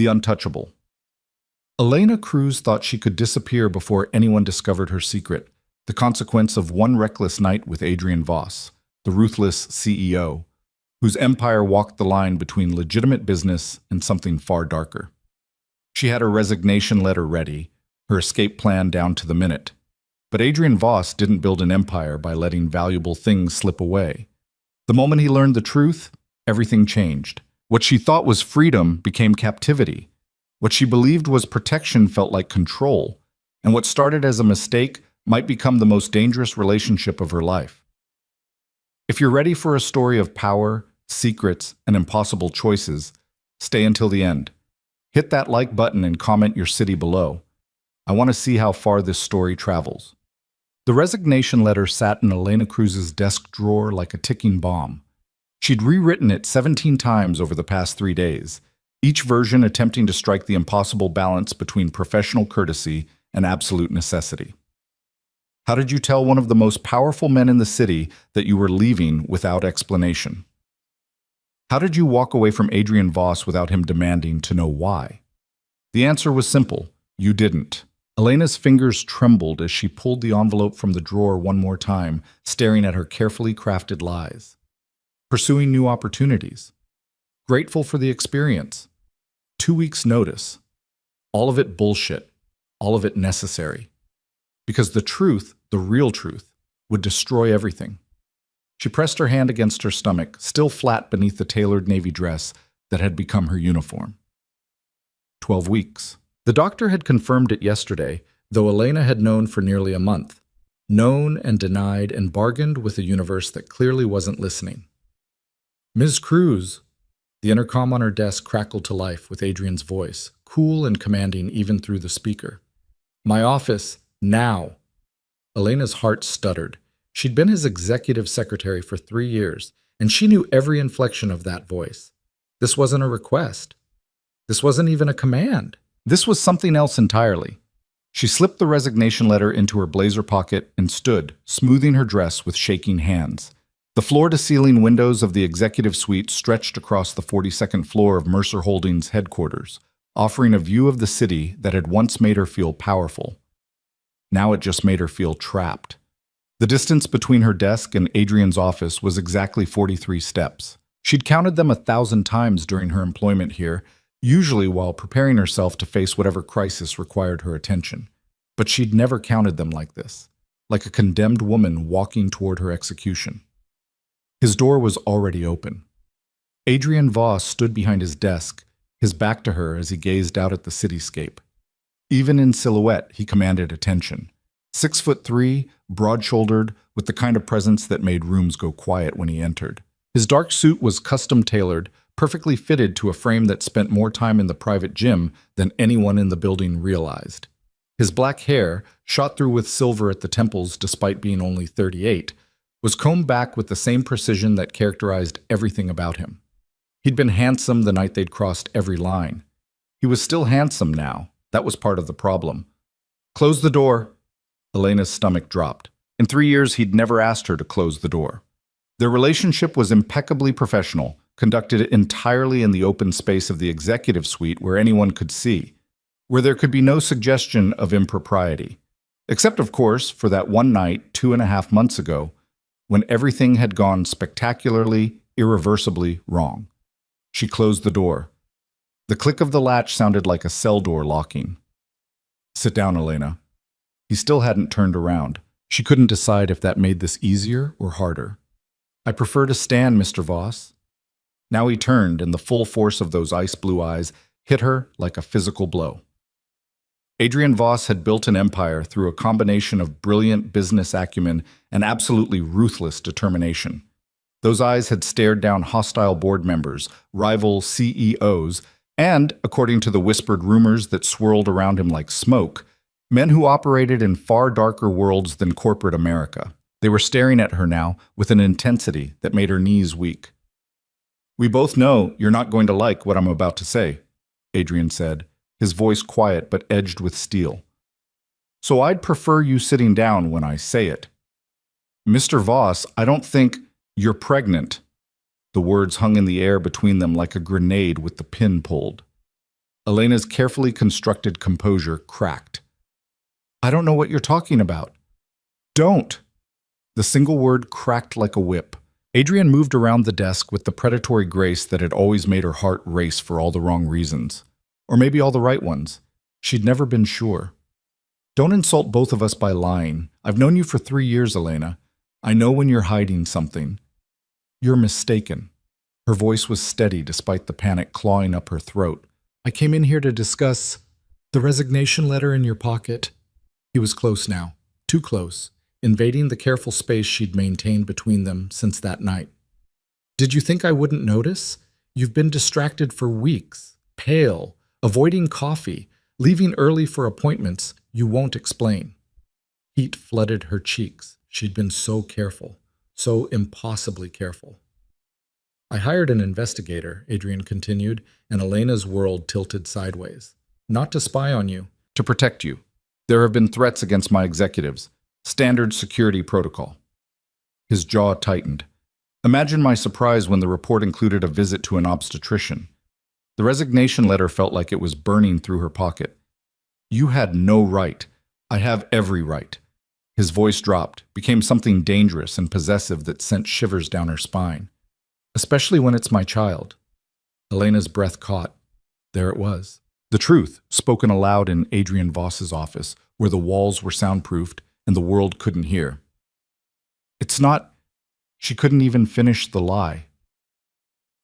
the untouchable. Elena Cruz thought she could disappear before anyone discovered her secret, the consequence of one reckless night with Adrian Voss, the ruthless CEO, whose empire walked the line between legitimate business and something far darker. She had her resignation letter ready, her escape plan down to the minute. But Adrian Voss didn't build an empire by letting valuable things slip away. The moment he learned the truth, everything changed. What she thought was freedom became captivity. What she believed was protection felt like control. And what started as a mistake might become the most dangerous relationship of her life. If you're ready for a story of power, secrets, and impossible choices, stay until the end. Hit that like button and comment your city below. I want to see how far this story travels. The resignation letter sat in Elena Cruz's desk drawer like a ticking bomb. She'd rewritten it 17 times over the past 3 days, each version attempting to strike the impossible balance between professional courtesy and absolute necessity. How did you tell one of the most powerful men in the city that you were leaving without explanation? How did you walk away from Adrian Voss without him demanding to know why? The answer was simple: you didn't. Elena's fingers trembled as she pulled the envelope from the drawer one more time, staring at her carefully crafted lies. Pursuing new opportunities. Grateful for the experience. 2 weeks' notice. All of it bullshit. All of it necessary. Because the truth, the real truth, would destroy everything. She pressed her hand against her stomach, still flat beneath the tailored navy dress that had become her uniform. 12 weeks. The doctor had confirmed it yesterday, though Elena had known for nearly a month. Known and denied and bargained with a universe that clearly wasn't listening. Ms. Cruz. The intercom on her desk crackled to life with Adrian's voice, cool and commanding even through the speaker. My office, now. Elena's heart stuttered. She'd been his executive secretary for 3 years, and she knew every inflection of that voice. This wasn't a request. This wasn't even a command. This was something else entirely. She slipped the resignation letter into her blazer pocket and stood, smoothing her dress with shaking hands. The floor-to-ceiling windows of the executive suite stretched across the 42nd floor of Mercer Holdings' headquarters, offering a view of the city that had once made her feel powerful. Now it just made her feel trapped. The distance between her desk and Adrian's office was exactly 43 steps. She'd counted them 1,000 times during her employment here, usually while preparing herself to face whatever crisis required her attention. But she'd never counted them like this, like a condemned woman walking toward her execution. His door was already open. Adrian Voss stood behind his desk, his back to her as he gazed out at the cityscape. Even in silhouette, he commanded attention. 6'3", broad-shouldered, with the kind of presence that made rooms go quiet when he entered. His dark suit was custom-tailored, perfectly fitted to a frame that spent more time in the private gym than anyone in the building realized. His black hair, shot through with silver at the temples despite being only 38, was combed back with the same precision that characterized everything about him. He'd been handsome the night they'd crossed every line. He was still handsome now. That was part of the problem. Close the door. Elena's stomach dropped. In 3 years, he'd never asked her to close the door. Their relationship was impeccably professional, conducted entirely in the open space of the executive suite where anyone could see, where there could be no suggestion of impropriety. Except, of course, for that one night 2.5 months ago, when everything had gone spectacularly, irreversibly wrong. She closed the door. The click of the latch sounded like a cell door locking. Sit down, Elena. He still hadn't turned around. She couldn't decide if that made this easier or harder. I prefer to stand, Mr. Voss. Now he turned, and the full force of those ice-blue eyes hit her like a physical blow. Adrian Voss had built an empire through a combination of brilliant business acumen and absolutely ruthless determination. Those eyes had stared down hostile board members, rival CEOs, and, according to the whispered rumors that swirled around him like smoke, men who operated in far darker worlds than corporate America. They were staring at her now with an intensity that made her knees weak. We both know you're not going to like what I'm about to say, Adrian said, his voice quiet but edged with steel. So I'd prefer you sitting down when I say it. Mr. Voss, I don't think you're pregnant. The words hung in the air between them like a grenade with the pin pulled. Elena's carefully constructed composure cracked. I don't know what you're talking about. Don't! The single word cracked like a whip. Adrian moved around the desk with the predatory grace that had always made her heart race for all the wrong reasons. Or maybe all the right ones. She'd never been sure. Don't insult both of us by lying. I've known you for 3 years, Elena. I know when you're hiding something. You're mistaken. Her voice was steady despite the panic clawing up her throat. I came in here to discuss the resignation letter in your pocket. He was close now. Too close. Invading the careful space she'd maintained between them since that night. Did you think I wouldn't notice? You've been distracted for weeks. Pale. Avoiding coffee. Leaving early for appointments you won't explain. Heat flooded her cheeks. She'd been so careful. So impossibly careful. I hired an investigator, Adrian continued, and Elena's world tilted sideways. Not to spy on you. To protect you. There have been threats against my executives. Standard security protocol. His jaw tightened. Imagine my surprise when the report included a visit to an obstetrician. The resignation letter felt like it was burning through her pocket. You had no right. I have every right. His voice dropped, became something dangerous and possessive that sent shivers down her spine. Especially when it's my child. Elena's breath caught. There it was. The truth, spoken aloud in Adrian Voss's office, where the walls were soundproofed and the world couldn't hear. It's not... She couldn't even finish the lie.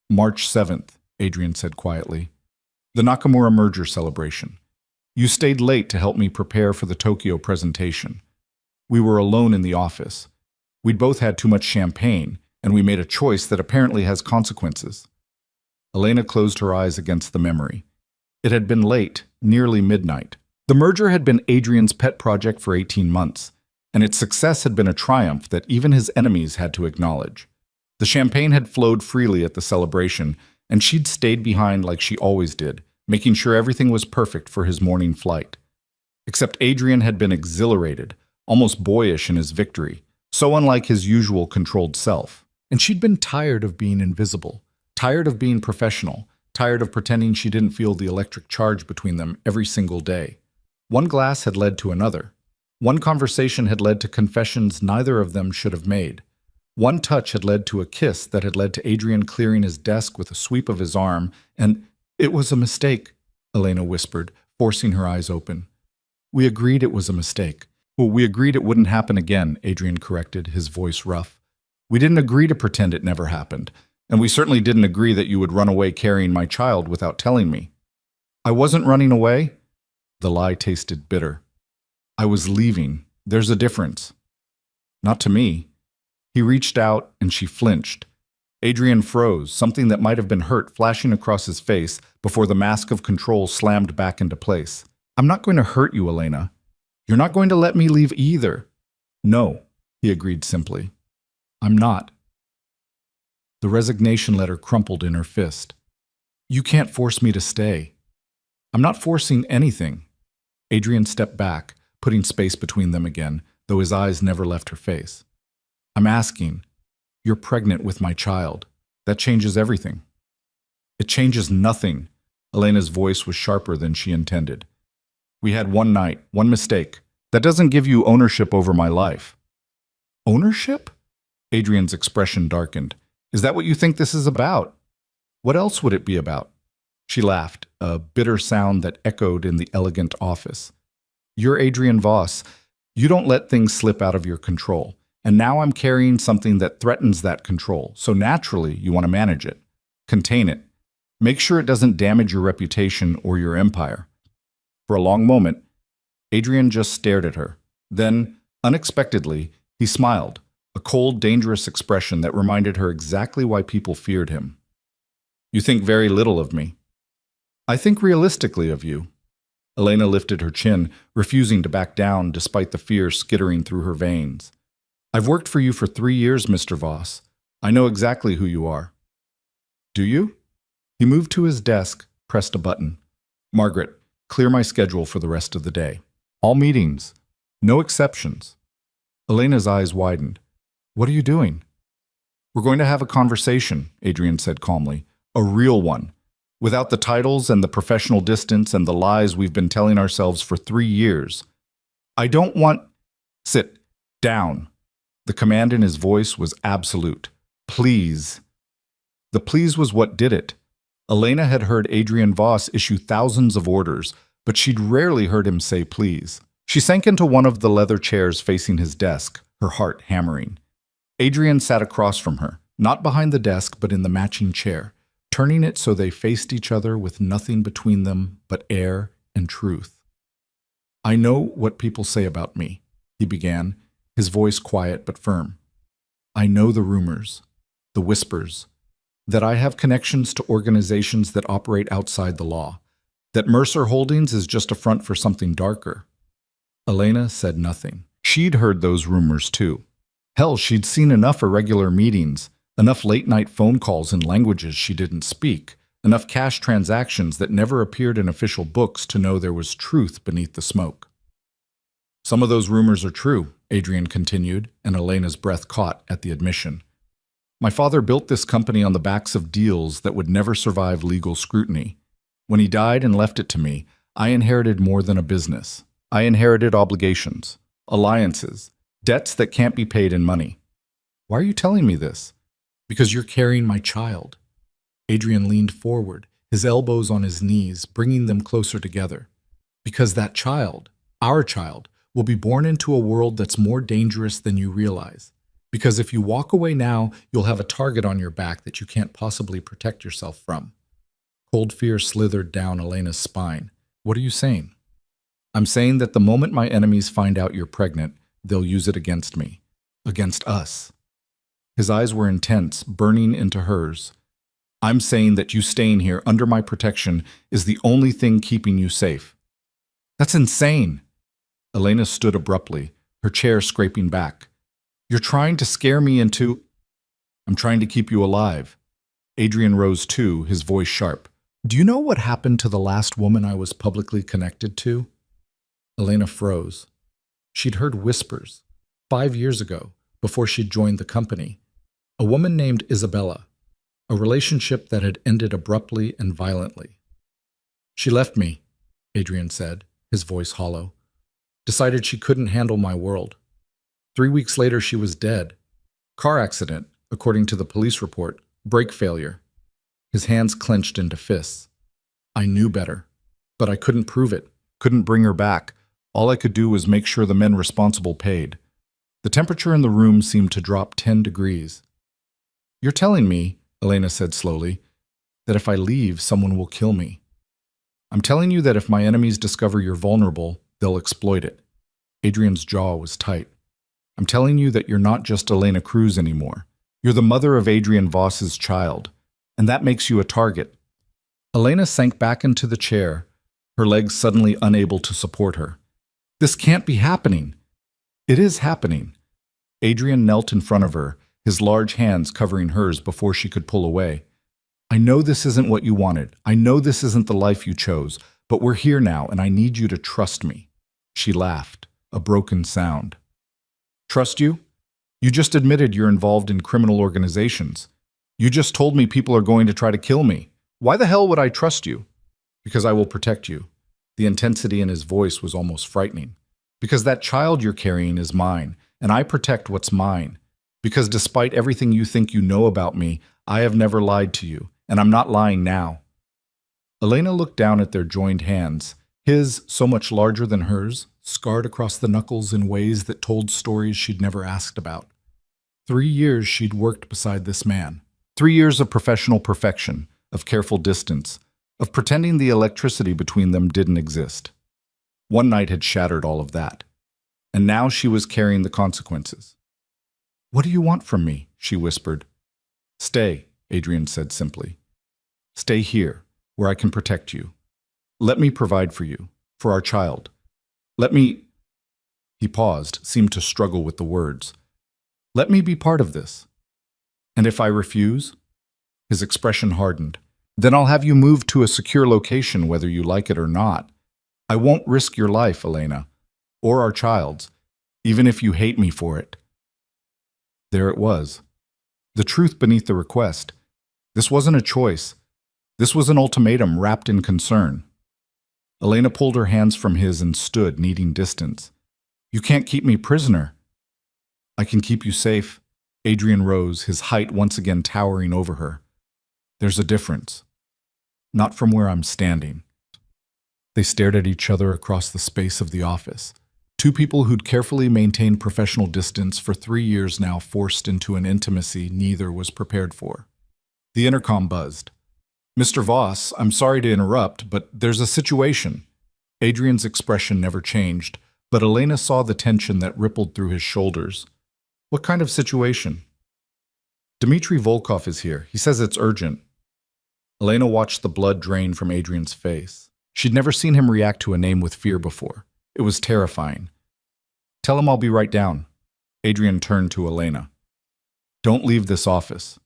March 7th, Adrian said quietly. The Nakamura merger celebration. You stayed late to help me prepare for the Tokyo presentation. We were alone in the office. We'd both had too much champagne, and we made a choice that apparently has consequences. Elena closed her eyes against the memory. It had been late, nearly midnight. The merger had been Adrian's pet project for 18 months, and its success had been a triumph that even his enemies had to acknowledge. The champagne had flowed freely at the celebration, and she'd stayed behind like she always did, making sure everything was perfect for his morning flight. Except Adrian had been exhilarated, almost boyish in his victory, so unlike his usual controlled self. And she'd been tired of being invisible, tired of being professional, tired of pretending she didn't feel the electric charge between them every single day. One glass had led to another. One conversation had led to confessions neither of them should have made. One touch had led to a kiss that had led to Adrian clearing his desk with a sweep of his arm, and it was a mistake, Elena whispered, forcing her eyes open. We agreed it was a mistake. Well, we agreed it wouldn't happen again, Adrian corrected, his voice rough. We didn't agree to pretend it never happened, and we certainly didn't agree that you would run away carrying my child without telling me. I wasn't running away. The lie tasted bitter. I was leaving. There's a difference. Not to me. He reached out, and she flinched. Adrian froze, something that might have been hurt flashing across his face before the mask of control slammed back into place. I'm not going to hurt you, Elena. You're not going to let me leave either. No, he agreed simply. I'm not. The resignation letter crumpled in her fist. You can't force me to stay. I'm not forcing anything. Adrian stepped back, putting space between them again, though his eyes never left her face. I'm asking. You're pregnant with my child. That changes everything. It changes nothing. Elena's voice was sharper than she intended. We had one night, one mistake. That doesn't give you ownership over my life. Ownership? Adrian's expression darkened. Is that what you think this is about? What else would it be about? She laughed, a bitter sound that echoed in the elegant office. You're Adrian Voss. You don't let things slip out of your control. And now I'm carrying something that threatens that control, so naturally you want to manage it. Contain it. Make sure it doesn't damage your reputation or your empire. For a long moment, Adrian just stared at her. Then, unexpectedly, he smiled, a cold, dangerous expression that reminded her exactly why people feared him. You think very little of me. I think realistically of you. Elena lifted her chin, refusing to back down despite the fear skittering through her veins. I've worked for you for 3 years, Mr. Voss. I know exactly who you are. Do you? He moved to his desk, pressed a button. Margaret, clear my schedule for the rest of the day. All meetings. No exceptions. Elena's eyes widened. What are you doing? We're going to have a conversation, Adrian said calmly. A real one. Without the titles and the professional distance and the lies we've been telling ourselves for 3 years. I don't want... Sit down. The command in his voice was absolute. Please. The please was what did it. Elena had heard Adrian Voss issue thousands of orders, but she'd rarely heard him say please. She sank into one of the leather chairs facing his desk, her heart hammering. Adrian sat across from her, not behind the desk but in the matching chair, turning it so they faced each other with nothing between them but air and truth. I know what people say about me, he began, his voice quiet but firm. I know the rumors, the whispers, that I have connections to organizations that operate outside the law, that Mercer Holdings is just a front for something darker. Elena said nothing. She'd heard those rumors too. Hell, she'd seen enough irregular meetings, enough late-night phone calls in languages she didn't speak, enough cash transactions that never appeared in official books to know there was truth beneath the smoke. Some of those rumors are true, Adrian continued, and Elena's breath caught at the admission. My father built this company on the backs of deals that would never survive legal scrutiny. When he died and left it to me, I inherited more than a business. I inherited obligations, alliances, debts that can't be paid in money. Why are you telling me this? Because you're carrying my child. Adrian leaned forward, his elbows on his knees, bringing them closer together. Because that child, our child, will be born into a world that's more dangerous than you realize. Because if you walk away now, you'll have a target on your back that you can't possibly protect yourself from. Cold fear slithered down Elena's spine. What are you saying? I'm saying that the moment my enemies find out you're pregnant, they'll use it against me. Against us. His eyes were intense, burning into hers. I'm saying that you staying here under my protection is the only thing keeping you safe. That's insane. Elena stood abruptly, her chair scraping back. You're trying to scare me into... I'm trying to keep you alive. Adrian rose too, his voice sharp. Do you know what happened to the last woman I was publicly connected to? Elena froze. She'd heard whispers, 5 years ago, before she'd joined the company. A woman named Isabella, a relationship that had ended abruptly and violently. She left me, Adrian said, his voice hollow. Decided she couldn't handle my world. 3 weeks later, she was dead. Car accident, according to the police report. Brake failure. His hands clenched into fists. I knew better, but I couldn't prove it. Couldn't bring her back. All I could do was make sure the men responsible paid. The temperature in the room seemed to drop 10 degrees. You're telling me, Elena said slowly, that if I leave, someone will kill me. I'm telling you that if my enemies discover you're vulnerable, they'll exploit it. Adrian's jaw was tight. I'm telling you that you're not just Elena Cruz anymore. You're the mother of Adrian Voss's child, and that makes you a target. Elena sank back into the chair, her legs suddenly unable to support her. This can't be happening. It is happening. Adrian knelt in front of her, his large hands covering hers before she could pull away. I know this isn't what you wanted. I know this isn't the life you chose, but we're here now, and I need you to trust me. She laughed, a broken sound. Trust you? You just admitted you're involved in criminal organizations. You just told me people are going to try to kill me. Why the hell would I trust you? Because I will protect you. The intensity in his voice was almost frightening. Because that child you're carrying is mine, and I protect what's mine. Because despite everything you think you know about me, I have never lied to you, and I'm not lying now. Elena looked down at their joined hands, his so much larger than hers, scarred across the knuckles in ways that told stories she'd never asked about. 3 years she'd worked beside this man. 3 years of professional perfection, of careful distance, of pretending the electricity between them didn't exist. One night had shattered all of that. And now she was carrying the consequences. What do you want from me? She whispered. Stay, Adrian said simply. Stay here, where I can protect you. Let me provide for you, for our child. Let me... He paused, seemed to struggle with the words. Let me be part of this. And if I refuse? His expression hardened. Then I'll have you moved to a secure location whether you like it or not. I won't risk your life, Elena, or our child's, even if you hate me for it. There it was. The truth beneath the request. This wasn't a choice. This was an ultimatum wrapped in concern. Elena pulled her hands from his and stood, needing distance. You can't keep me prisoner. I can keep you safe. Adrian rose, his height once again towering over her. There's a difference. Not from where I'm standing. They stared at each other across the space of the office. Two people who'd carefully maintained professional distance for 3 years now forced into an intimacy neither was prepared for. The intercom buzzed. Mr. Voss, I'm sorry to interrupt, but there's a situation. Adrian's expression never changed, but Elena saw the tension that rippled through his shoulders. What kind of situation? Dmitry Volkov is here. He says it's urgent. Elena watched the blood drain from Adrian's face. She'd never seen him react to a name with fear before. It was terrifying. Tell him I'll be right down. Adrian turned to Elena. Don't leave this office.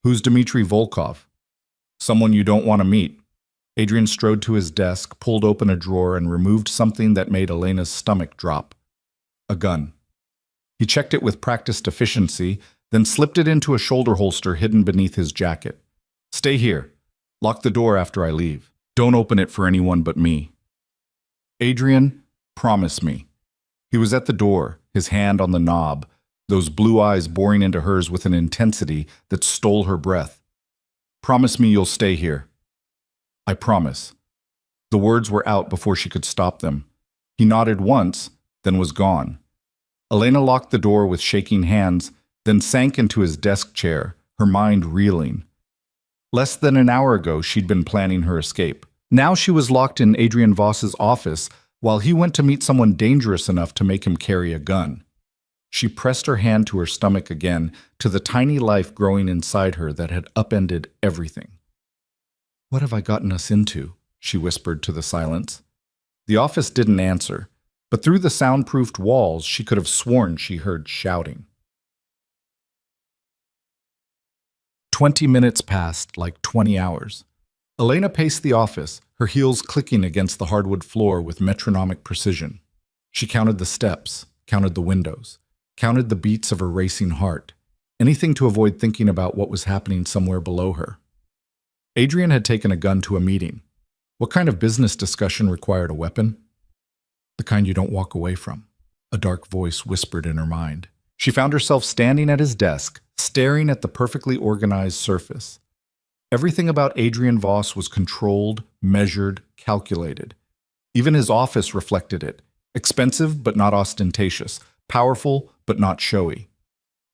Who's Dmitry Volkov? Someone you don't want to meet. Adrian strode to his desk, pulled open a drawer, and removed something that made Elena's stomach drop. A gun. He checked it with practiced efficiency, then slipped it into a shoulder holster hidden beneath his jacket. Stay here. Lock the door after I leave. Don't open it for anyone but me. Adrian, promise me. He was at the door, his hand on the knob, those blue eyes boring into hers with an intensity that stole her breath. Promise me you'll stay here. I promise. The words were out before she could stop them. He nodded once, then was gone. Elena locked the door with shaking hands, then sank into his desk chair, her mind reeling. Less than an hour ago, she'd been planning her escape. Now she was locked in Adrian Voss's office while he went to meet someone dangerous enough to make him carry a gun. She pressed her hand to her stomach again, to the tiny life growing inside her that had upended everything. What have I gotten us into? She whispered to the silence. The office didn't answer, but through the soundproofed walls she could have sworn she heard shouting. 20 minutes passed like 20 hours. Elena paced the office, her heels clicking against the hardwood floor with metronomic precision. She counted the steps, counted the windows, counted the beats of her racing heart, anything to avoid thinking about what was happening somewhere below her. Adrian had taken a gun to a meeting. What kind of business discussion required a weapon? The kind you don't walk away from, a dark voice whispered in her mind. She found herself standing at his desk, staring at the perfectly organized surface. Everything about Adrian Voss was controlled, measured, calculated. Even his office reflected it. Expensive but not ostentatious, powerful but not showy.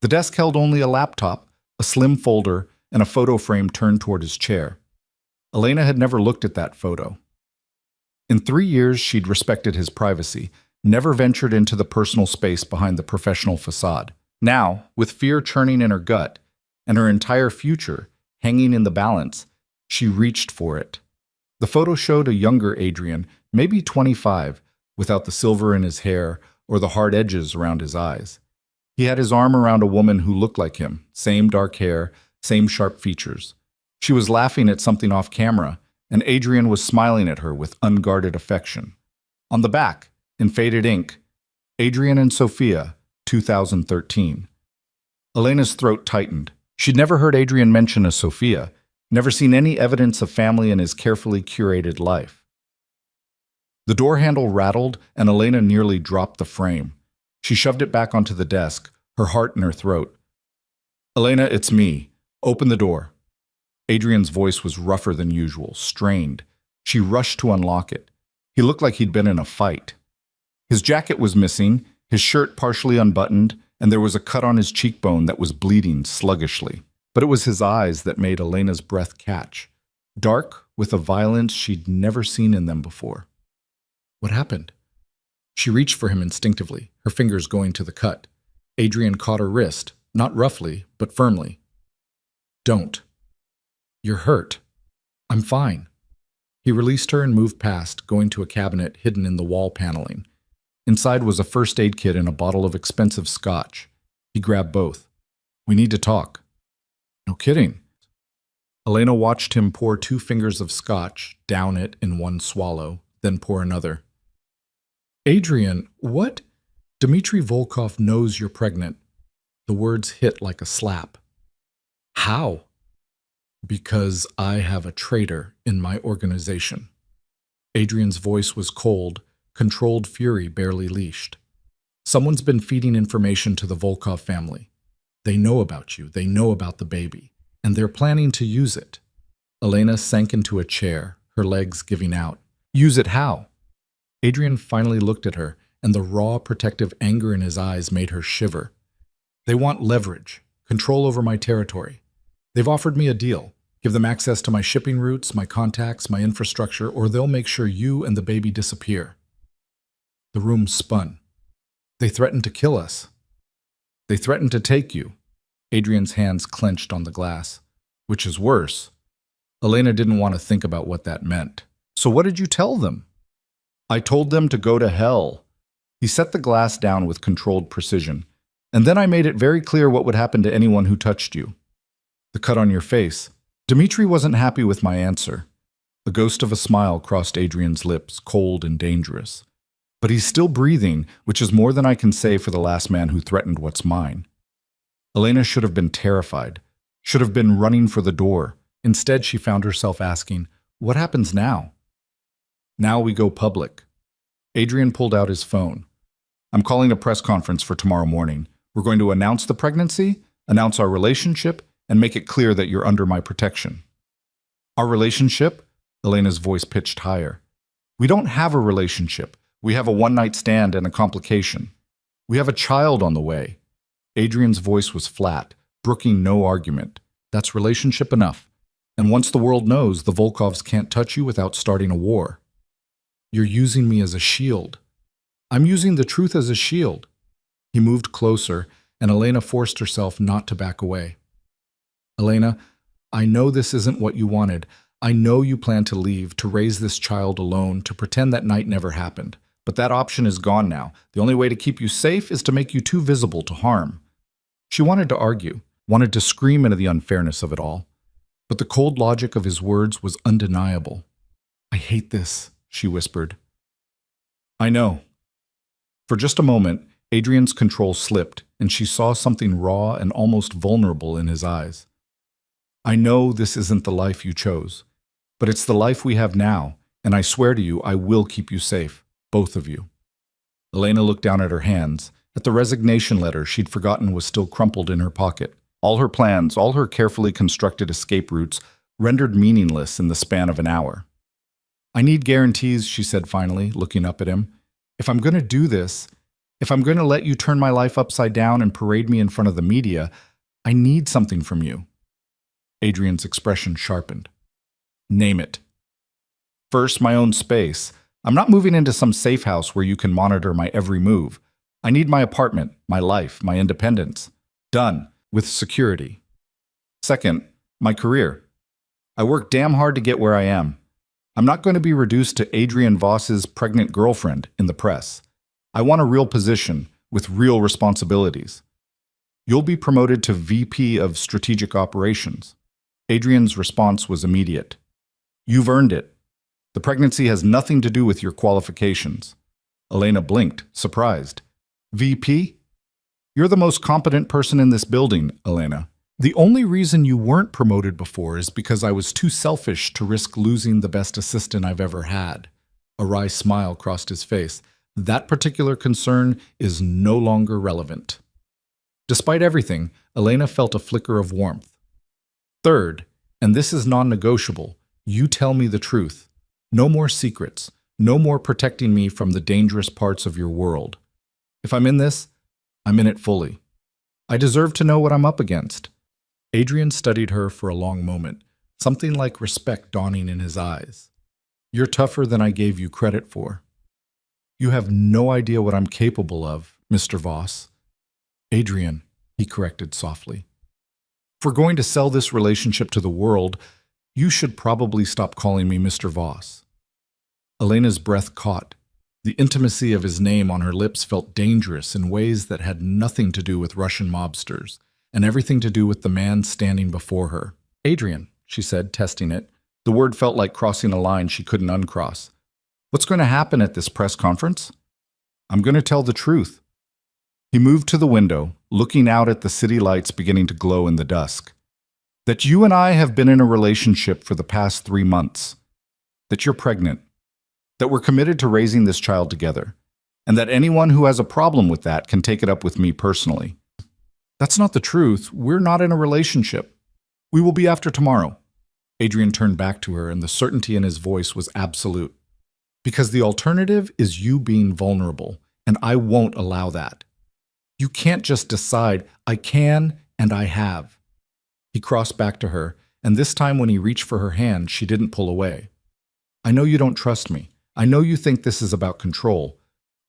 The desk held only a laptop, a slim folder, and a photo frame turned toward his chair. Elena had never looked at that photo. In 3 years, she'd respected his privacy, never ventured into the personal space behind the professional facade. Now, with fear churning in her gut, and her entire future hanging in the balance, she reached for it. The photo showed a younger Adrian, maybe 25, without the silver in his hair or the hard edges around his eyes. He had his arm around a woman who looked like him, same dark hair, same sharp features. She was laughing at something off camera, and Adrian was smiling at her with unguarded affection. On the back, in faded ink, Adrian and Sophia, 2013. Elena's throat tightened. She'd never heard Adrian mention a Sophia, never seen any evidence of family in his carefully curated life. The door handle rattled, and Elena nearly dropped the frame. She shoved it back onto the desk, her heart in her throat. Elena, it's me. Open the door. Adrian's voice was rougher than usual, strained. She rushed to unlock it. He looked like he'd been in a fight. His jacket was missing, his shirt partially unbuttoned, and there was a cut on his cheekbone that was bleeding sluggishly. But it was his eyes that made Elena's breath catch, dark with a violence she'd never seen in them before. What happened? She reached for him instinctively, her fingers going to the cut. Adrian caught her wrist, not roughly, but firmly. Don't. You're hurt. I'm fine. He released her and moved past, going to a cabinet hidden in the wall paneling. Inside was a first aid kit and a bottle of expensive scotch. He grabbed both. We need to talk. No kidding. Elena watched him pour 2 fingers of scotch, down it in one swallow, then pour another. Adrian, what? Dmitry Volkov knows you're pregnant. The words hit like a slap. How? Because I have a traitor in my organization. Adrian's voice was cold, controlled fury barely leashed. Someone's been feeding information to the Volkov family. They know about you, they know about the baby, and they're planning to use it. Elena sank into a chair, her legs giving out. Use it how? Adrian finally looked at her, and the raw, protective anger in his eyes made her shiver. They want leverage, control over my territory. They've offered me a deal. Give them access to my shipping routes, my contacts, my infrastructure, or they'll make sure you and the baby disappear. The room spun. They threatened to kill us. They threatened to take you. Adrian's hands clenched on the glass. Which is worse. Elena didn't want to think about what that meant. So what did you tell them? I told them to go to hell. He set the glass down with controlled precision. And then I made it very clear what would happen to anyone who touched you. The cut on your face. Dmitri wasn't happy with my answer. A ghost of a smile crossed Adrian's lips, cold and dangerous. But he's still breathing, which is more than I can say for the last man who threatened what's mine. Elena should have been terrified, should have been running for the door. Instead, she found herself asking, what happens now? Now we go public. Adrian pulled out his phone. I'm calling a press conference for tomorrow morning. We're going to announce the pregnancy, announce our relationship, and make it clear that you're under my protection. Our relationship? Elena's voice pitched higher. We don't have a relationship. We have a one-night stand and a complication. We have a child on the way. Adrian's voice was flat, brooking no argument. That's relationship enough. And once the world knows, the Volkovs can't touch you without starting a war. You're using me as a shield. I'm using the truth as a shield. He moved closer, and Elena forced herself not to back away. Elena, I know this isn't what you wanted. I know you plan to leave, to raise this child alone, to pretend that night never happened. But that option is gone now. The only way to keep you safe is to make you too visible to harm. She wanted to argue, wanted to scream into the unfairness of it all. But the cold logic of his words was undeniable. I hate this, she whispered. I know. For just a moment, Adrian's control slipped, and she saw something raw and almost vulnerable in his eyes. I know this isn't the life you chose, but it's the life we have now, and I swear to you, I will keep you safe, both of you. Elena looked down at her hands, at the resignation letter she'd forgotten was still crumpled in her pocket. All her plans, all her carefully constructed escape routes, rendered meaningless in the span of an hour. I need guarantees, she said finally, looking up at him. If I'm going to do this, if I'm going to let you turn my life upside down and parade me in front of the media, I need something from you. Adrian's expression sharpened. Name it. First, my own space. I'm not moving into some safe house where you can monitor my every move. I need my apartment, my life, my independence. Done. With security. Second, my career. I worked damn hard to get where I am. I'm not going to be reduced to Adrian Voss's pregnant girlfriend in the press. I want a real position with real responsibilities. You'll be promoted to VP of Strategic Operations. Adrian's response was immediate. You've earned it. The pregnancy has nothing to do with your qualifications. Elena blinked, surprised. VP? You're the most competent person in this building, Elena. The only reason you weren't promoted before is because I was too selfish to risk losing the best assistant I've ever had. A wry smile crossed his face. That particular concern is no longer relevant. Despite everything, Elena felt a flicker of warmth. Third, and this is non-negotiable, you tell me the truth. No more secrets. No more protecting me from the dangerous parts of your world. If I'm in this, I'm in it fully. I deserve to know what I'm up against. Adrian studied her for a long moment, something like respect dawning in his eyes. You're tougher than I gave you credit for. You have no idea what I'm capable of, Mr. Voss. Adrian, he corrected softly. If we're going to sell this relationship to the world, you should probably stop calling me Mr. Voss. Elena's breath caught. The intimacy of his name on her lips felt dangerous in ways that had nothing to do with Russian mobsters, and everything to do with the man standing before her. Adrian, she said, testing it. The word felt like crossing a line she couldn't uncross. What's going to happen at this press conference? I'm going to tell the truth. He moved to the window, looking out at the city lights beginning to glow in the dusk. That you and I have been in a relationship for the past 3 months. That you're pregnant. That we're committed to raising this child together. And that anyone who has a problem with that can take it up with me personally. That's not the truth. We're not in a relationship. We will be after tomorrow. Adrian turned back to her, and the certainty in his voice was absolute. Because the alternative is you being vulnerable, and I won't allow that. You can't just decide, I can and I have. He crossed back to her, and this time when he reached for her hand, she didn't pull away. I know you don't trust me. I know you think this is about control.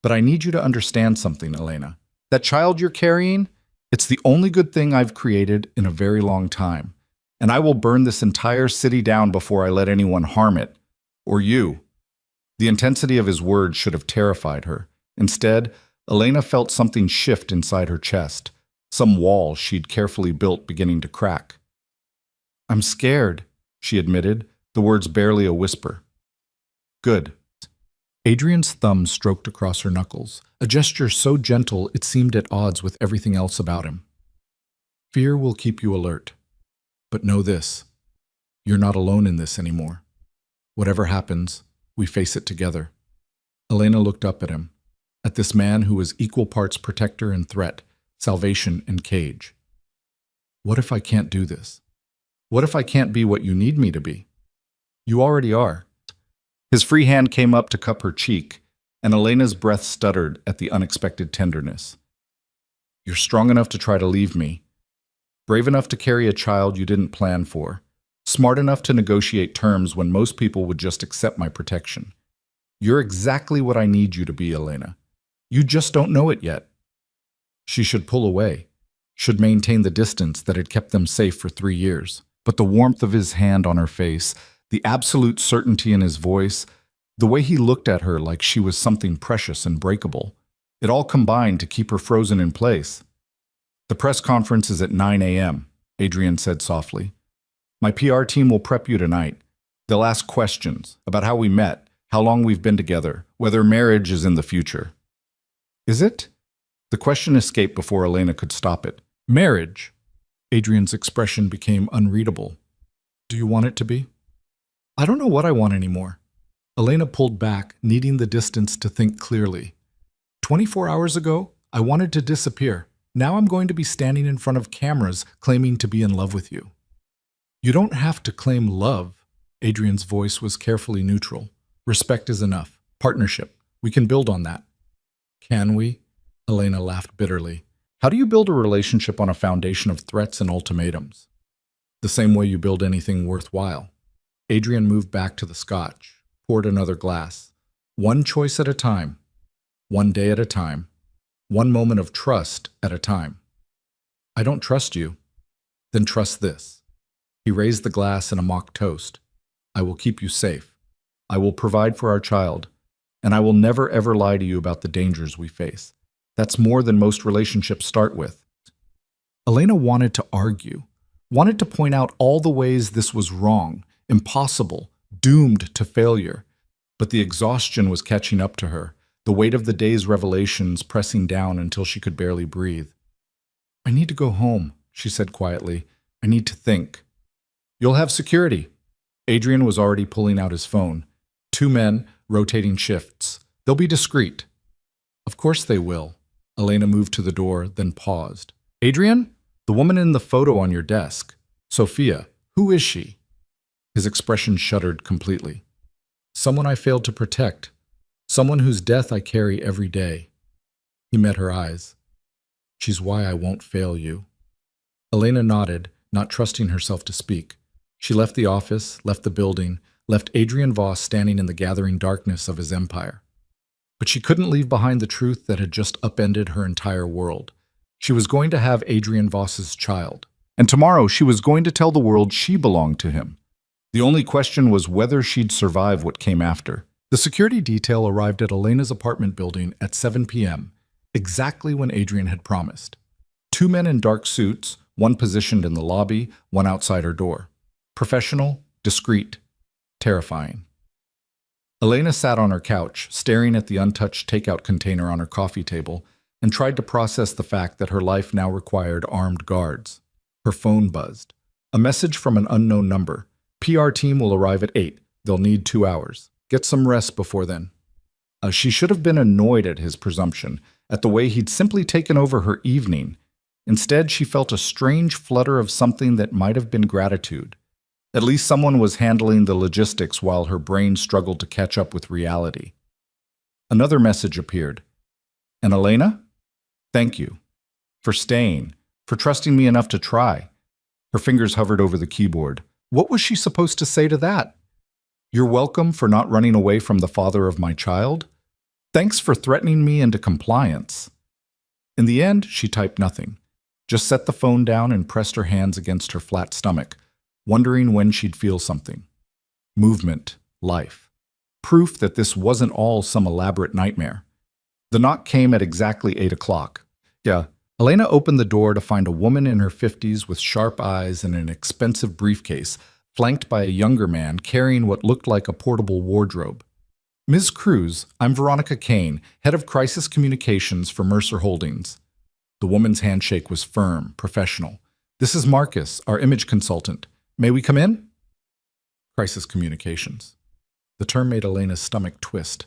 But I need you to understand something, Elena. That child you're carrying, it's the only good thing I've created in a very long time. And I will burn this entire city down before I let anyone harm it. Or you. The intensity of his words should have terrified her. Instead, Elena felt something shift inside her chest, some wall she'd carefully built beginning to crack. I'm scared, she admitted, the words barely a whisper. Good. Adrian's thumb stroked across her knuckles, a gesture so gentle it seemed at odds with everything else about him. Fear will keep you alert. But know this, you're not alone in this anymore. Whatever happens, we face it together. Elena looked up at him, at this man who was equal parts protector and threat, salvation and cage. What if I can't do this? What if I can't be what you need me to be? You already are. His free hand came up to cup her cheek, and Elena's breath stuttered at the unexpected tenderness. You're strong enough to try to leave me, brave enough to carry a child you didn't plan for, smart enough to negotiate terms when most people would just accept my protection. You're exactly what I need you to be, Elena. You just don't know it yet. She should pull away, should maintain the distance that had kept them safe for 3 years. But the warmth of his hand on her face, the absolute certainty in his voice, the way he looked at her like she was something precious and breakable, it all combined to keep her frozen in place. The press conference is at 9 a.m., Adrian said softly. My PR team will prep you tonight. They'll ask questions about how we met, how long we've been together, whether marriage is in the future. Is it? The question escaped before Elena could stop it. Marriage? Adrian's expression became unreadable. Do you want it to be? I don't know what I want anymore. Elena pulled back, needing the distance to think clearly. 24 hours ago, I wanted to disappear. Now I'm going to be standing in front of cameras claiming to be in love with you. You don't have to claim love. Adrian's voice was carefully neutral. Respect is enough. Partnership. We can build on that. Can we? Elena laughed bitterly. How do you build a relationship on a foundation of threats and ultimatums? The same way you build anything worthwhile. Adrian moved back to the scotch, poured another glass. One choice at a time. One day at a time. One moment of trust at a time. I don't trust you. Then trust this. He raised the glass in a mock toast. I will keep you safe. I will provide for our child. And I will never ever lie to you about the dangers we face. That's more than most relationships start with. Elena wanted to argue, wanted to point out all the ways this was wrong, impossible, doomed to failure. But the exhaustion was catching up to her, the weight of the day's revelations pressing down until she could barely breathe. I need to go home, she said quietly. I need to think. You'll have security. Adrian was already pulling out his phone. 2 men, rotating shifts. They'll be discreet. Of course they will. Elena moved to the door, then paused. Adrian? The woman in the photo on your desk. Sophia. Who is she? His expression shuddered completely. Someone I failed to protect. Someone whose death I carry every day. He met her eyes. She's why I won't fail you. Elena nodded, not trusting herself to speak. She left the office, left the building, left Adrian Voss standing in the gathering darkness of his empire. But she couldn't leave behind the truth that had just upended her entire world. She was going to have Adrian Voss's child. And tomorrow she was going to tell the world she belonged to him. The only question was whether she'd survive what came after. The security detail arrived at Elena's apartment building at 7 p.m., exactly when Adrian had promised. 2 men in dark suits, one positioned in the lobby, one outside her door. Professional, discreet, terrifying. Elena sat on her couch, staring at the untouched takeout container on her coffee table, and tried to process the fact that her life now required armed guards. Her phone buzzed. A message from an unknown number. PR team will arrive at 8. They'll need 2 hours. Get some rest before then. She should have been annoyed at his presumption, at the way he'd simply taken over her evening. Instead, she felt a strange flutter of something that might have been gratitude. At least someone was handling the logistics while her brain struggled to catch up with reality. Another message appeared. And Elena? Thank you. For staying. For trusting me enough to try. Her fingers hovered over the keyboard. What was she supposed to say to that? You're welcome for not running away from the father of my child. Thanks for threatening me into compliance. In the end, she typed nothing. Just set the phone down and pressed her hands against her flat stomach, wondering when she'd feel something. Movement, life. Proof that this wasn't all some elaborate nightmare. The knock came at exactly 8 o'clock. Elena opened the door to find a woman in her 50s with sharp eyes and an expensive briefcase, flanked by a younger man carrying what looked like a portable wardrobe. Ms. Cruz, I'm Veronica Kane, head of crisis communications for Mercer Holdings. The woman's handshake was firm, professional. This is Marcus, our image consultant. May we come in? Crisis communications. The term made Elena's stomach twist.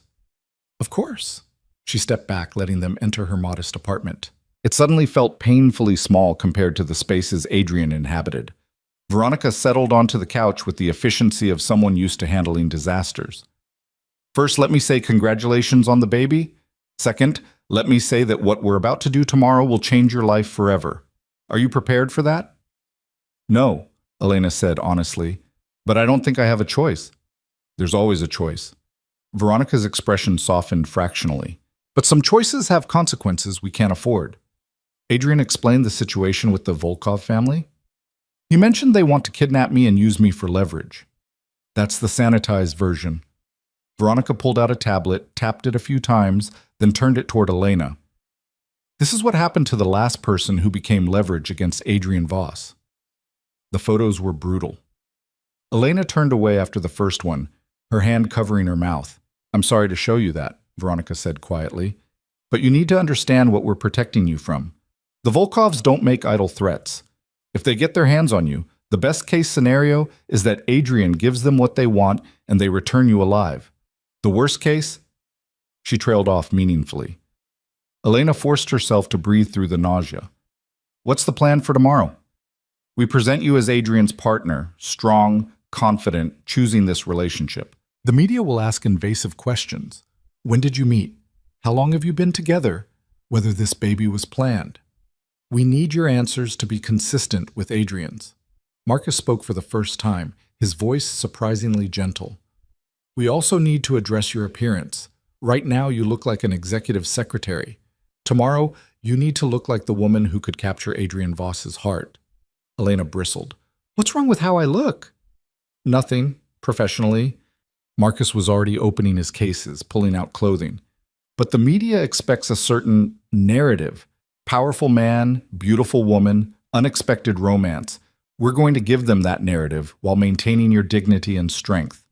Of course. She stepped back, letting them enter her modest apartment. It suddenly felt painfully small compared to the spaces Adrian inhabited. Veronica settled onto the couch with the efficiency of someone used to handling disasters. First, let me say congratulations on the baby. Second, let me say that what we're about to do tomorrow will change your life forever. Are you prepared for that? No, Elena said honestly, but I don't think I have a choice. There's always a choice. Veronica's expression softened fractionally. But some choices have consequences we can't afford. Adrian explained the situation with the Volkov family. He mentioned they want to kidnap me and use me for leverage. That's the sanitized version. Veronica pulled out a tablet, tapped it a few times, then turned it toward Elena. This is what happened to the last person who became leverage against Adrian Voss. The photos were brutal. Elena turned away after the first one, her hand covering her mouth. I'm sorry to show you that, Veronica said quietly, but you need to understand what we're protecting you from. The Volkovs don't make idle threats. If they get their hands on you, the best-case scenario is that Adrian gives them what they want and they return you alive. The worst case? She trailed off meaningfully. Elena forced herself to breathe through the nausea. What's the plan for tomorrow? We present you as Adrian's partner, strong, confident, choosing this relationship. The media will ask invasive questions. When did you meet? How long have you been together? Whether this baby was planned. We need your answers to be consistent with Adrian's. Marcus spoke for the first time, his voice surprisingly gentle. We also need to address your appearance. Right now you look like an executive secretary. Tomorrow you need to look like the woman who could capture Adrian Voss's heart. Elena bristled. What's wrong with how I look? Nothing, professionally. Marcus was already opening his cases, pulling out clothing. But the media expects a certain narrative. Powerful man, beautiful woman, unexpected romance. We're going to give them that narrative while maintaining your dignity and strength.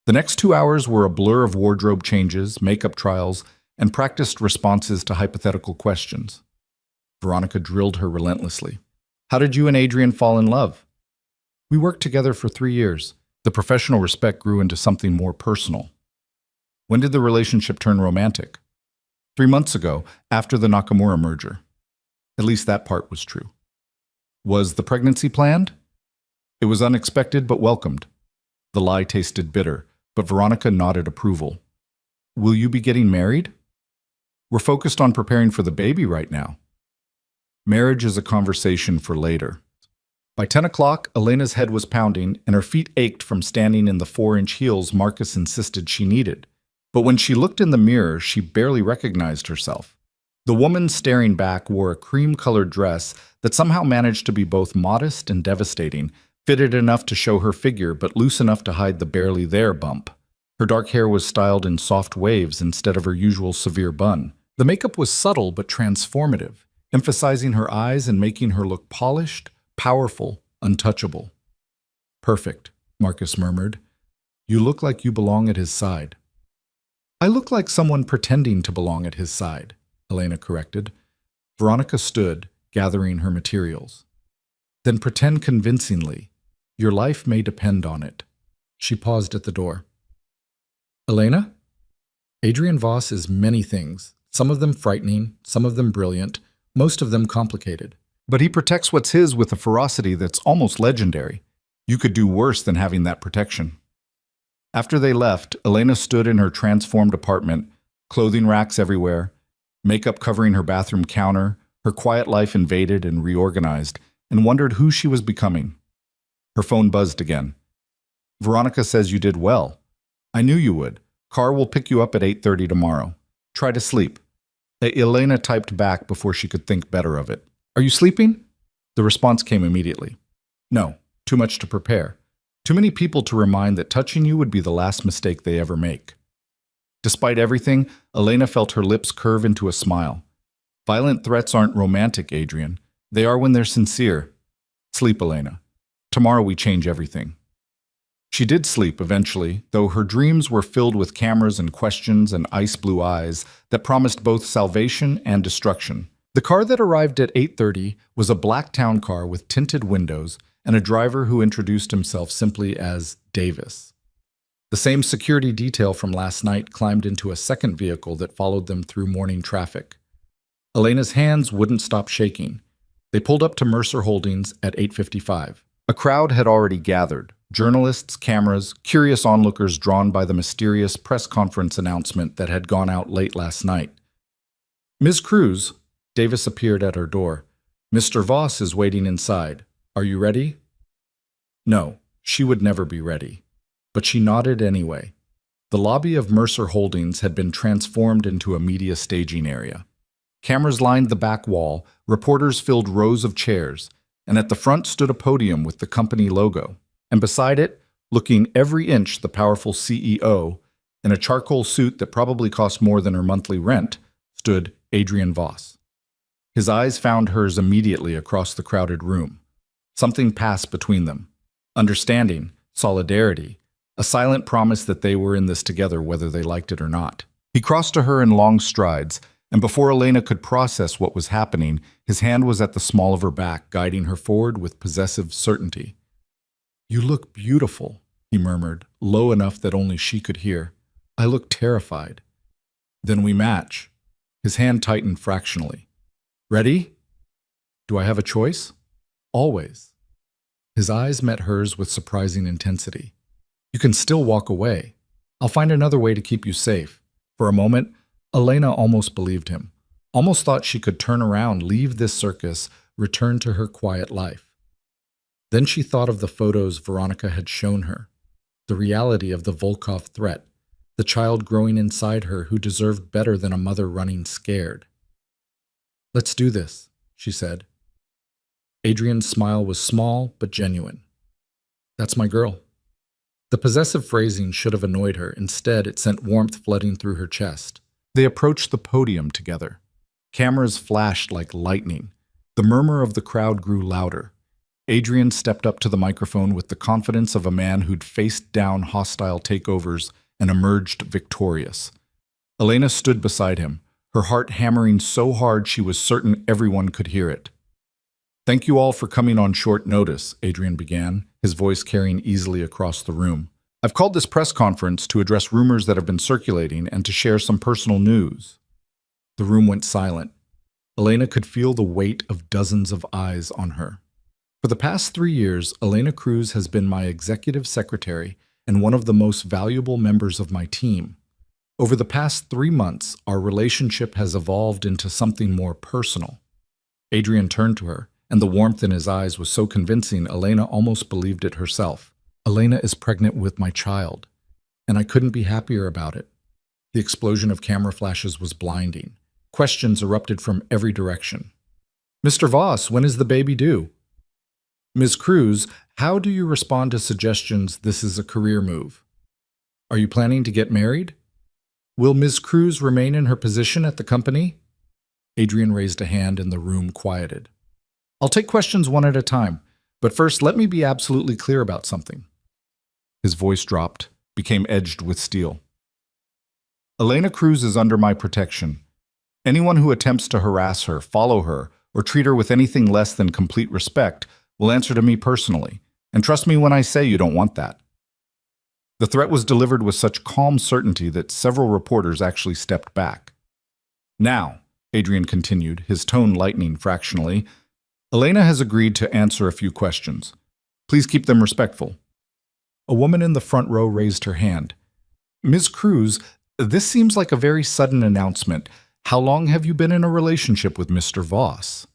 The next 2 hours were a blur of wardrobe changes, makeup trials, and practiced responses to hypothetical questions. Veronica drilled her relentlessly. How did you and Adrian fall in love? We worked together for 3 years. The professional respect grew into something more personal. When did the relationship turn romantic? 3 months ago, after the Nakamura merger. At least that part was true. Was the pregnancy planned? It was unexpected but welcomed. The lie tasted bitter, but Veronica nodded approval. Will you be getting married? We're focused on preparing for the baby right now. Marriage is a conversation for later. By 10 o'clock, Elena's head was pounding and her feet ached from standing in the 4-inch heels Marcus insisted she needed. But when she looked in the mirror, she barely recognized herself. The woman staring back wore a cream-colored dress that somehow managed to be both modest and devastating, fitted enough to show her figure but loose enough to hide the barely there bump. Her dark hair was styled in soft waves instead of her usual severe bun. The makeup was subtle but transformative, emphasizing her eyes and making her look polished, powerful, untouchable. Perfect, Marcus murmured. You look like you belong at his side. I look like someone pretending to belong at his side, Elena corrected. Veronica stood, gathering her materials. Then pretend convincingly. Your life may depend on it. She paused at the door. Elena? Adrian Voss is many things, some of them frightening, some of them brilliant, most of them complicated. But he protects what's his with a ferocity that's almost legendary. You could do worse than having that protection. After they left, Elena stood in her transformed apartment, clothing racks everywhere, makeup covering her bathroom counter, her quiet life invaded and reorganized, and wondered who she was becoming. Her phone buzzed again. Veronica says you did well. I knew you would. Car will pick you up at 8:30 tomorrow. Try to sleep. Elena typed back before she could think better of it. Are you sleeping? The response came immediately. No, too much to prepare. Too many people to remind that touching you would be the last mistake they ever make. Despite everything, Elena felt her lips curve into a smile. Violent threats aren't romantic, Adrian. They are when they're sincere. Sleep, Elena. Tomorrow we change everything. She did sleep eventually, though her dreams were filled with cameras and questions and ice blue eyes that promised both salvation and destruction. The car that arrived at 8:30 was a black town car with tinted windows and a driver who introduced himself simply as Davis. The same security detail from last night climbed into a second vehicle that followed them through morning traffic. Elena's hands wouldn't stop shaking. They pulled up to Mercer Holdings at 8:55. A crowd had already gathered. Journalists, cameras, curious onlookers drawn by the mysterious press conference announcement that had gone out late last night. Ms. Cruz, Davis appeared at her door. Mr. Voss is waiting inside. Are you ready? No, she would never be ready. But she nodded anyway. The lobby of Mercer Holdings had been transformed into a media staging area. Cameras lined the back wall, reporters filled rows of chairs, and at the front stood a podium with the company logo. And beside it, looking every inch the powerful CEO, in a charcoal suit that probably cost more than her monthly rent, stood Adrian Voss. His eyes found hers immediately across the crowded room. Something passed between them. Understanding, solidarity, a silent promise that they were in this together whether they liked it or not. He crossed to her in long strides, and before Elena could process what was happening, his hand was at the small of her back, guiding her forward with possessive certainty. You look beautiful, he murmured, low enough that only she could hear. I look terrified. Then we match. His hand tightened fractionally. Ready? Do I have a choice? Always. His eyes met hers with surprising intensity. You can still walk away. I'll find another way to keep you safe. For a moment, Elena almost believed him, almost thought she could turn around, leave this circus, return to her quiet life. Then she thought of the photos Veronica had shown her, the reality of the Volkov threat, the child growing inside her who deserved better than a mother running scared. Let's do this, she said. Adrian's smile was small but genuine. That's my girl. The possessive phrasing should have annoyed her. Instead, it sent warmth flooding through her chest. They approached the podium together. Cameras flashed like lightning. The murmur of the crowd grew louder. Adrian stepped up to the microphone with the confidence of a man who'd faced down hostile takeovers and emerged victorious. Elena stood beside him, her heart hammering so hard she was certain everyone could hear it. Thank you all for coming on short notice, Adrian began, his voice carrying easily across the room. I've called this press conference to address rumors that have been circulating and to share some personal news. The room went silent. Elena could feel the weight of dozens of eyes on her. For the past 3 years, Elena Cruz has been my executive secretary and one of the most valuable members of my team. Over the past 3 months, our relationship has evolved into something more personal. Adrian turned to her, and the warmth in his eyes was so convincing Elena almost believed it herself. Elena is pregnant with my child, and I couldn't be happier about it. The explosion of camera flashes was blinding. Questions erupted from every direction. Mr. Voss, when is the baby due? Ms. Cruz, how do you respond to suggestions this is a career move? Are you planning to get married? Will Ms. Cruz remain in her position at the company? Adrian raised a hand and the room quieted. I'll take questions one at a time, but first let me be absolutely clear about something. His voice dropped, became edged with steel. Elena Cruz is under my protection. Anyone who attempts to harass her, follow her, or treat her with anything less than complete respect will answer to me personally. And trust me when I say you don't want that. The threat was delivered with such calm certainty that several reporters actually stepped back. Now, Adrian continued, his tone lightening fractionally, Elena has agreed to answer a few questions. Please keep them respectful. A woman in the front row raised her hand. Ms. Cruz, this seems like a very sudden announcement. How long have you been in a relationship with Mr. Voss?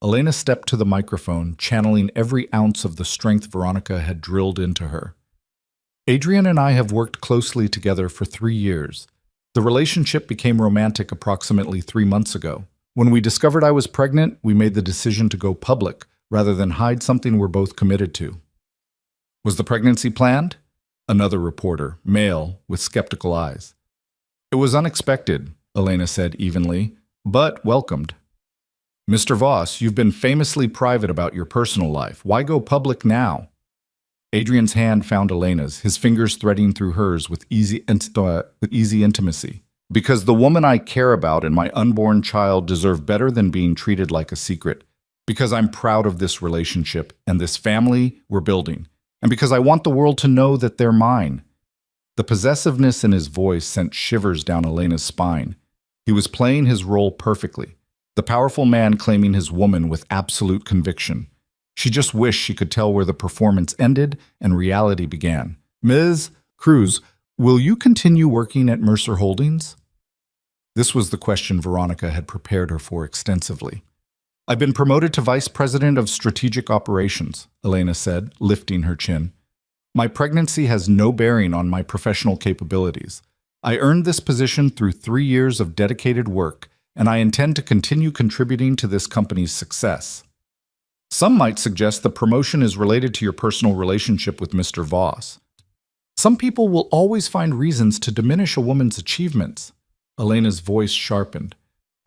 Elena stepped to the microphone, channeling every ounce of the strength Veronica had drilled into her. Adrian and I have worked closely together for 3 years. The relationship became romantic approximately 3 months ago. When we discovered I was pregnant, we made the decision to go public rather than hide something we're both committed to. Was the pregnancy planned? Another reporter, male, with skeptical eyes. It was unexpected, Elena said evenly, but welcomed. Mr. Voss, you've been famously private about your personal life. Why go public now? Adrian's hand found Elena's, his fingers threading through hers with easy intimacy. Because the woman I care about and my unborn child deserve better than being treated like a secret. Because I'm proud of this relationship and this family we're building. And because I want the world to know that they're mine. The possessiveness in his voice sent shivers down Elena's spine. He was playing his role perfectly. The powerful man claiming his woman with absolute conviction. She just wished she could tell where the performance ended and reality began. Ms. Cruz, will you continue working at Mercer Holdings? This was the question Veronica had prepared her for extensively. I've been promoted to Vice President of Strategic Operations, Elena said, lifting her chin. My pregnancy has no bearing on my professional capabilities. I earned this position through 3 years of dedicated work, and I intend to continue contributing to this company's success. Some might suggest the promotion is related to your personal relationship with Mr. Voss. Some people will always find reasons to diminish a woman's achievements. Elena's voice sharpened.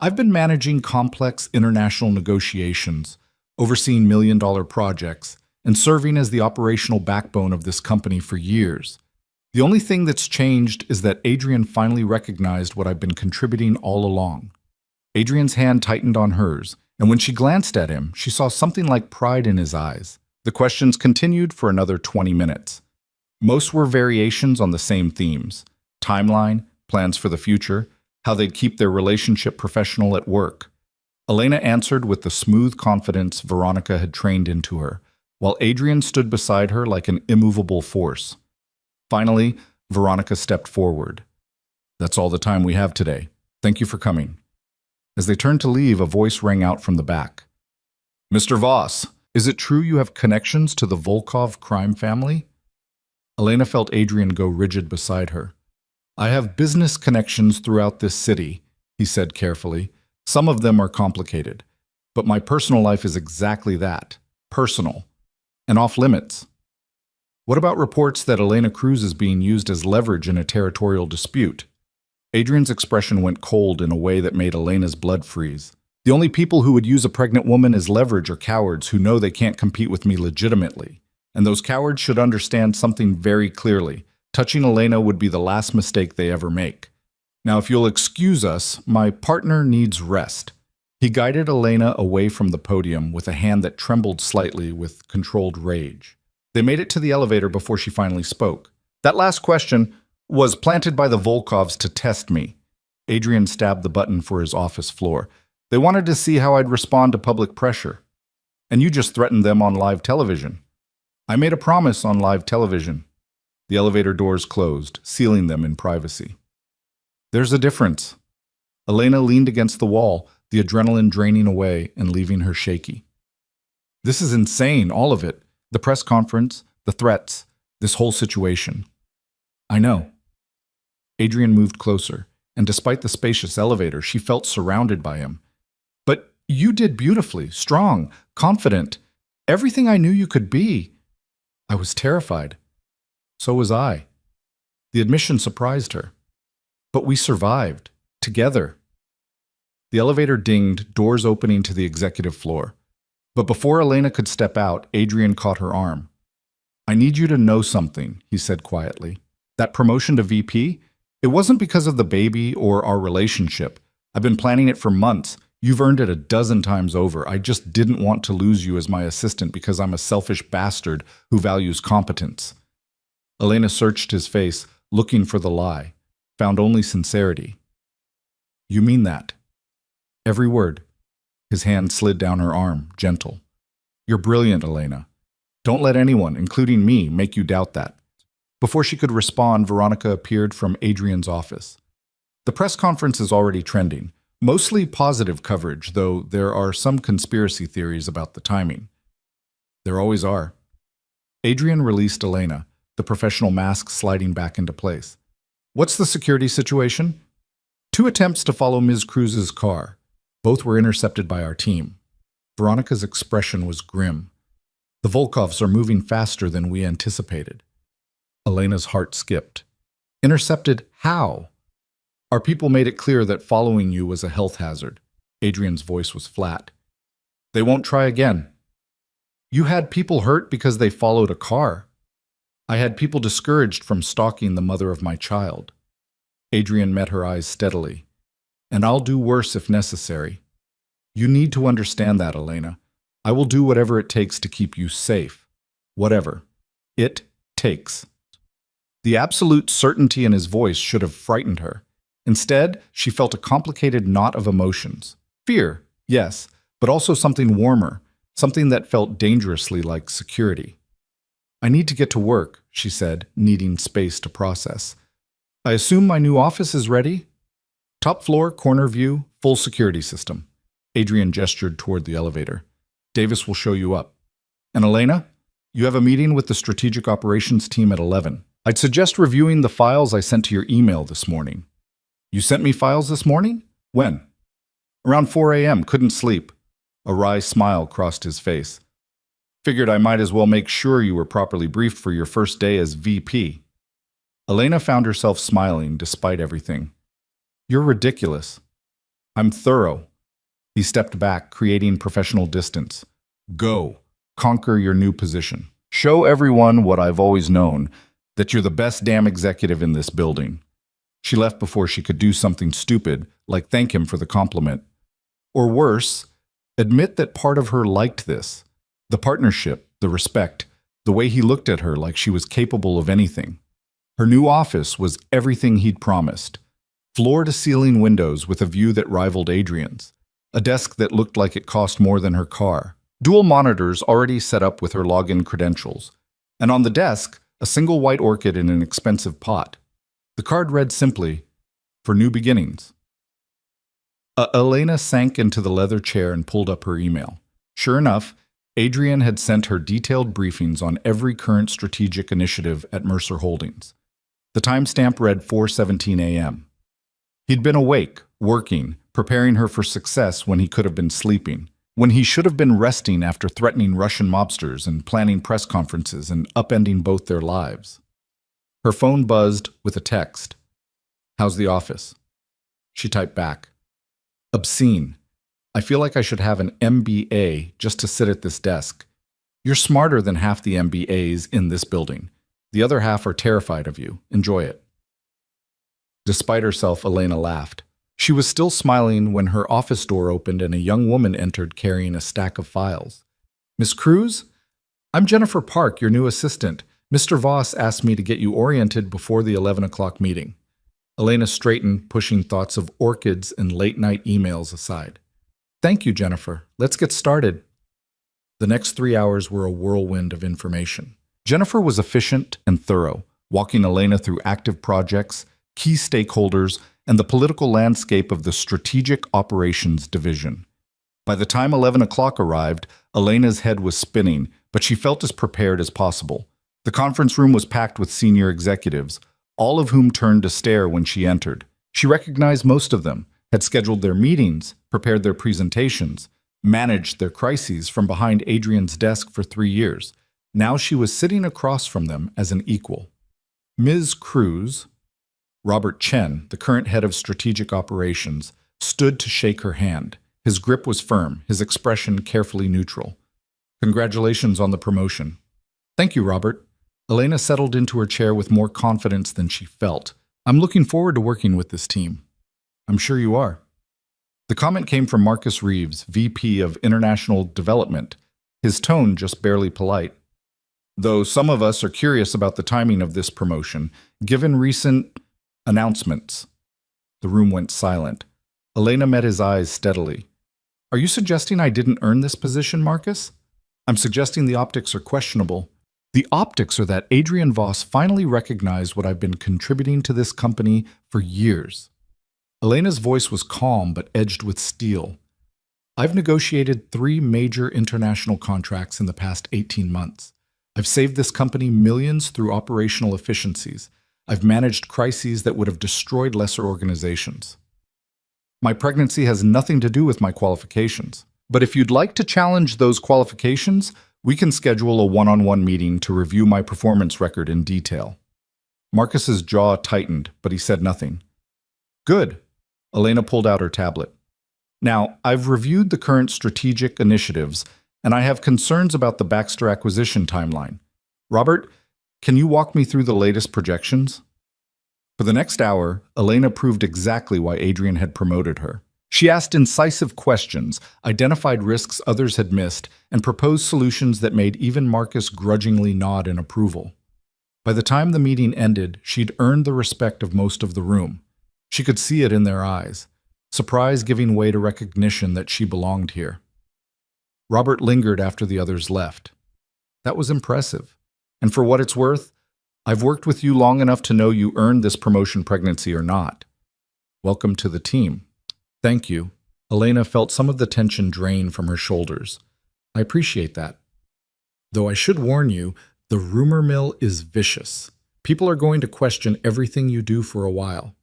I've been managing complex international negotiations, overseeing million-dollar projects, and serving as the operational backbone of this company for years. The only thing that's changed is that Adrian finally recognized what I've been contributing all along. Adrian's hand tightened on hers, and when she glanced at him, she saw something like pride in his eyes. The questions continued for another 20 minutes. Most were variations on the same themes: timeline, plans for the future, how they'd keep their relationship professional at work. Elena answered with the smooth confidence Veronica had trained into her, while Adrian stood beside her like an immovable force. Finally, Veronica stepped forward. That's all the time we have today. Thank you for coming. As they turned to leave, a voice rang out from the back. Mr. Voss, is it true you have connections to the Volkov crime family? Elena felt Adrian go rigid beside her. I have business connections throughout this city, he said carefully. Some of them are complicated, but my personal life is exactly that, personal, and off limits. What about reports that Elena Cruz is being used as leverage in a territorial dispute? Adrian's expression went cold in a way that made Elena's blood freeze. The only people who would use a pregnant woman as leverage are cowards who know they can't compete with me legitimately. And those cowards should understand something very clearly. Touching Elena would be the last mistake they ever make. Now, if you'll excuse us, my partner needs rest. He guided Elena away from the podium with a hand that trembled slightly with controlled rage. They made it to the elevator before she finally spoke. That last question was planted by the Volkovs to test me. Adrian stabbed the button for his office floor. They wanted to see how I'd respond to public pressure. And you just threatened them on live television. I made a promise on live television. The elevator doors closed, sealing them in privacy. There's a difference. Elena leaned against the wall, the adrenaline draining away and leaving her shaky. This is insane, all of it. The press conference, the threats, this whole situation. I know. Adrian moved closer, and despite the spacious elevator, she felt surrounded by him. But you did beautifully, strong, confident, everything I knew you could be. I was terrified. So was I. The admission surprised her. But we survived, together. The elevator dinged, doors opening to the executive floor. But before Elena could step out, Adrian caught her arm. I need you to know something, he said quietly. That promotion to VP, it wasn't because of the baby or our relationship. I've been planning it for months. You've earned it a dozen times over. I just didn't want to lose you as my assistant because I'm a selfish bastard who values competence. Elena searched his face, looking for the lie, found only sincerity. You mean that? Every word. His hand slid down her arm, gentle. You're brilliant, Elena. Don't let anyone, including me, make you doubt that. Before she could respond, Veronica appeared from Adrian's office. The press conference is already trending. Mostly positive coverage, though there are some conspiracy theories about the timing. There always are. Adrian released Elena, the professional mask sliding back into place. What's the security situation? 2 attempts to follow Ms. Cruz's car. Both were intercepted by our team. Veronica's expression was grim. The Volkovs are moving faster than we anticipated. Elena's heart skipped. Intercepted how? Our people made it clear that following you was a health hazard. Adrian's voice was flat. They won't try again. You had people hurt because they followed a car. I had people discouraged from stalking the mother of my child. Adrian met her eyes steadily. And I'll do worse if necessary. You need to understand that, Elena. I will do whatever it takes to keep you safe. Whatever it takes. The absolute certainty in his voice should have frightened her. Instead, she felt a complicated knot of emotions. Fear, yes, but also something warmer, something that felt dangerously like security. I need to get to work, she said, needing space to process. I assume my new office is ready? Top floor, corner view, full security system. Adrian gestured toward the elevator. Davis will show you up. And Elena, you have a meeting with the strategic operations team at 11. I'd suggest reviewing the files I sent to your email this morning. You sent me files this morning? When? Around 4 a.m., couldn't sleep. A wry smile crossed his face. Figured I might as well make sure you were properly briefed for your first day as VP. Elena found herself smiling despite everything. You're ridiculous. I'm thorough. He stepped back, creating professional distance. Go. Conquer your new position. Show everyone what I've always known, that you're the best damn executive in this building. She left before she could do something stupid, like thank him for the compliment. Or worse, admit that part of her liked this. The partnership, the respect, the way he looked at her like she was capable of anything. Her new office was everything he'd promised. Floor-to-ceiling windows with a view that rivaled Adrian's. A desk that looked like it cost more than her car. Dual monitors already set up with her login credentials. And on the desk, a single white orchid in an expensive pot. The card read simply, for new beginnings. Elena sank into the leather chair and pulled up her email. Sure enough, Adrian had sent her detailed briefings on every current strategic initiative at Mercer Holdings. The timestamp read 4:17 a.m. He'd been awake, working, preparing her for success when he could have been sleeping, when he should have been resting after threatening Russian mobsters and planning press conferences and upending both their lives. Her phone buzzed with a text. How's the office? She typed back. Obscene. I feel like I should have an MBA just to sit at this desk. You're smarter than half the MBAs in this building. The other half are terrified of you. Enjoy it. Despite herself, Elena laughed. She was still smiling when her office door opened and a young woman entered carrying a stack of files. Miss Cruz? I'm Jennifer Park, your new assistant. Mr. Voss asked me to get you oriented before the 11 o'clock meeting. Elena straightened, pushing thoughts of orchids and late-night emails aside. Thank you, Jennifer. Let's get started. The next 3 hours were a whirlwind of information. Jennifer was efficient and thorough, walking Elena through active projects, key stakeholders, and the political landscape of the Strategic Operations Division. By the time 11 o'clock arrived, Elena's head was spinning, but she felt as prepared as possible. The conference room was packed with senior executives, all of whom turned to stare when she entered. She recognized most of them, had scheduled their meetings, prepared their presentations, managed their crises from behind Adrian's desk for 3 years. Now she was sitting across from them as an equal. Ms. Cruz, Robert Chen, the current head of strategic operations, stood to shake her hand. His grip was firm, his expression carefully neutral. Congratulations on the promotion. Thank you, Robert. Elena settled into her chair with more confidence than she felt. I'm looking forward to working with this team. I'm sure you are. The comment came from Marcus Reeves, VP of International Development, his tone just barely polite. Though some of us are curious about the timing of this promotion, given recent announcements. The room went silent. Elena met his eyes steadily. Are you suggesting I didn't earn this position, Marcus? I'm suggesting the optics are questionable. The optics are that Adrian Voss finally recognized what I've been contributing to this company for years. Elena's voice was calm but edged with steel. I've negotiated 3 major international contracts in the past 18 months. I've saved this company millions through operational efficiencies. I've managed crises that would have destroyed lesser organizations. My pregnancy has nothing to do with my qualifications. But if you'd like to challenge those qualifications, we can schedule a one-on-one meeting to review my performance record in detail. Marcus's jaw tightened, but he said nothing. Good. Elena pulled out her tablet. Now, I've reviewed the current strategic initiatives, and I have concerns about the Baxter acquisition timeline. Robert, can you walk me through the latest projections? For the next hour, Elena proved exactly why Adrian had promoted her. She asked incisive questions, identified risks others had missed, and proposed solutions that made even Marcus grudgingly nod in approval. By the time the meeting ended, she'd earned the respect of most of the room. She could see it in their eyes, surprise giving way to recognition that she belonged here. Robert lingered after the others left. That was impressive. And for what it's worth, I've worked with you long enough to know you earned this promotion, pregnancy or not. Welcome to the team. Thank you. Elena felt some of the tension drain from her shoulders. I appreciate that. Though I should warn you, the rumor mill is vicious. People are going to question everything you do for a while.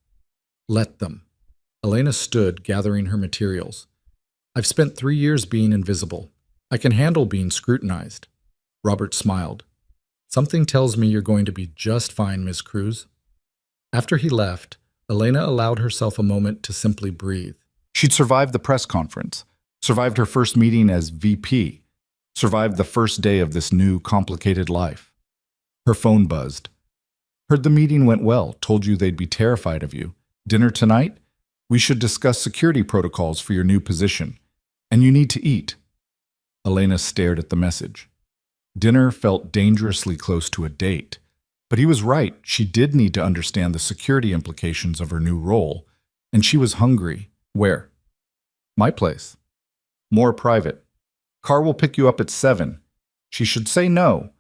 Let them. Elena stood, gathering her materials. I've spent 3 years being invisible. I can handle being scrutinized. Robert smiled. Something tells me you're going to be just fine, Miss Cruz. After he left, Elena allowed herself a moment to simply breathe. She'd survived the press conference, survived her first meeting as VP, survived the first day of this new, complicated life. Her phone buzzed. Heard the meeting went well, told you they'd be terrified of you. Dinner tonight? We should discuss security protocols for your new position. And you need to eat. Elena stared at the message. Dinner felt dangerously close to a date. But he was right, she did need to understand the security implications of her new role. And she was hungry. Where? My place. More private. Car will pick you up at 7. She should say no.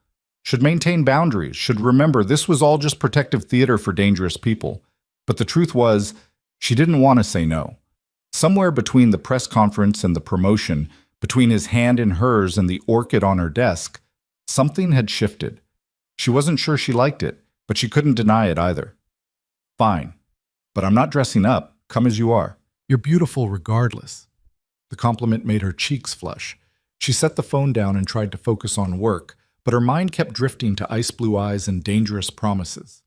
Should maintain boundaries. Should remember this was all just protective theater for dangerous people. But the truth was, she didn't want to say no. Somewhere between the press conference and the promotion, between his hand in hers and the orchid on her desk, something had shifted. She wasn't sure she liked it, but she couldn't deny it either. Fine. But I'm not dressing up. Come as you are. You're beautiful regardless. The compliment made her cheeks flush. She set the phone down and tried to focus on work, but her mind kept drifting to ice blue eyes and dangerous promises.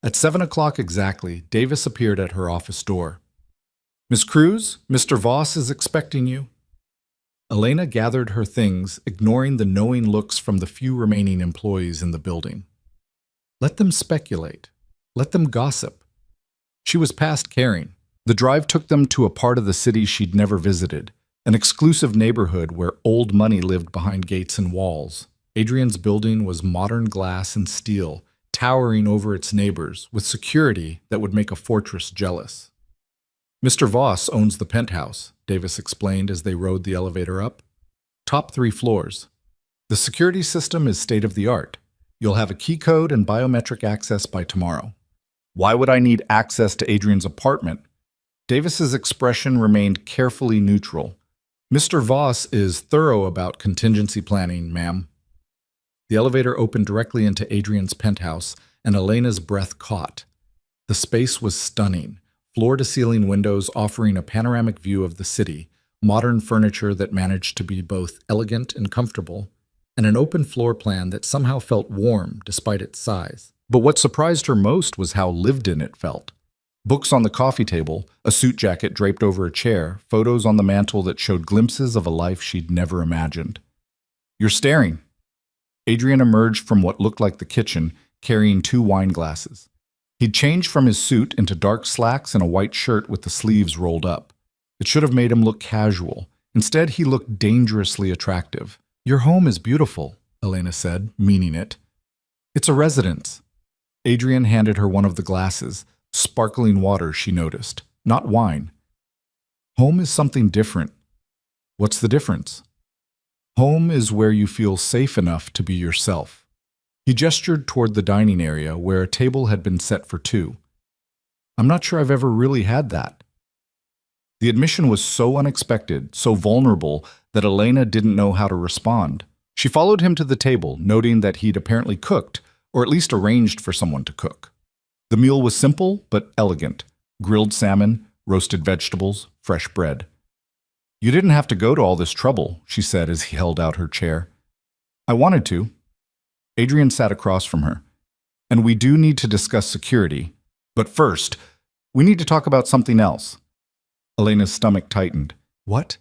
At 7 o'clock exactly, Davis appeared at her office door. Miss Cruz, Mr. Voss is expecting you. Elena gathered her things, ignoring the knowing looks from the few remaining employees in the building. Let them speculate. Let them gossip. She was past caring. The drive took them to a part of the city she'd never visited, an exclusive neighborhood where old money lived behind gates and walls. Adrian's building was modern glass and steel, towering over its neighbors, with security that would make a fortress jealous. Mr. Voss owns the penthouse, Davis explained as they rode the elevator up. Top 3 floors. The security system is state-of-the-art. You'll have a key code and biometric access by tomorrow. Why would I need access to Adrian's apartment? Davis's expression remained carefully neutral. Mr. Voss is thorough about contingency planning, ma'am. The elevator opened directly into Adrian's penthouse, and Elena's breath caught. The space was stunning, floor-to-ceiling windows offering a panoramic view of the city, modern furniture that managed to be both elegant and comfortable, and an open floor plan that somehow felt warm despite its size. But what surprised her most was how lived-in it felt. Books on the coffee table, a suit jacket draped over a chair, photos on the mantel that showed glimpses of a life she'd never imagined. You're staring. Adrian emerged from what looked like the kitchen, carrying 2 wine glasses. He'd changed from his suit into dark slacks and a white shirt with the sleeves rolled up. It should have made him look casual. Instead, he looked dangerously attractive. "Your home is beautiful," Elena said, meaning it. "It's a residence." Adrian handed her one of the glasses. Sparkling water, she noticed, not wine. "Home is something different." "What's the difference?" "Home is where you feel safe enough to be yourself." He gestured toward the dining area where a table had been set for two. "I'm not sure I've ever really had that." The admission was so unexpected, so vulnerable, that Elena didn't know how to respond. She followed him to the table, noting that he'd apparently cooked, or at least arranged for someone to cook. The meal was simple but elegant: grilled salmon, roasted vegetables, fresh bread. "You didn't have to go to all this trouble," she said as he held out her chair. "I wanted to." Adrian sat across from her. "And we do need to discuss security. But first, we need to talk about something else." Elena's stomach tightened. "What?"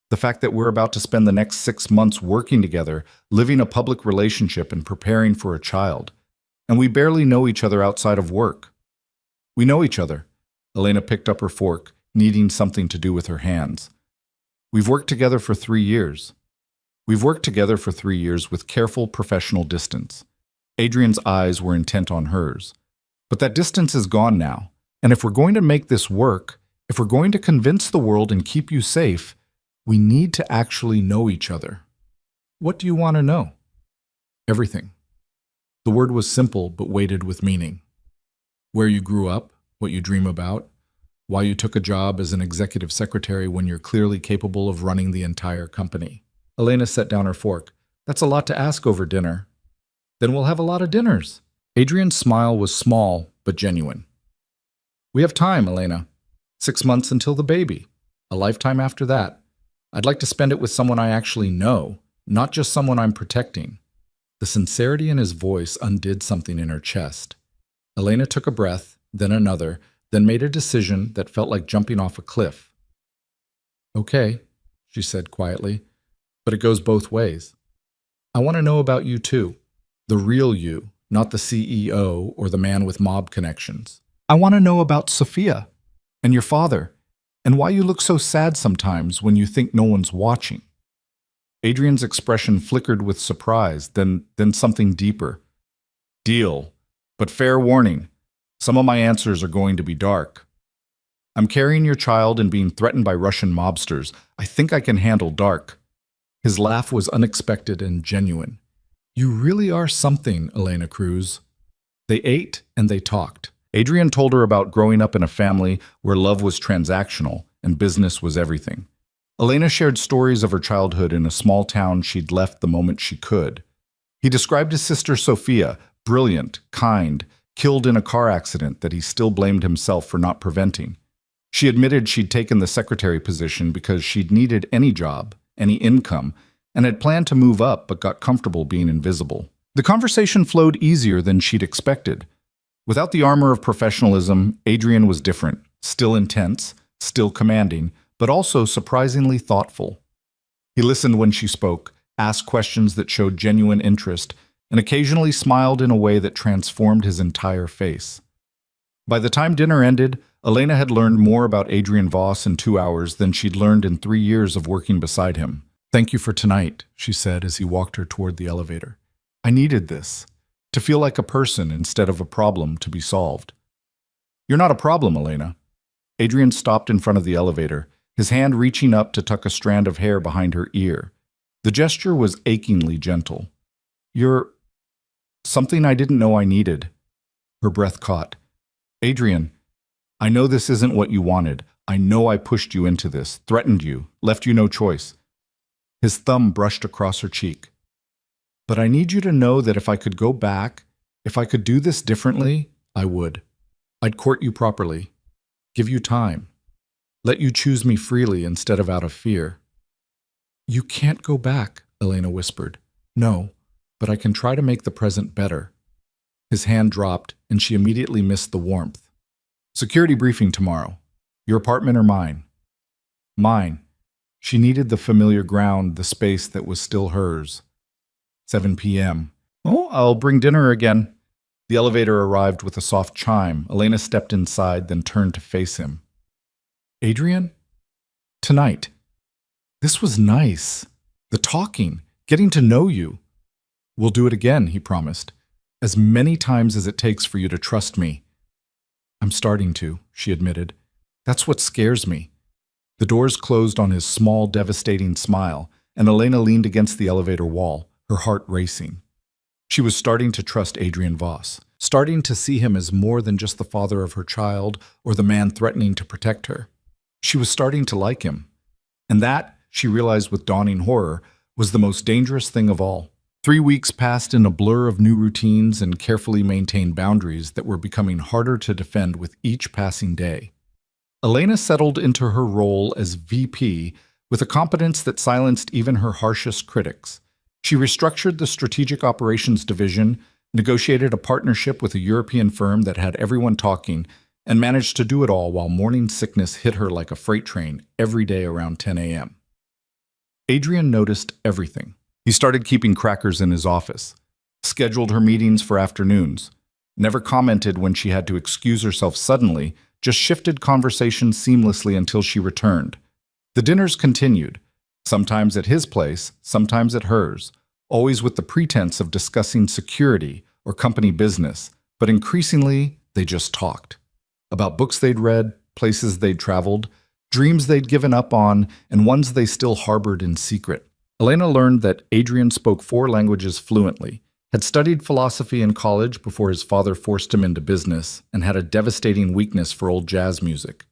"The fact that we're about to spend the next 6 months working together, living a public relationship and preparing for a child. And we barely know each other outside of work." "We know each other." Elena picked up her fork, needing something to do with her hands. "We've worked together for 3 years." "We've worked together for 3 years with careful professional distance." Adrian's eyes were intent on hers. "But that distance is gone now. And if we're going to make this work, if we're going to convince the world and keep you safe, we need to actually know each other." "What do you want to know?" "Everything." The word was simple but weighted with meaning. Where you grew up, what you dream about, why you took a job as an executive secretary when you're clearly capable of running the entire company. Elena set down her fork. "That's a lot to ask over dinner." "Then we'll have a lot of dinners." Adrian's smile was small but genuine. "We have time, Elena. 6 months until the baby. A lifetime after that. I'd like to spend it with someone I actually know, not just someone I'm protecting." The sincerity in his voice undid something in her chest. Elena took a breath, then another, then made a decision that felt like jumping off a cliff. "Okay," she said quietly, "but it goes both ways. I want to know about you too. The real you, not the CEO or the man with mob connections. I want to know about Sophia and your father, and why you look so sad sometimes when you think no one's watching." Adrian's expression flickered with surprise, then something deeper. "Deal. But fair warning, some of my answers are going to be dark. I'm carrying your child and being threatened by Russian mobsters. I think I can handle dark." His laugh was unexpected and genuine. "You really are something, Elena Cruz." They ate and they talked. Adrian told her about growing up in a family where love was transactional and business was everything. Elena shared stories of her childhood in a small town she'd left the moment she could. He described his sister Sophia, brilliant, kind, killed in a car accident that he still blamed himself for not preventing. She admitted she'd taken the secretary position because she'd needed any job, any income, and had planned to move up but got comfortable being invisible. The conversation flowed easier than she'd expected. Without the armor of professionalism, Adrian was different, still intense, still commanding, but also surprisingly thoughtful. He listened when she spoke, asked questions that showed genuine interest, and occasionally smiled in a way that transformed his entire face. By the time dinner ended, Elena had learned more about Adrian Voss in 2 hours than she'd learned in 3 years of working beside him. "Thank you for tonight," she said as he walked her toward the elevator. "I needed this, to feel like a person instead of a problem to be solved." "You're not a problem, Elena." Adrian stopped in front of the elevator, his hand reaching up to tuck a strand of hair behind her ear. The gesture was achingly gentle. "You're something I didn't know I needed." Her breath caught. "Adrian, I know this isn't what you wanted. I know I pushed you into this, threatened you, left you no choice." His thumb brushed across her cheek. "But I need you to know that if I could go back, if I could do this differently, I would. I'd court you properly, give you time, let you choose me freely instead of out of fear." "You can't go back," Elena whispered. "No, but I can try to make the present better." His hand dropped, and she immediately missed the warmth. "Security briefing tomorrow. Your apartment or mine?" "Mine." She needed the familiar ground, the space that was still hers. 7 p.m. "Oh, I'll bring dinner again." The elevator arrived with a soft chime. Elena stepped inside, then turned to face him. "Adrian?" Tonight. This was nice. The talking, getting to know you. We'll do it again, he promised. As many times as it takes for you to trust me. I'm starting to, she admitted. That's what scares me. The doors closed on his small, devastating smile, and Elena leaned against the elevator wall, her heart racing. She was starting to trust Adrian Voss, starting to see him as more than just the father of her child or the man threatening to protect her. She was starting to like him. And that, she realized with dawning horror, was the most dangerous thing of all. 3 weeks passed in a blur of new routines and carefully maintained boundaries that were becoming harder to defend with each passing day. Elena settled into her role as VP with a competence that silenced even her harshest critics. She restructured the Strategic Operations Division, negotiated a partnership with a European firm that had everyone talking, and managed to do it all while morning sickness hit her like a freight train every day around 10 a.m. Adrian noticed everything. He started keeping crackers in his office, scheduled her meetings for afternoons, never commented when she had to excuse herself suddenly, just shifted conversation seamlessly until she returned. The dinners continued, sometimes at his place, sometimes at hers, always with the pretense of discussing security or company business, but increasingly they just talked. About books they'd read, places they'd traveled, dreams they'd given up on, and ones they still harbored in secret. Elena learned that Adrian spoke 4 languages fluently, had studied philosophy in college before his father forced him into business, and had a devastating weakness for old jazz music.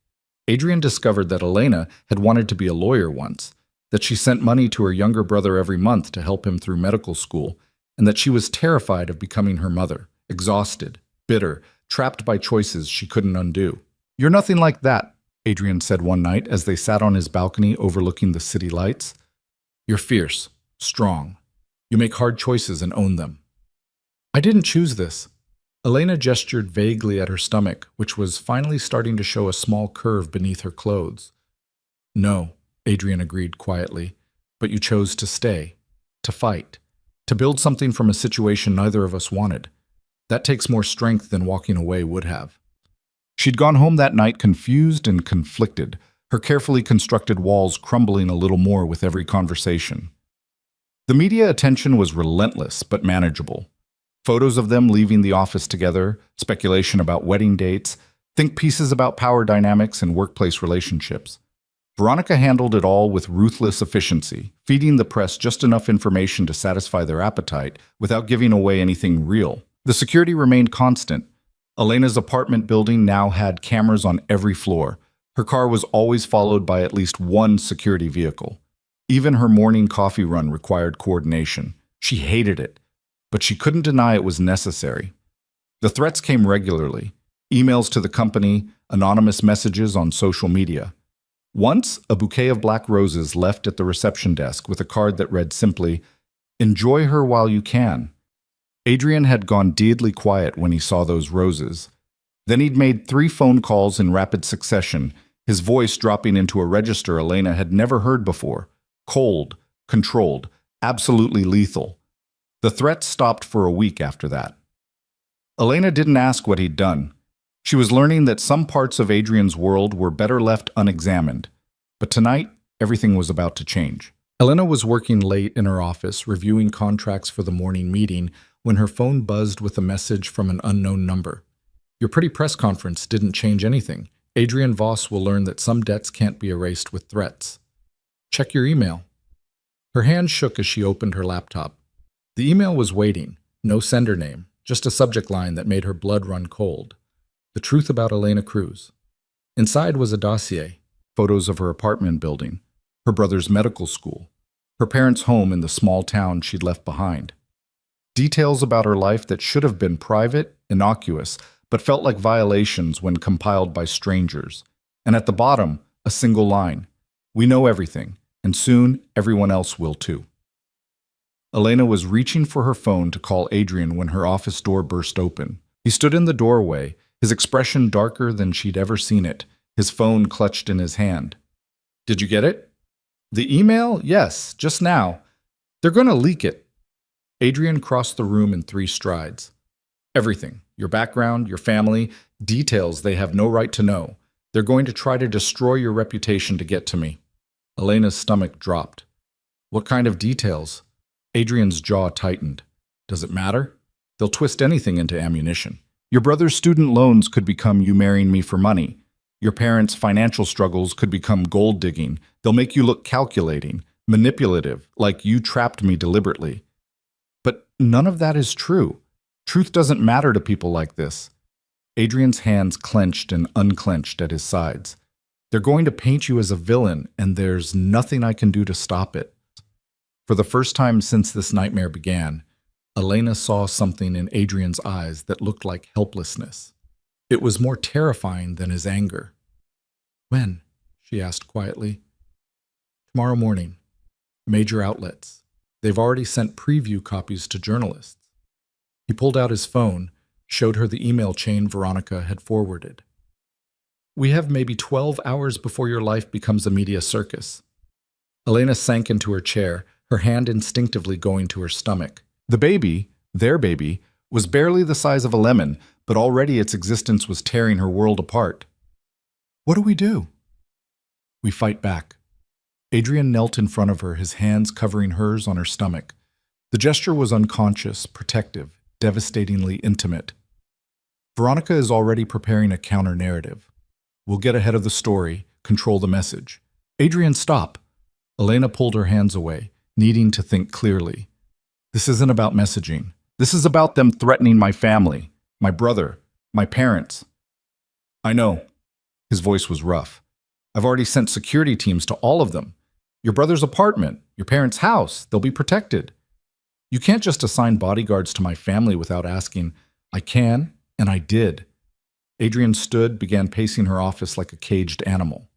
Adrian discovered that Elena had wanted to be a lawyer once, that she sent money to her younger brother every month to help him through medical school, and that she was terrified of becoming her mother, exhausted, bitter, trapped by choices she couldn't undo. "You're nothing like that," Adrian said one night as they sat on his balcony overlooking the city lights. "You're fierce, strong. You make hard choices and own them." "I didn't choose this." Elena gestured vaguely at her stomach, which was finally starting to show a small curve beneath her clothes. "No," Adrian agreed quietly, "but you chose to stay, to fight, to build something from a situation neither of us wanted. That takes more strength than walking away would have." She'd gone home that night confused and conflicted, her carefully constructed walls crumbling a little more with every conversation. The media attention was relentless but manageable. Photos of them leaving the office together, speculation about wedding dates, think pieces about power dynamics and workplace relationships. Veronica handled it all with ruthless efficiency, feeding the press just enough information to satisfy their appetite without giving away anything real. The security remained constant. Elena's apartment building now had cameras on every floor. Her car was always followed by at least one security vehicle. Even her morning coffee run required coordination. She hated it, but she couldn't deny it was necessary. The threats came regularly. Emails to the company, anonymous messages on social media. Once, a bouquet of black roses left at the reception desk with a card that read simply, "Enjoy her while you can." Adrian had gone deadly quiet when he saw those roses. Then he'd made 3 phone calls in rapid succession, his voice dropping into a register Elena had never heard before. Cold, controlled, absolutely lethal. The threats stopped for a week after that. Elena didn't ask what he'd done. She was learning that some parts of Adrian's world were better left unexamined. But tonight, everything was about to change. Elena was working late in her office, reviewing contracts for the morning meeting, when her phone buzzed with a message from an unknown number. "Your pretty press conference didn't change anything. Adrian Voss will learn that some debts can't be erased with threats. Check your email." Her hand shook as she opened her laptop. The email was waiting, no sender name, just a subject line that made her blood run cold. The truth about Elena Cruz. Inside was a dossier, photos of her apartment building, her brother's medical school, her parents' home in the small town she'd left behind. Details about her life that should have been private, innocuous, but felt like violations when compiled by strangers. And at the bottom, a single line. "We know everything, and soon everyone else will too." Elena was reaching for her phone to call Adrian when her office door burst open. He stood in the doorway, his expression darker than she'd ever seen it, his phone clutched in his hand. "Did you get it?" "The email? Yes, just now. They're going to leak it." Adrian crossed the room in 3 strides. "Everything. Your background, your family, details they have no right to know. They're going to try to destroy your reputation to get to me." Elena's stomach dropped. What kind of details? Adrian's jaw tightened. Does it matter? They'll twist anything into ammunition. Your brother's student loans could become you marrying me for money. Your parents' financial struggles could become gold digging. They'll make you look calculating, manipulative, like you trapped me deliberately. But none of that is true. Truth doesn't matter to people like this. Adrian's hands clenched and unclenched at his sides. They're going to paint you as a villain, and there's nothing I can do to stop it. For the first time since this nightmare began, Elena saw something in Adrian's eyes that looked like helplessness. It was more terrifying than his anger. When? She asked quietly. Tomorrow morning. Major outlets. They've already sent preview copies to journalists. He pulled out his phone, showed her the email chain Veronica had forwarded. We have maybe 12 hours before your life becomes a media circus. Elena sank into her chair, her hand instinctively going to her stomach. The baby, their baby, was barely the size of a lemon, but already its existence was tearing her world apart. What do? We fight back. Adrian knelt in front of her, his hands covering hers on her stomach. The gesture was unconscious, protective, devastatingly intimate. Veronica is already preparing a counter-narrative. We'll get ahead of the story, control the message. Adrian, stop. Elena pulled her hands away, needing to think clearly. This isn't about messaging. This is about them threatening my family, my brother, my parents. I know. His voice was rough. I've already sent security teams to all of them. Your brother's apartment, your parents' house, they'll be protected. You can't just assign bodyguards to my family without asking. I can, and I did. Adrian stood, began pacing her office like a caged animal.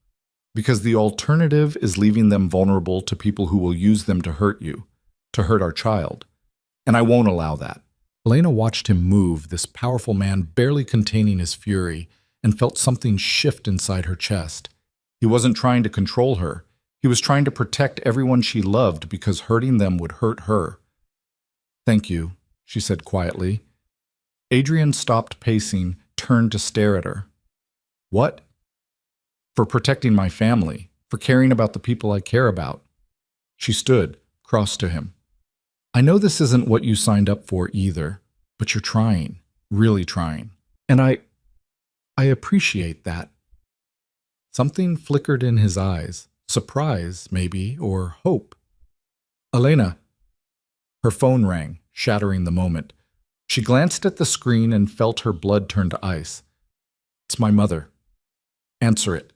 Because the alternative is leaving them vulnerable to people who will use them to hurt you, to hurt our child. And I won't allow that. Elena watched him move, this powerful man barely containing his fury, and felt something shift inside her chest. He wasn't trying to control her. He was trying to protect everyone she loved because hurting them would hurt her. Thank you, she said quietly. Adrian stopped pacing, turned to stare at her. What? For protecting my family, for caring about the people I care about. She stood, crossed to him. I know this isn't what you signed up for either, but you're trying, really trying. And I appreciate that. Something flickered in his eyes, surprise, maybe, or hope. Elena. Her phone rang, shattering the moment. She glanced at the screen and felt her blood turn to ice. It's my mother. Answer it.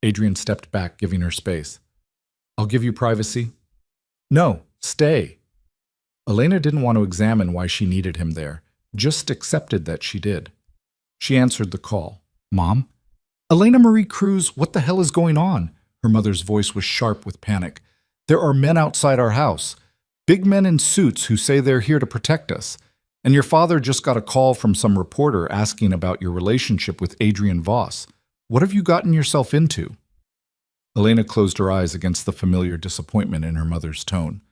Adrian stepped back, giving her space. I'll give you privacy. No, stay. Elena didn't want to examine why she needed him there, just accepted that she did. She answered the call. Mom? Elena Marie Cruz, what the hell is going on? Her mother's voice was sharp with panic. There are men outside our house. Big men in suits who say they're here to protect us. And your father just got a call from some reporter asking about your relationship with Adrian Voss. What have you gotten yourself into? Elena closed her eyes against the familiar disappointment in her mother's tone.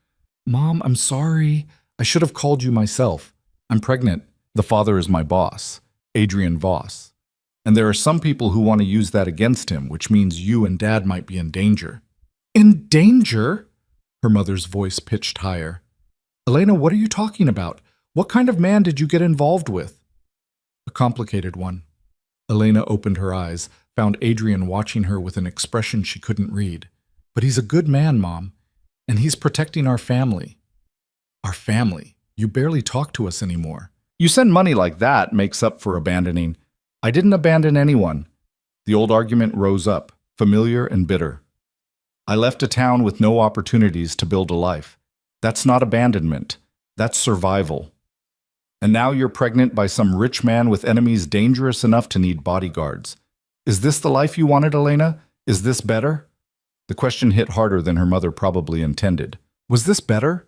Mom, I'm sorry. I should have called you myself. I'm pregnant. The father is my boss, Adrian Voss. And there are some people who want to use that against him, which means you and Dad might be in danger. In danger? Her mother's voice pitched higher. Elena, what are you talking about? What kind of man did you get involved with? A complicated one. Elena opened her eyes, found Adrian watching her with an expression she couldn't read. But he's a good man, Mom. And he's protecting our family. Our family? You barely talk to us anymore. You send money like that makes up for abandoning. I didn't abandon anyone. The old argument rose up, familiar and bitter. I left a town with no opportunities to build a life. That's not abandonment. That's survival. And now you're pregnant by some rich man with enemies dangerous enough to need bodyguards. Is this the life you wanted, Elena? Is this better? The question hit harder than her mother probably intended. Was this better?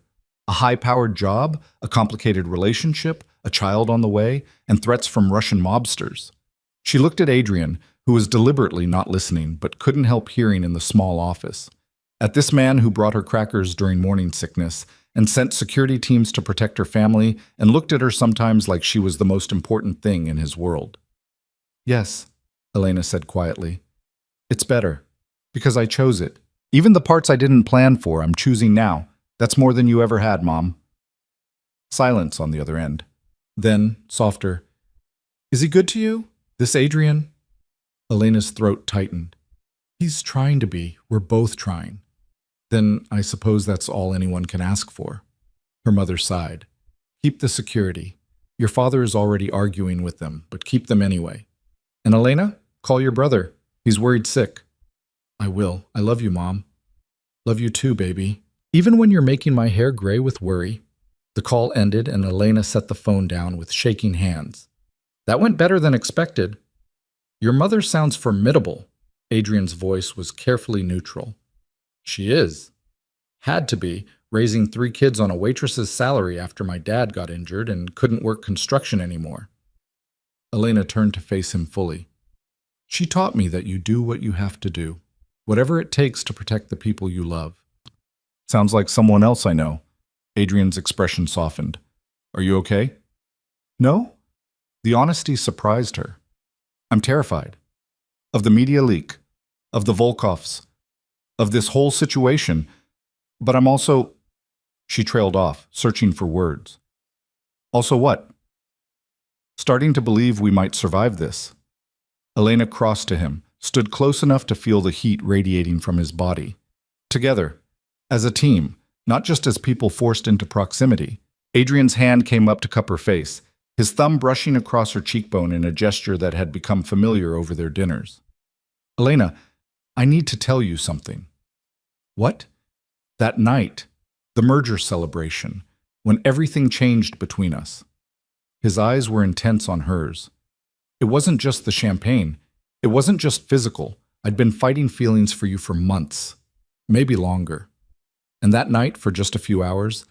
A high-powered job, a complicated relationship, a child on the way, and threats from Russian mobsters. She looked at Adrian, who was deliberately not listening but couldn't help hearing in the small office. At this man who brought her crackers during morning sickness and sent security teams to protect her family and looked at her sometimes like she was the most important thing in his world. Yes, Elena said quietly. It's better, because I chose it, Even the parts I didn't plan for, I'm choosing now. That's more than you ever had, Mom. Silence on the other end. Then, softer, "Is he good to you? This Adrian?" Elena's throat tightened. "He's trying to be. We're both trying." "Then I suppose that's all anyone can ask for." Her mother sighed. "Keep the security. Your father is already arguing with them, but keep them anyway. And Elena, call your brother. He's worried sick." "I will. I love you, Mom." "Love you too, baby. Even when you're making my hair gray with worry." The call ended and Elena set the phone down with shaking hands. "That went better than expected." "Your mother sounds formidable." Adrian's voice was carefully neutral. "She is. Had to be, raising 3 kids on a waitress's salary after my dad got injured and couldn't work construction anymore." Elena turned to face him fully. "She taught me that you do what you have to do, whatever it takes to protect the people you love." "Sounds like someone else I know." Adrian's expression softened. "Are you okay?" "No." The honesty surprised her. "I'm terrified. Of the media leak. Of the Volkovs. Of this whole situation. But I'm also—" She trailed off, searching for words. "Also what?" "Starting to believe we might survive this." Elena crossed to him, stood close enough to feel the heat radiating from his body. "Together. As a team. Not just as people forced into proximity." Adrian's hand came up to cup her face, his thumb brushing across her cheekbone in a gesture that had become familiar over their dinners. "Elena, I need to tell you something." "What?" "That night, the merger celebration, when everything changed between us." His eyes were intense on hers. "It wasn't just the champagne. It wasn't just physical. I'd been fighting feelings for you for months, maybe longer. And that night, for just a few hours,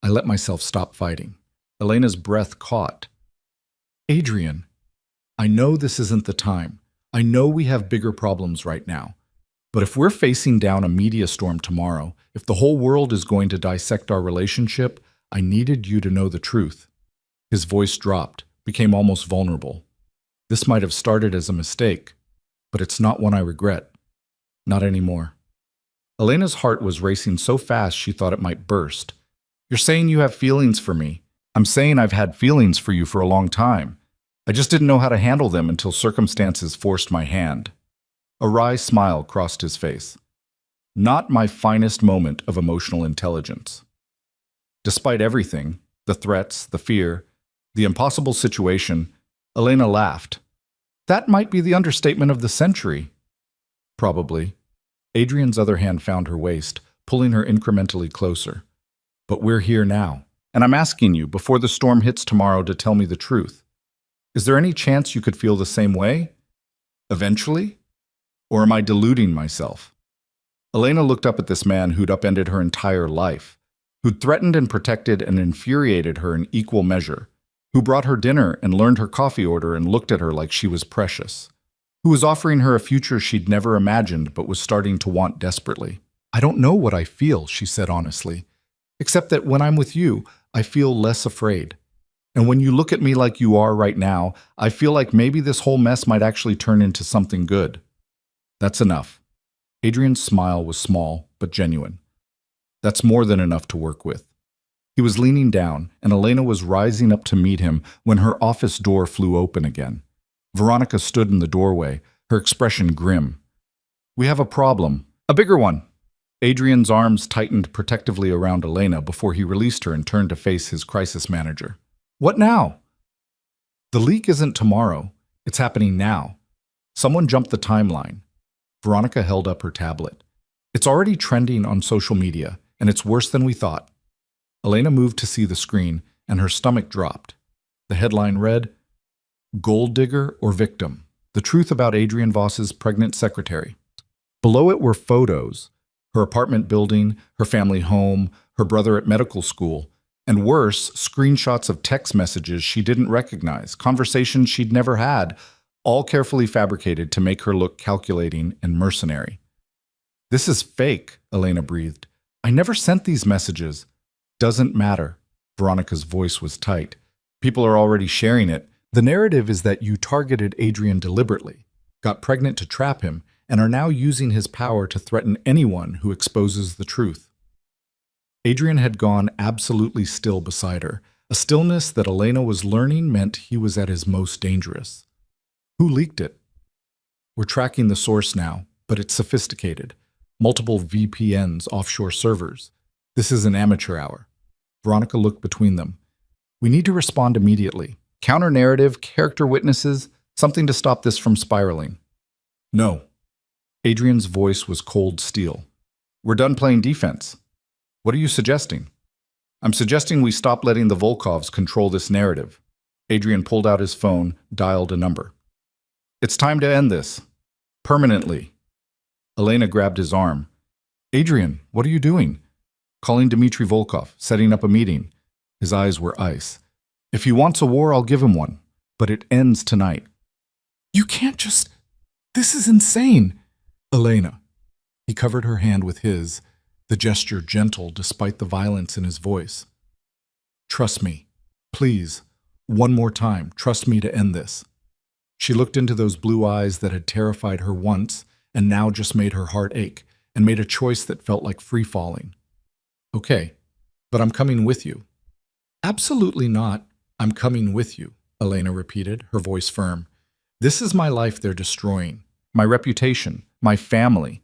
I let myself stop fighting." Elena's breath caught. "Adrian, I know this isn't the time. I know we have bigger problems right now. But if we're facing down a media storm tomorrow, if the whole world is going to dissect our relationship, I needed you to know the truth." His voice dropped, became almost vulnerable. "This might have started as a mistake, but it's not one I regret. Not anymore." Elena's heart was racing so fast she thought it might burst. "You're saying you have feelings for me. I'm saying I've had feelings for you for a long time. I just didn't know how to handle them until circumstances forced my hand." A wry smile crossed his face. "Not my finest moment of emotional intelligence." Despite everything, the threats, the fear, the impossible situation, Elena laughed. "That might be the understatement of the century." "Probably." Adrian's other hand found her waist, pulling her incrementally closer. "But we're here now, and I'm asking you, before the storm hits tomorrow, to tell me the truth. Is there any chance you could feel the same way? Eventually? Or am I deluding myself?" Elena looked up at this man who'd upended her entire life, who'd threatened and protected and infuriated her in equal measure, who brought her dinner and learned her coffee order and looked at her like she was precious, who was offering her a future she'd never imagined but was starting to want desperately. "I don't know what I feel," she said honestly, "except that when I'm with you, I feel less afraid. And when you look at me like you are right now, I feel like maybe this whole mess might actually turn into something good." "That's enough." Adrian's smile was small, but genuine. "That's more than enough to work with." He was leaning down, and Elena was rising up to meet him when her office door flew open again. Veronica stood in the doorway, her expression grim. "We have a problem. A bigger one." Adrian's arms tightened protectively around Elena before he released her and turned to face his crisis manager. "What now?" "The leak isn't tomorrow. It's happening now. Someone jumped the timeline." Veronica held up her tablet. "It's already trending on social media, and it's worse than we thought." Elena moved to see the screen, and her stomach dropped. The headline read, "Gold Digger or Victim? The Truth About Adrian Voss's Pregnant Secretary." Below it were photos, her apartment building, her family home, her brother at medical school, and worse, screenshots of text messages she didn't recognize, conversations she'd never had, all carefully fabricated to make her look calculating and mercenary. "This is fake," Elena breathed. "I never sent these messages." "Doesn't matter." Veronica's voice was tight. "People are already sharing it. The narrative is that you targeted Adrian deliberately, got pregnant to trap him, and are now using his power to threaten anyone who exposes the truth. Adrian had gone absolutely still beside her, a stillness that Elena was learning meant he was at his most dangerous. Who leaked it? We're tracking the source now, but it's sophisticated. Multiple VPNs, offshore servers. This is an amateur hour. Veronica looked between them. We need to respond immediately. Counter-narrative, character witnesses, something to stop this from spiraling. No. Adrian's voice was cold steel. We're done playing defense. What are you suggesting? I'm suggesting we stop letting the Volkovs control this narrative. Adrian pulled out his phone, dialed a number. It's time to end this. Permanently. Elena grabbed his arm. Adrian, what are you doing? Calling Dmitry Volkov, setting up a meeting. His eyes were ice. If he wants a war, I'll give him one. But it ends tonight. You can't just... This is insane. Elena. He covered her hand with his, the gesture gentle despite the violence in his voice. Trust me. Please. One more time. Trust me to end this. She looked into those blue eyes that had terrified her once and now just made her heart ache, and made a choice that felt like free-falling. Okay, but I'm coming with you. Absolutely not. I'm coming with you, Elena repeated, her voice firm. This is my life they're destroying. My reputation. My family.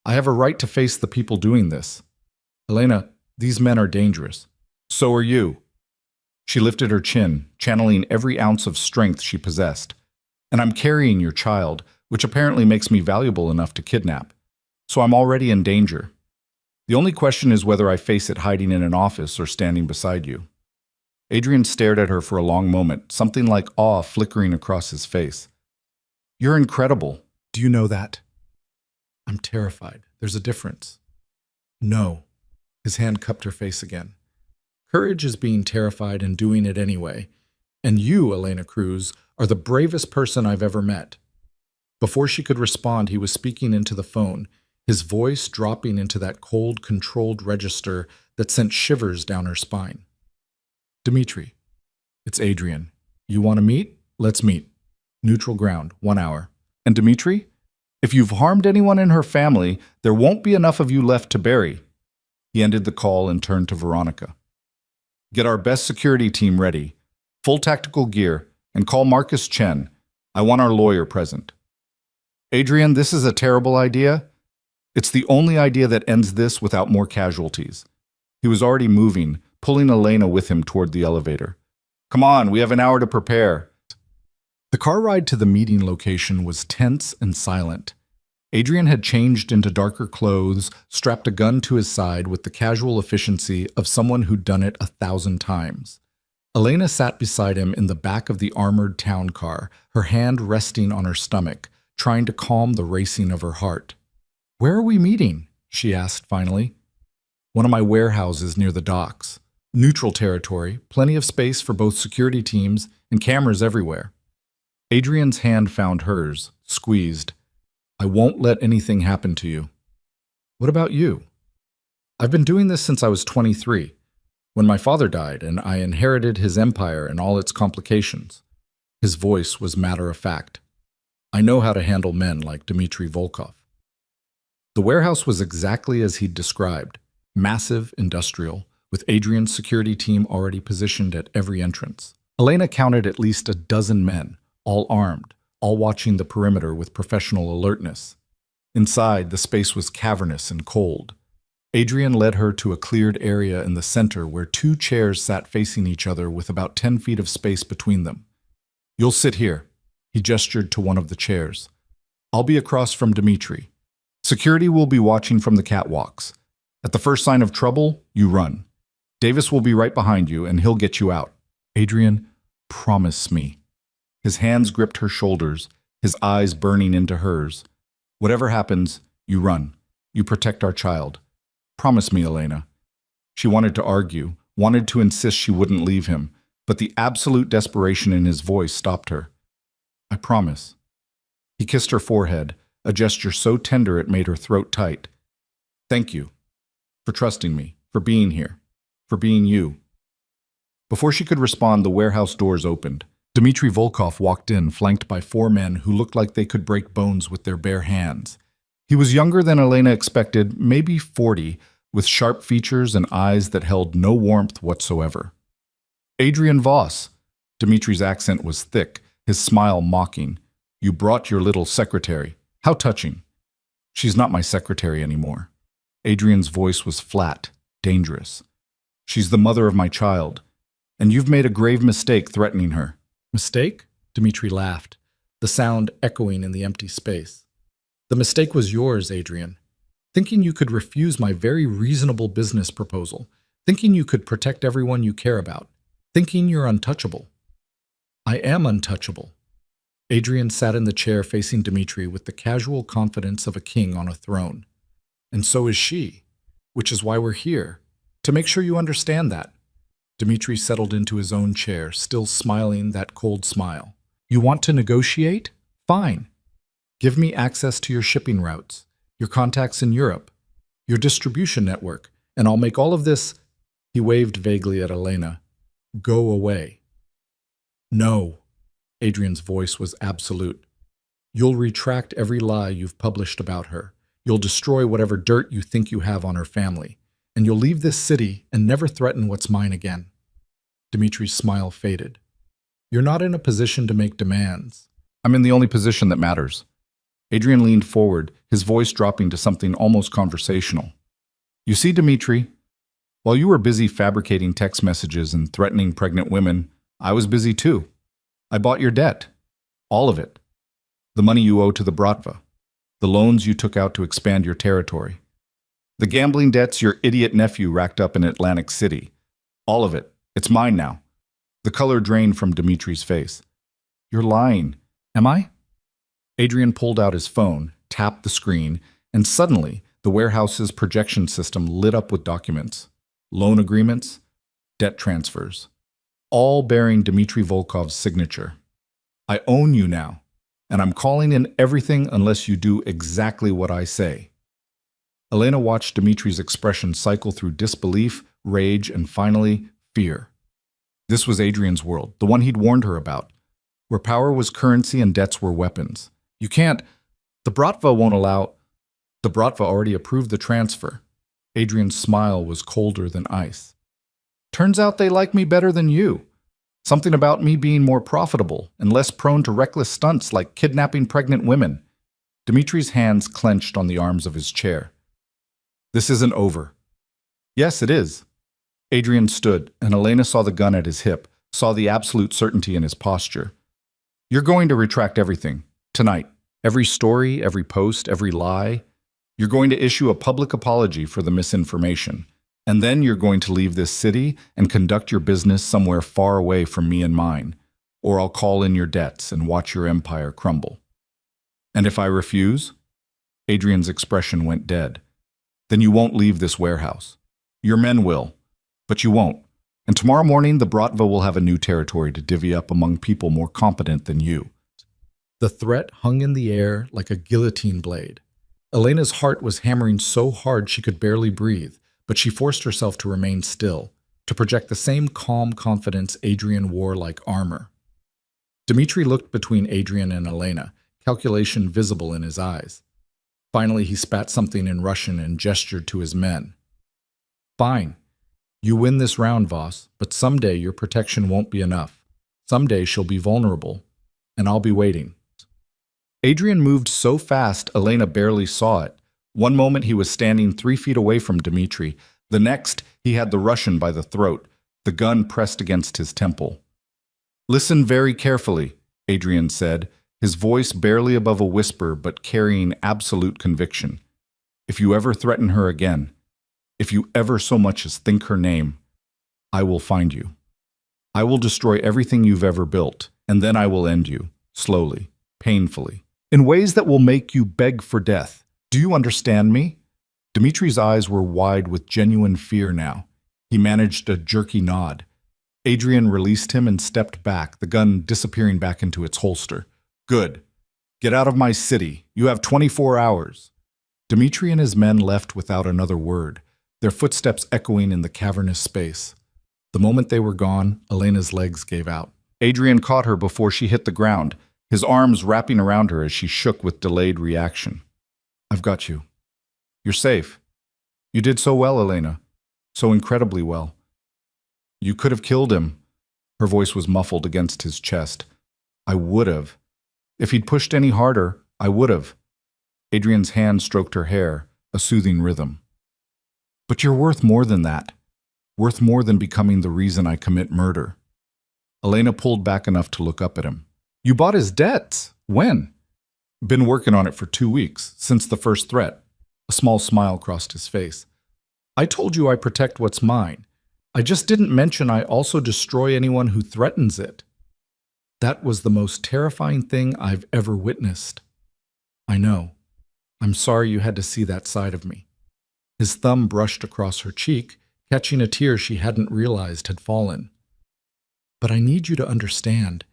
I have a right to face the people doing this. Elena, these men are dangerous. So are you. She lifted her chin, channeling every ounce of strength she possessed. And I'm carrying your child, which apparently makes me valuable enough to kidnap. So I'm already in danger. The only question is whether I face it hiding in an office or standing beside you. Adrian stared at her for a long moment, something like awe flickering across his face. You're incredible. Do you know that? I'm terrified. There's a difference. No. His hand cupped her face again. Courage is being terrified and doing it anyway. And you, Elena Cruz, are the bravest person I've ever met. Before she could respond, he was speaking into the phone, his voice dropping into that cold, controlled register that sent shivers down her spine. Dmitry, it's Adrian. You want to meet? Let's meet. Neutral ground, 1 hour. And Dmitry, if you've harmed anyone in her family, there won't be enough of you left to bury. He ended the call and turned to Veronica. Get our best security team ready, full tactical gear, and call Marcus Chen. I want our lawyer present. Adrian, this is a terrible idea. It's the only idea that ends this without more casualties. He was already moving, pulling Elena with him toward the elevator. Come on, we have an hour to prepare. The car ride to the meeting location was tense and silent. Adrian had changed into darker clothes, strapped a gun to his side with the casual efficiency of someone who'd done it 1,000 times. Elena sat beside him in the back of the armored town car, her hand resting on her stomach, trying to calm the racing of her heart. Where are we meeting? She asked finally. One of my warehouses near the docks. Neutral territory, plenty of space for both security teams and cameras everywhere. Adrian's hand found hers, squeezed. I won't let anything happen to you. What about you? I've been doing this since I was 23, when my father died and I inherited his empire and all its complications. His voice was matter of fact. I know how to handle men like Dmitry Volkov. The warehouse was exactly as he'd described, massive, industrial, with Adrian's security team already positioned at every entrance. Elena counted at least a dozen men, all armed, all watching the perimeter with professional alertness. Inside, the space was cavernous and cold. Adrian led her to a cleared area in the center where 2 chairs sat facing each other with about 10 feet of space between them. You'll sit here. He gestured to one of the chairs. I'll be across from Dmitry. Security will be watching from the catwalks. At the first sign of trouble, you run. Davis will be right behind you, and he'll get you out. Adrian, promise me. His hands gripped her shoulders, his eyes burning into hers. Whatever happens, you run. You protect our child. Promise me, Elena. She wanted to argue, wanted to insist she wouldn't leave him, but the absolute desperation in his voice stopped her. I promise. He kissed her forehead, a gesture so tender it made her throat tight. Thank you. For trusting me, for being here, for being you. Before she could respond, the warehouse doors opened. Dmitry Volkov walked in, flanked by 4 men who looked like they could break bones with their bare hands. He was younger than Elena expected, maybe 40, with sharp features and eyes that held no warmth whatsoever. Adrian Voss. Dmitry's accent was thick, his smile mocking. You brought your little secretary. How touching. She's not my secretary anymore. Adrian's voice was flat, dangerous. She's the mother of my child, and you've made a grave mistake threatening her. Mistake? Dmitry laughed, the sound echoing in the empty space. The mistake was yours, Adrian. Thinking you could refuse my very reasonable business proposal. Thinking you could protect everyone you care about. Thinking you're untouchable. I am untouchable. Adrian sat in the chair facing Dmitry with the casual confidence of a king on a throne. And so is she, which is why we're here, to make sure you understand that. Dmitry settled into his own chair, still smiling that cold smile. You want to negotiate? Fine. Give me access to your shipping routes, your contacts in Europe, your distribution network, and I'll make all of this, he waved vaguely at Elena, go away. No. Adrian's voice was absolute. You'll retract every lie you've published about her. You'll destroy whatever dirt you think you have on her family. And you'll leave this city and never threaten what's mine again. Dmitry's smile faded. You're not in a position to make demands. I'm in the only position that matters. Adrian leaned forward, his voice dropping to something almost conversational. You see, Dmitry, while you were busy fabricating text messages and threatening pregnant women, I was busy too. I bought your debt. All of it. The money you owe to the Bratva. The loans you took out to expand your territory. The gambling debts your idiot nephew racked up in Atlantic City. All of it. It's mine now. The color drained from Dmitry's face. You're lying. Am I? Adrian pulled out his phone, tapped the screen, and suddenly the warehouse's projection system lit up with documents. Loan agreements, debt transfers, all bearing Dmitry Volkov's signature. I own you now, and I'm calling in everything unless you do exactly what I say. Elena watched Dmitry's expression cycle through disbelief, rage, and finally, fear. This was Adrian's world, the one he'd warned her about, where power was currency and debts were weapons. You can't. The Bratva won't allow. The Bratva already approved the transfer. Adrian's smile was colder than ice. Turns out they like me better than you. Something about me being more profitable and less prone to reckless stunts like kidnapping pregnant women. Dmitry's hands clenched on the arms of his chair. This isn't over. Yes, it is. Adrian stood, and Elena saw the gun at his hip, saw the absolute certainty in his posture. You're going to retract everything. Tonight. Every story, every post, every lie. You're going to issue a public apology for the misinformation. And then you're going to leave this city and conduct your business somewhere far away from me and mine. Or I'll call in your debts and watch your empire crumble. And if I refuse? Adrian's expression went dead. Then you won't leave this warehouse. Your men will. But you won't. And tomorrow morning, the Bratva will have a new territory to divvy up among people more competent than you. The threat hung in the air like a guillotine blade. Elena's heart was hammering so hard she could barely breathe, but she forced herself to remain still, to project the same calm confidence Adrian wore like armor. Dmitry looked between Adrian and Elena, calculation visible in his eyes. Finally, he spat something in Russian and gestured to his men. Fine. You win this round, Voss, but someday your protection won't be enough. Someday she'll be vulnerable, and I'll be waiting. Adrian moved so fast Elena barely saw it. One moment he was standing 3 feet away from Dmitry. The next, he had the Russian by the throat, the gun pressed against his temple. Listen very carefully, Adrian said, his voice barely above a whisper but carrying absolute conviction. If you ever threaten her again, if you ever so much as think her name, I will find you. I will destroy everything you've ever built, and then I will end you, slowly, painfully, in ways that will make you beg for death. Do you understand me? Dmitry's eyes were wide with genuine fear now. He managed a jerky nod. Adrian released him and stepped back, the gun disappearing back into its holster. Good. Get out of my city. You have 24 hours. Dmitry and his men left without another word, their footsteps echoing in the cavernous space. The moment they were gone, Elena's legs gave out. Adrian caught her before she hit the ground, his arms wrapping around her as she shook with delayed reaction. I've got you. You're safe. You did so well, Elena. So incredibly well. You could have killed him. Her voice was muffled against his chest. I would have. If he'd pushed any harder, I would have. Adrian's hand stroked her hair, a soothing rhythm. But you're worth more than that. Worth more than becoming the reason I commit murder. Elena pulled back enough to look up at him. You bought his debts. When? Been working on it for 2 weeks, since the first threat. A small smile crossed his face. I told you I protect what's mine. I just didn't mention I also destroy anyone who threatens it. That was the most terrifying thing I've ever witnessed. I know. I'm sorry you had to see that side of me. His thumb brushed across her cheek, catching a tear she hadn't realized had fallen. But I need you to understand.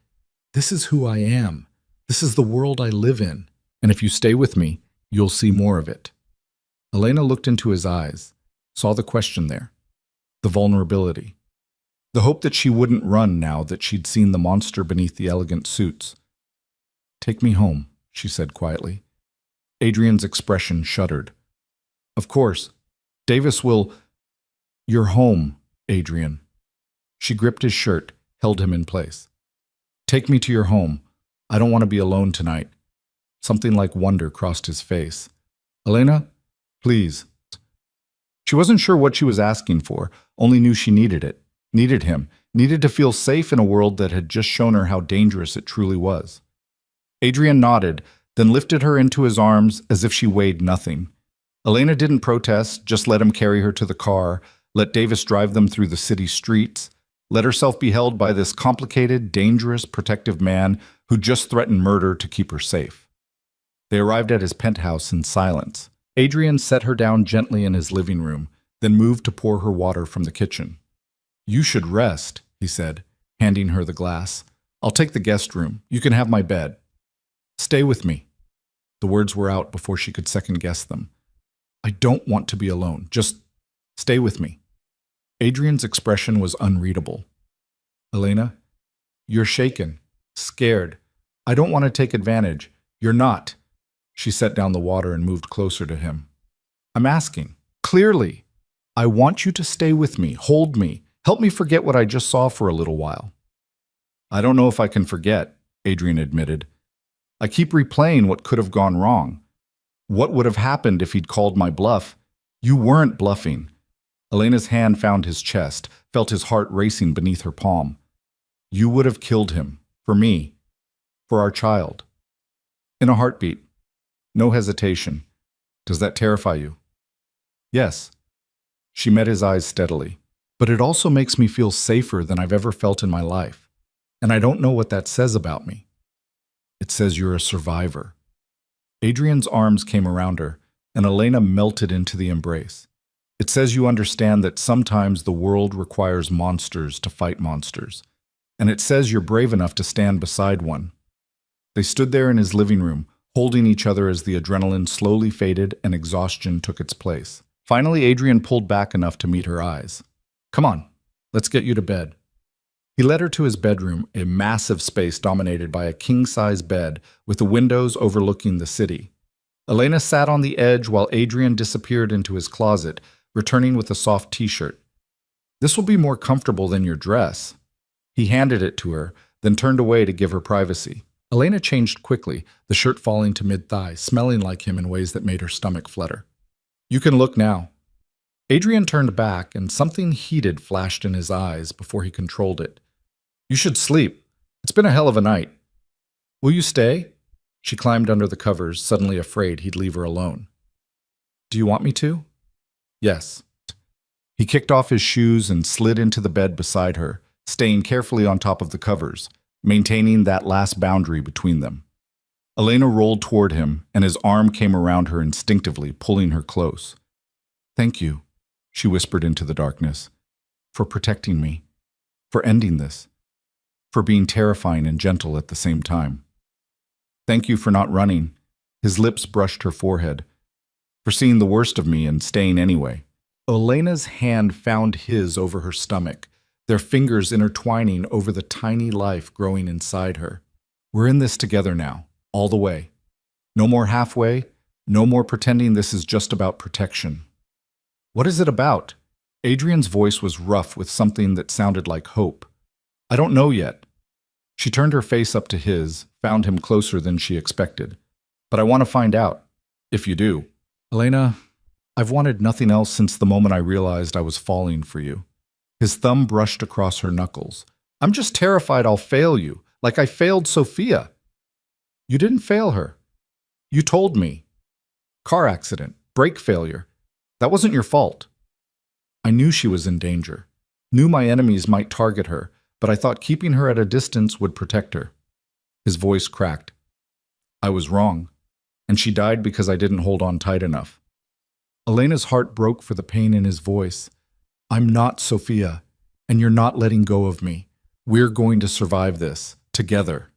This is who I am. This is the world I live in. And if you stay with me, you'll see more of it. Elena looked into his eyes, saw the question there, the vulnerability, the hope that she wouldn't run now that she'd seen the monster beneath the elegant suits. Take me home, she said quietly. Adrian's expression shuddered. Of course. Davis will... You're home, Adrian. She gripped his shirt, held him in place. Take me to your home. I don't want to be alone tonight. Something like wonder crossed his face. Elena, please. She wasn't sure what she was asking for, only knew she needed it, needed him, needed to feel safe in a world that had just shown her how dangerous it truly was. Adrian nodded, then lifted her into his arms as if she weighed nothing. Elena didn't protest, just let him carry her to the car, let Davis drive them through the city streets, let herself be held by this complicated, dangerous, protective man who just threatened murder to keep her safe. They arrived at his penthouse in silence. Adrian set her down gently in his living room, then moved to pour her water from the kitchen. You should rest, he said, handing her the glass. I'll take the guest room. You can have my bed. Stay with me. The words were out before she could second-guess them. I don't want to be alone. Just stay with me. Adrian's expression was unreadable. Elena, you're shaken, scared. I don't want to take advantage. You're not. She set down the water and moved closer to him. I'm asking, clearly. I want you to stay with me, hold me, help me forget what I just saw for a little while. I don't know if I can forget, Adrian admitted. I keep replaying what could have gone wrong. What would have happened if he'd called my bluff? You weren't bluffing. Elena's hand found his chest, felt his heart racing beneath her palm. You would have killed him. For me. For our child. In a heartbeat. No hesitation. Does that terrify you? Yes. She met his eyes steadily. But it also makes me feel safer than I've ever felt in my life. And I don't know what that says about me. It says you're a survivor. Adrian's arms came around her, and Elena melted into the embrace. It says you understand that sometimes the world requires monsters to fight monsters. And it says you're brave enough to stand beside one. They stood there in his living room, holding each other as the adrenaline slowly faded and exhaustion took its place. Finally, Adrian pulled back enough to meet her eyes. Come on, let's get you to bed. He led her to his bedroom, a massive space dominated by a king-size bed with the windows overlooking the city. Elena sat on the edge while Adrian disappeared into his closet, returning with a soft t-shirt. This will be more comfortable than your dress. He handed it to her, then turned away to give her privacy. Elena changed quickly, the shirt falling to mid-thigh, smelling like him in ways that made her stomach flutter. You can look now. Adrian turned back, and something heated flashed in his eyes before he controlled it. You should sleep. It's been a hell of a night. Will you stay? She climbed under the covers, suddenly afraid he'd leave her alone. Do you want me to? Yes. He kicked off his shoes and slid into the bed beside her, staying carefully on top of the covers, maintaining that last boundary between them. Elena rolled toward him, and his arm came around her instinctively, pulling her close. Thank you, she whispered into the darkness, for protecting me, for ending this, for being terrifying and gentle at the same time. Thank you for not running. His lips brushed her forehead. For seeing the worst of me and staying anyway. Elena's hand found his over her stomach, their fingers intertwining over the tiny life growing inside her. We're in this together now, all the way. No more halfway, no more pretending this is just about protection. What is it about? Adrian's voice was rough with something that sounded like hope. I don't know yet. She turned her face up to his, found him closer than she expected. But I want to find out, if you do. Elena, I've wanted nothing else since the moment I realized I was falling for you. His thumb brushed across her knuckles. I'm just terrified I'll fail you, like I failed Sophia. You didn't fail her. You told me. Car accident, brake failure. That wasn't your fault. I knew she was in danger, knew my enemies might target her, but I thought keeping her at a distance would protect her. His voice cracked. I was wrong, and she died because I didn't hold on tight enough. Elena's heart broke for the pain in his voice. I'm not Sophia, and you're not letting go of me. We're going to survive this, together.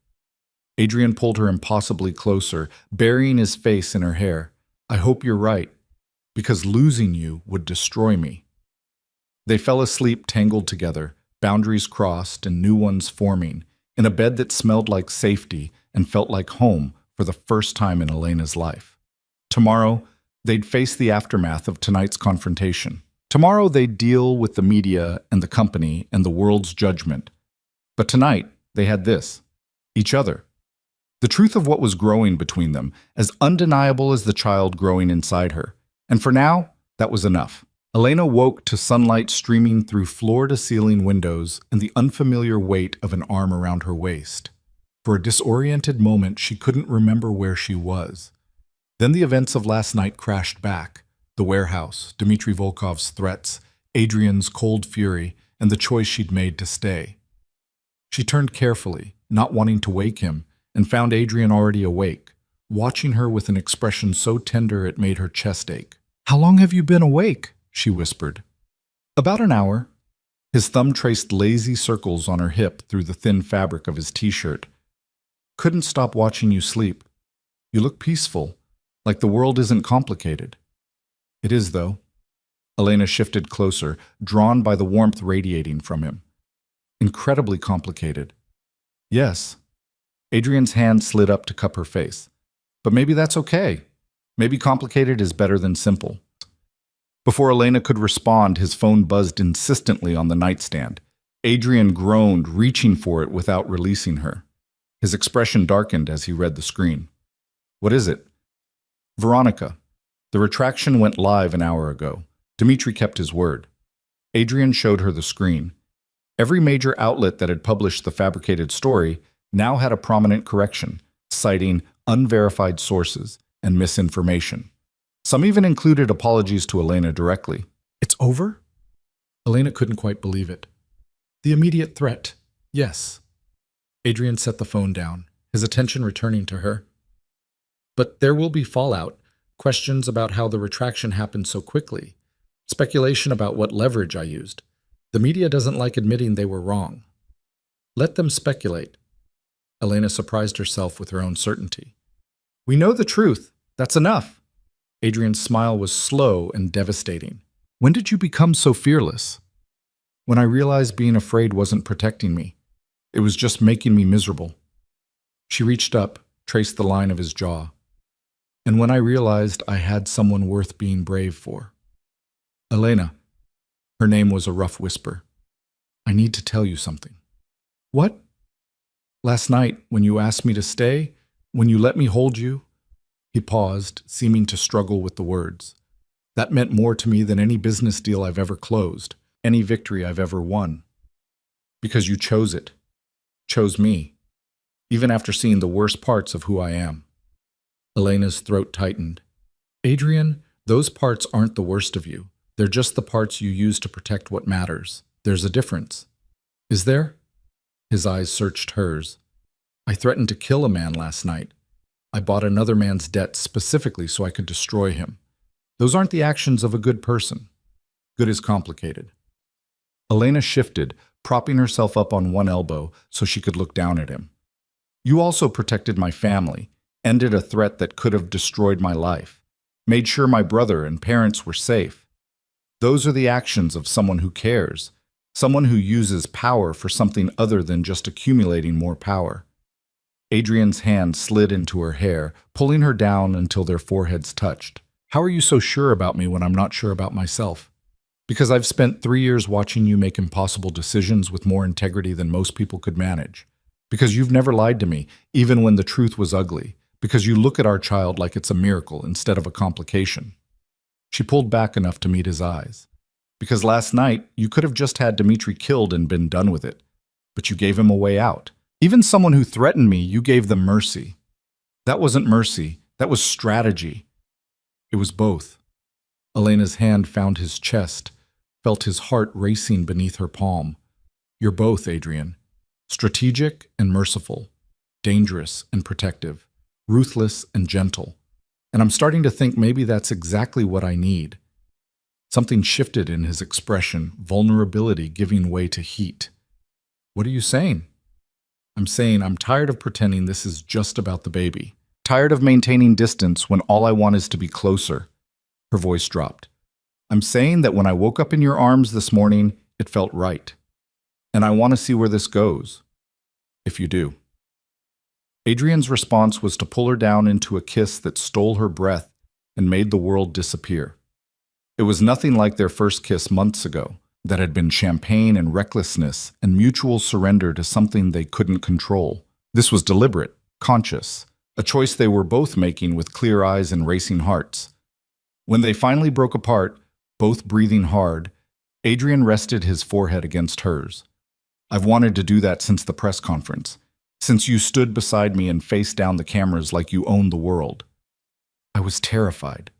Adrian pulled her impossibly closer, burying his face in her hair. I hope you're right, because losing you would destroy me. They fell asleep tangled together, boundaries crossed and new ones forming, in a bed that smelled like safety and felt like home for the first time in Elena's life. Tomorrow, they'd face the aftermath of tonight's confrontation. Tomorrow, they'd deal with the media and the company and the world's judgment. But tonight, they had this, each other. The truth of what was growing between them, as undeniable as the child growing inside her. And for now, that was enough. Elena woke to sunlight streaming through floor-to-ceiling windows and the unfamiliar weight of an arm around her waist. For a disoriented moment, she couldn't remember where she was. Then the events of last night crashed back. The warehouse, Dmitry Volkov's threats, Adrian's cold fury, and the choice she'd made to stay. She turned carefully, not wanting to wake him, and found Adrian already awake, watching her with an expression so tender it made her chest ache. How long have you been awake? She whispered. About an hour. His thumb traced lazy circles on her hip through the thin fabric of his t-shirt. Couldn't stop watching you sleep. You look peaceful, like the world isn't complicated. It is, though. Elena shifted closer, drawn by the warmth radiating from him. Incredibly complicated. Yes. Adrian's hand slid up to cup her face. But maybe that's okay. Maybe complicated is better than simple. Before Elena could respond, his phone buzzed insistently on the nightstand. Adrian groaned, reaching for it without releasing her. His expression darkened as he read the screen. What is it? Veronica. The retraction went live an hour ago. Dmitry kept his word. Adrian showed her the screen. Every major outlet that had published the fabricated story now had a prominent correction, citing unverified sources and misinformation. Some even included apologies to Elena directly. It's over? Elena couldn't quite believe it. The immediate threat, yes. Adrian set the phone down, his attention returning to her. But there will be fallout, questions about how the retraction happened so quickly, speculation about what leverage I used. The media doesn't like admitting they were wrong. Let them speculate. Elena surprised herself with her own certainty. We know the truth. That's enough. Adrian's smile was slow and devastating. When did you become so fearless? When I realized being afraid wasn't protecting me. It was just making me miserable. She reached up, traced the line of his jaw. And when I realized I had someone worth being brave for. Elena. Her name was a rough whisper. I need to tell you something. What? Last night, when you asked me to stay, when you let me hold you, he paused, seeming to struggle with the words. That meant more to me than any business deal I've ever closed, any victory I've ever won. Because you chose it. Chose me. Even after seeing the worst parts of who I am. Elena's throat tightened. Adrian, those parts aren't the worst of you. They're just the parts you use to protect what matters. There's a difference. Is there? His eyes searched hers. I threatened to kill a man last night. I bought another man's debt specifically so I could destroy him. Those aren't the actions of a good person. Good is complicated. Elena shifted, propping herself up on one elbow so she could look down at him. You also protected my family, ended a threat that could have destroyed my life, made sure my brother and parents were safe. Those are the actions of someone who cares, Someone who uses power for something other than just accumulating more power. Adrian's hand slid into her hair, pulling her down until their foreheads touched. How are you so sure about me when I'm not sure about myself? Because I've spent 3 years watching you make impossible decisions with more integrity than most people could manage. Because you've never lied to me, even when the truth was ugly. Because you look at our child like it's a miracle instead of a complication. She pulled back enough to meet his eyes. Because last night, you could have just had Dimitri killed and been done with it. But you gave him a way out. Even someone who threatened me, you gave them mercy. That wasn't mercy. That was strategy. It was both. Elena's hand found his chest, felt his heart racing beneath her palm. You're both, Adrian. Strategic and merciful. Dangerous and protective. Ruthless and gentle. And I'm starting to think maybe that's exactly what I need. Something shifted in his expression, vulnerability giving way to heat. What are you saying? I'm saying I'm tired of pretending this is just about the baby. Tired of maintaining distance when all I want is to be closer. Her voice dropped. I'm saying that when I woke up in your arms this morning, it felt right. And I want to see where this goes. If you do. Adrian's response was to pull her down into a kiss that stole her breath and made the world disappear. It was nothing like their first kiss months ago, that had been champagne and recklessness and mutual surrender to something they couldn't control. This was deliberate, conscious, a choice they were both making with clear eyes and racing hearts. When they finally broke apart, both breathing hard, Adrian rested his forehead against hers. I've wanted to do that since the press conference, since you stood beside me and faced down the cameras like you owned the world. I was terrified.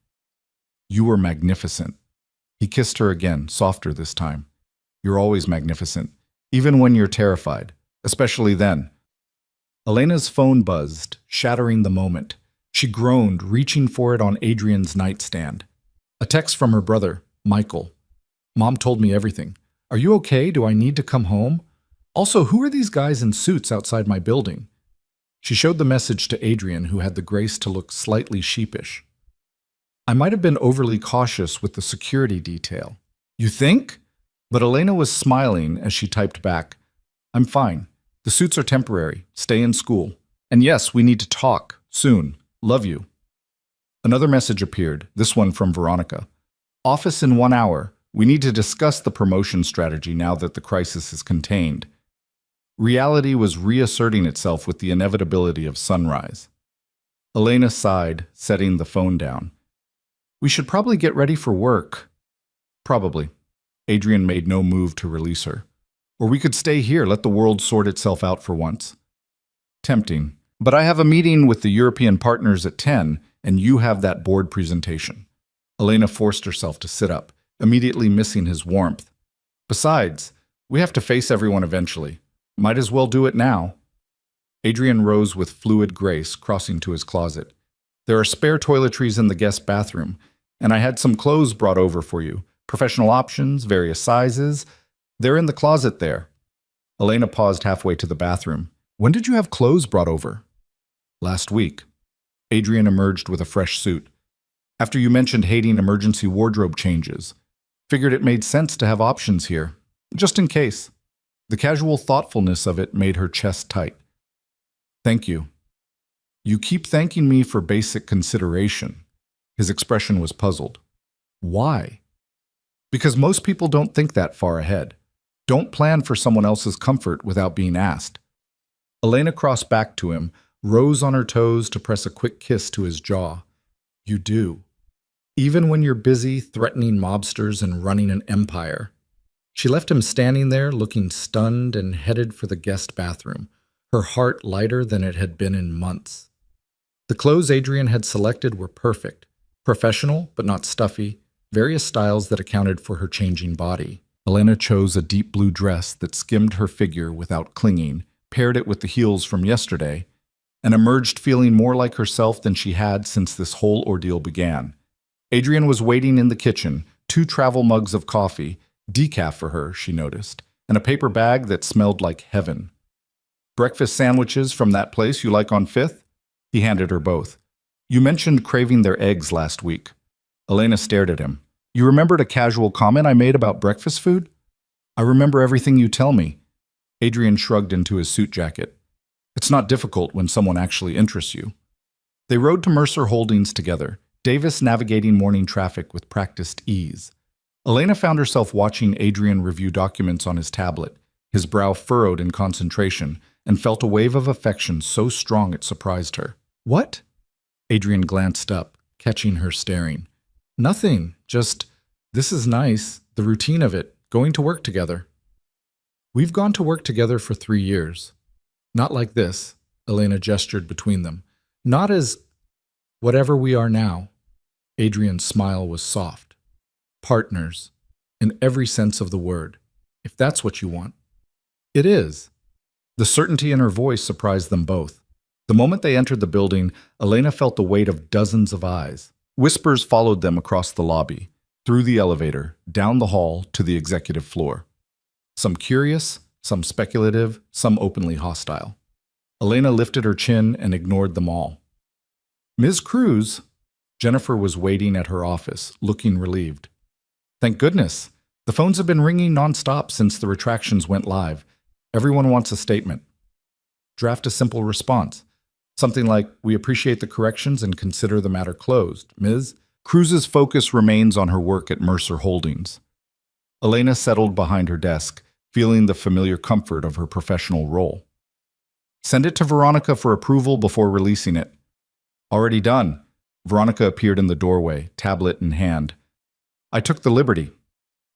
You were magnificent. He kissed her again, softer this time. You're always magnificent, even when you're terrified, especially then. Elena's phone buzzed, shattering the moment. She groaned, reaching for it on Adrian's nightstand. A text from her brother, Michael. Mom told me everything. Are you okay? Do I need to come home? Also, who are these guys in suits outside my building? She showed the message to Adrian, who had the grace to look slightly sheepish. I might have been overly cautious with the security detail. You think? But Elena was smiling as she typed back. I'm fine. The suits are temporary. Stay in school. And yes, we need to talk. Soon. Love you. Another message appeared, this one from Veronica. Office in 1 hour. We need to discuss the promotion strategy now that the crisis is contained. Reality was reasserting itself with the inevitability of sunrise. Elena sighed, setting the phone down. We should probably get ready for work. Probably. Adrian made no move to release her. Or we could stay here, let the world sort itself out for once. Tempting. But I have a meeting with the European partners at 10, and you have that board presentation. Elena forced herself to sit up, immediately missing his warmth. Besides, we have to face everyone eventually. Might as well do it now. Adrian rose with fluid grace, crossing to his closet. There are spare toiletries in the guest bathroom, and I had some clothes brought over for you. Professional options, various sizes. They're in the closet there. Elena paused halfway to the bathroom. When did you have clothes brought over? Last week. Adrian emerged with a fresh suit. After you mentioned hating emergency wardrobe changes. Figured it made sense to have options here, just in case. The casual thoughtfulness of it made her chest tight. Thank you. You keep thanking me for basic consideration. His expression was puzzled. Why? Because most people don't think that far ahead. Don't plan for someone else's comfort without being asked. Elena crossed back to him, rose on her toes to press a quick kiss to his jaw. You do. Even when you're busy threatening mobsters and running an empire. She left him standing there, looking stunned and headed for the guest bathroom, her heart lighter than it had been in months. The clothes Adrian had selected were perfect. Professional, but not stuffy, various styles that accounted for her changing body. Elena chose a deep blue dress that skimmed her figure without clinging, paired it with the heels from yesterday, and emerged feeling more like herself than she had since this whole ordeal began. Adrian was waiting in the kitchen, 2 travel mugs of coffee, decaf for her, she noticed, and a paper bag that smelled like heaven. Breakfast sandwiches from that place you like on 5th? He handed her both. You mentioned craving their eggs last week. Elena stared at him. You remembered a casual comment I made about breakfast food? I remember everything you tell me. Adrian shrugged into his suit jacket. It's not difficult when someone actually interests you. They rode to Mercer Holdings together, Davis navigating morning traffic with practiced ease. Elena found herself watching Adrian review documents on his tablet, his brow furrowed in concentration, and felt a wave of affection so strong it surprised her. What? Adrian glanced up, catching her staring. Nothing, just, this is nice, the routine of it, going to work together. We've gone to work together for 3 years. Not like this, Elena gestured between them. Not as whatever we are now. Adrian's smile was soft. Partners, in every sense of the word, if that's what you want. It is. The certainty in her voice surprised them both. The moment they entered the building, Elena felt the weight of dozens of eyes. Whispers followed them across the lobby, through the elevator, down the hall to the executive floor. Some curious, some speculative, some openly hostile. Elena lifted her chin and ignored them all. Ms. Cruz, Jennifer was waiting at her office, looking relieved. Thank goodness. The phones have been ringing nonstop since the retractions went live. Everyone wants a statement. Draft a simple response. Something like, we appreciate the corrections and consider the matter closed. Ms. Cruz's focus remains on her work at Mercer Holdings. Elena settled behind her desk, feeling the familiar comfort of her professional role. Send it to Veronica for approval before releasing it. Already done. Veronica appeared in the doorway, tablet in hand. I took the liberty.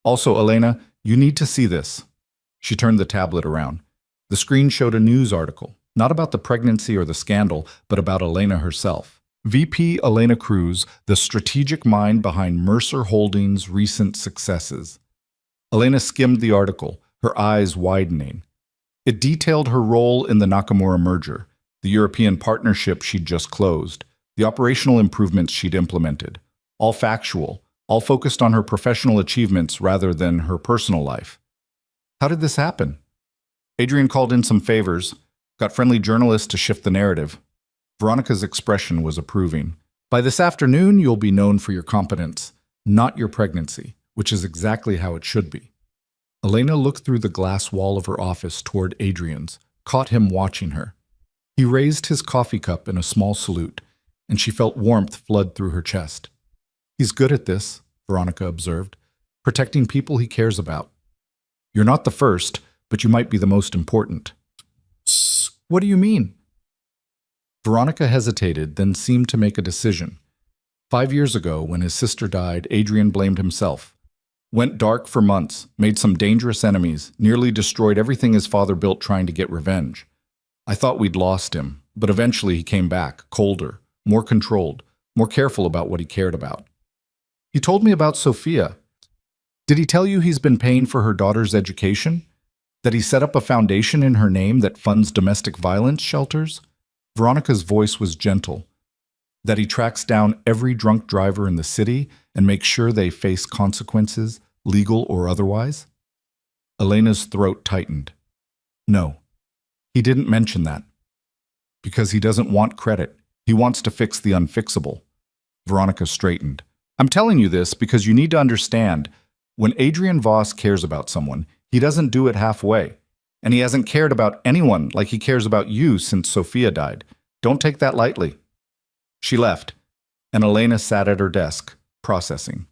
Also, Elena, you need to see this. She turned the tablet around. The screen showed a news article, not about the pregnancy or the scandal, but about Elena herself. VP Elena Cruz, the strategic mind behind Mercer Holdings' recent successes. Elena skimmed the article, her eyes widening. It detailed her role in the Nakamura merger, the European partnership she'd just closed, the operational improvements she'd implemented, all factual, all focused on her professional achievements rather than her personal life. How did this happen? Adrian called in some favors, got friendly journalists to shift the narrative. Veronica's expression was approving. By this afternoon, you'll be known for your competence, not your pregnancy, which is exactly how it should be. Elena looked through the glass wall of her office toward Adrian's, caught him watching her. He raised his coffee cup in a small salute, and she felt warmth flood through her chest. He's good at this, Veronica observed, protecting people he cares about. You're not the first, but you might be the most important. What do you mean? Veronica hesitated, then seemed to make a decision. 5 years ago, when his sister died, Adrian blamed himself. Went dark for months, made some dangerous enemies, nearly destroyed everything his father built trying to get revenge. I thought we'd lost him, but eventually he came back, colder, more controlled, more careful about what he cared about. He told me about Sophia. Did he tell you he's been paying for her daughter's education? That he set up a foundation in her name that funds domestic violence shelters? Veronica's voice was gentle. That he tracks down every drunk driver in the city and makes sure they face consequences, legal or otherwise? Elena's throat tightened. No, he didn't mention that. Because he doesn't want credit. He wants to fix the unfixable. Veronica straightened. I'm telling you this because you need to understand, when Adrian Voss cares about someone, he doesn't do it halfway. And he hasn't cared about anyone like he cares about you since Sophia died. Don't take that lightly. She left, and Elena sat at her desk, processing.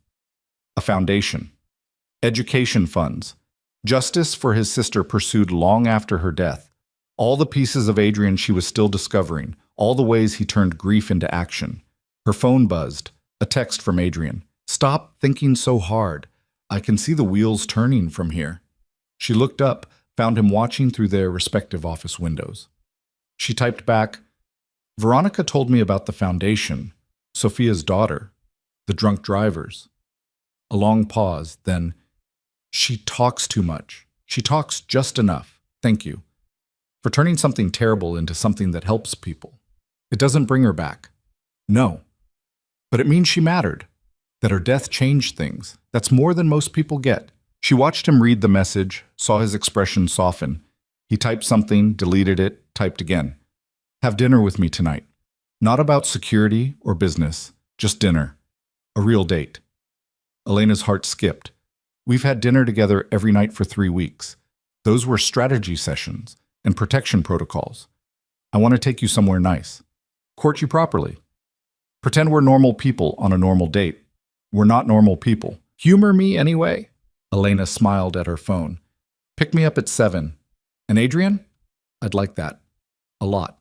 A foundation. Education funds. Justice for his sister pursued long after her death. All the pieces of Adrian she was still discovering, all the ways he turned grief into action. Her phone buzzed. A text from Adrian. Stop thinking so hard. I can see the wheels turning from here. She looked up, found him watching through their respective office windows. She typed back, Veronica told me about the foundation, Sophia's daughter, the drunk drivers. A long pause, then, she talks too much. She talks just enough. Thank you. For turning something terrible into something that helps people. It doesn't bring her back. No. But it means she mattered. That her death changed things. That's more than most people get. She watched him read the message, saw his expression soften. He typed something, deleted it, typed again. Have dinner with me tonight. Not about security or business, just dinner. A real date. Elena's heart skipped. We've had dinner together every night for 3 weeks. Those were strategy sessions and protection protocols. I want to take you somewhere nice. Court you properly. Pretend we're normal people on a normal date. We're not normal people. Humor me anyway." Elena smiled at her phone. "Pick me up at 7. And Adrian? I'd like that. A lot."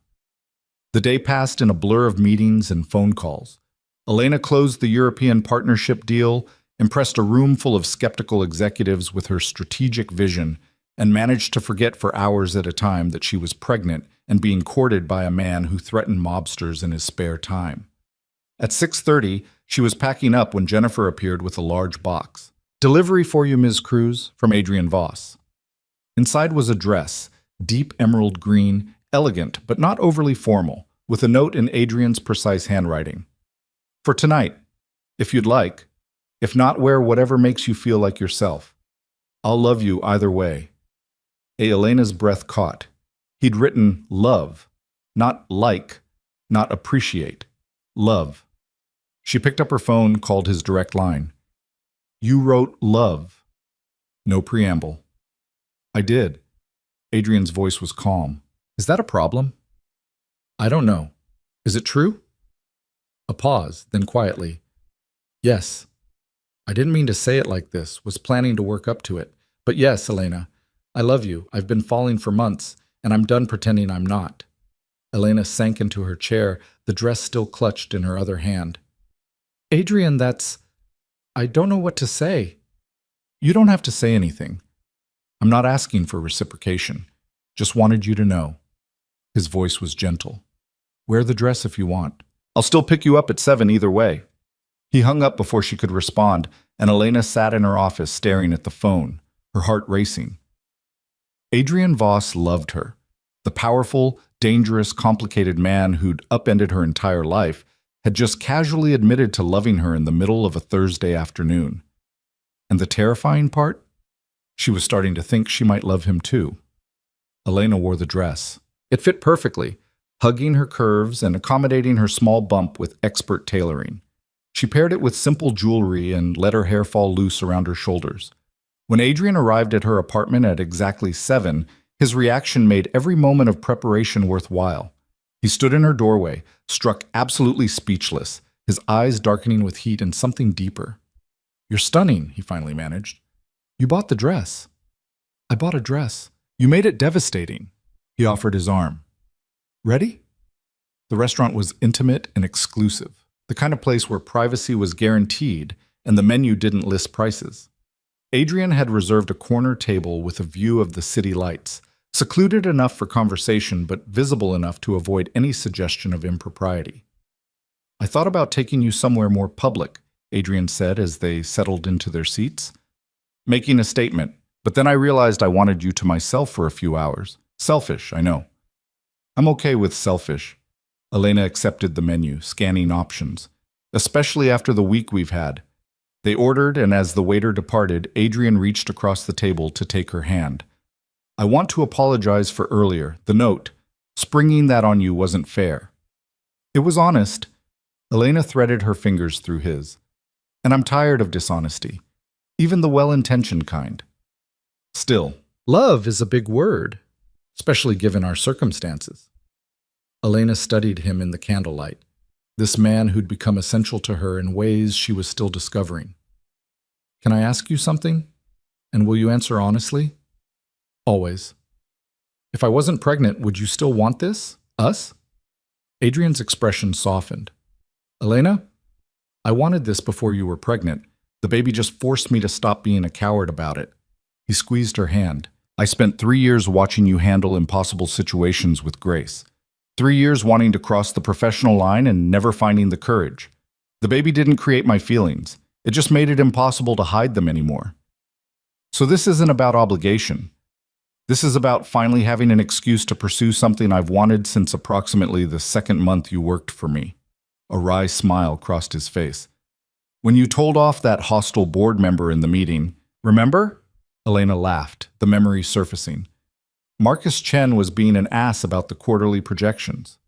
The day passed in a blur of meetings and phone calls. Elena closed the European partnership deal, impressed a room full of skeptical executives with her strategic vision, and managed to forget for hours at a time that she was pregnant and being courted by a man who threatened mobsters in his spare time. At 6:30, she was packing up when Jennifer appeared with a large box. "Delivery for you, Ms. Cruz," from Adrian Voss. Inside was a dress, deep emerald green, elegant but not overly formal, with a note in Adrian's precise handwriting. "For tonight, if you'd like. If not, wear whatever makes you feel like yourself. I'll love you either way." Elena's breath caught. He'd written love, not like, not appreciate. Love. She picked up her phone, called his direct line. "You wrote love." No preamble. "I did." Adrian's voice was calm. "Is that a problem?" "I don't know. Is it true?" A pause, then quietly. "Yes. I didn't mean to say it like this, was planning to work up to it. But yes, Elena, I love you. I've been falling for months, and I'm done pretending I'm not." Elena sank into her chair, the dress still clutched in her other hand. "Adrian, I don't know what to say." "You don't have to say anything. I'm not asking for reciprocation. Just wanted you to know." His voice was gentle. "Wear the dress if you want. I'll still pick you up at 7 either way." He hung up before she could respond, and Elena sat in her office staring at the phone, her heart racing. Adrian Voss loved her. The powerful, dangerous, complicated man who'd upended her entire life had just casually admitted to loving her in the middle of a Thursday afternoon. And the terrifying part? She was starting to think she might love him too. Elena wore the dress. It fit perfectly, hugging her curves and accommodating her small bump with expert tailoring. She paired it with simple jewelry and let her hair fall loose around her shoulders. When Adrian arrived at her apartment at exactly 7, his reaction made every moment of preparation worthwhile. He stood in her doorway, struck absolutely speechless, his eyes darkening with heat and something deeper. "You're stunning," he finally managed. "You bought the dress." "I bought a dress. You made it devastating." He offered his arm. "Ready?" The restaurant was intimate and exclusive, the kind of place where privacy was guaranteed and the menu didn't list prices. Adrian had reserved a corner table with a view of the city lights, secluded enough for conversation but visible enough to avoid any suggestion of impropriety. "I thought about taking you somewhere more public," Adrian said as they settled into their seats. "Making a statement, but then I realized I wanted you to myself for a few hours. Selfish, I know." "I'm okay with selfish." Elena accepted the menu, scanning options. "Especially after the week we've had." They ordered, and as the waiter departed, Adrian reached across the table to take her hand. "I want to apologize for earlier, the note. Springing that on you wasn't fair." It was honest. Elena threaded her fingers through his. "And I'm tired of dishonesty, even the well-intentioned kind." "Still, love is a big word, especially given our circumstances." Elena studied him in the candlelight, this man who'd become essential to her in ways she was still discovering. "Can I ask you something? And will you answer honestly?" "Always." "If I wasn't pregnant, would you still want this? Us?" Adrian's expression softened. "Elena, I wanted this before you were pregnant. The baby just forced me to stop being a coward about it." He squeezed her hand. "I spent 3 years watching you handle impossible situations with grace. 3 years wanting to cross the professional line and never finding the courage. The baby didn't create my feelings. It just made it impossible to hide them anymore. So this isn't about obligation. This is about finally having an excuse to pursue something I've wanted since approximately the 2nd month you worked for me." A wry smile crossed his face. "When you told off that hostile board member in the meeting, remember?" Elena laughed, the memory surfacing. "Marcus Chen was being an ass about the quarterly projections.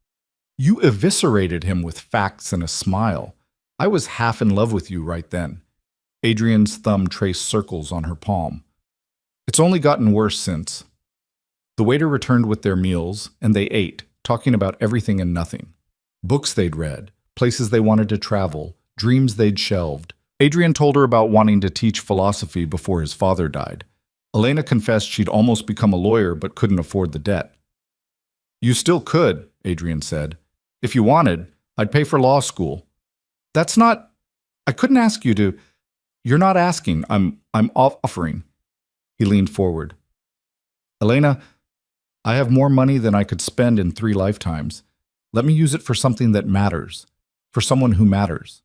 You eviscerated him with facts and a smile. I was half in love with you right then. Adrian's thumb traced circles on her palm. It's only gotten worse since. The waiter returned with their meals, and they ate, talking about everything and nothing. Books they'd read, places they wanted to travel, dreams they'd shelved. Adrian told her about wanting to teach philosophy before his father died. Elena confessed she'd almost become a lawyer but couldn't afford the debt. You still could, Adrian said. If you wanted, I'd pay for law school. That's not... I couldn't ask you to... You're not asking. I'm offering. He leaned forward. Elena, I have more money than I could spend in 3 lifetimes. Let me use it for something that matters. For someone who matters.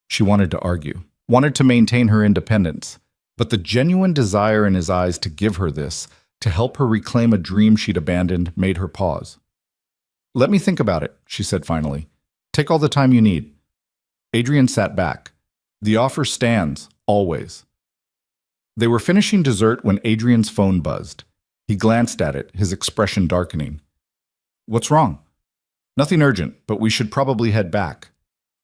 She wanted to argue. Wanted to maintain her independence. But the genuine desire in his eyes to give her this, to help her reclaim a dream she'd abandoned, made her pause. Let me think about it, she said finally. Take all the time you need. Adrian sat back. The offer stands, always. They were finishing dessert when Adrian's phone buzzed. He glanced at it, his expression darkening. What's wrong? Nothing urgent, but we should probably head back.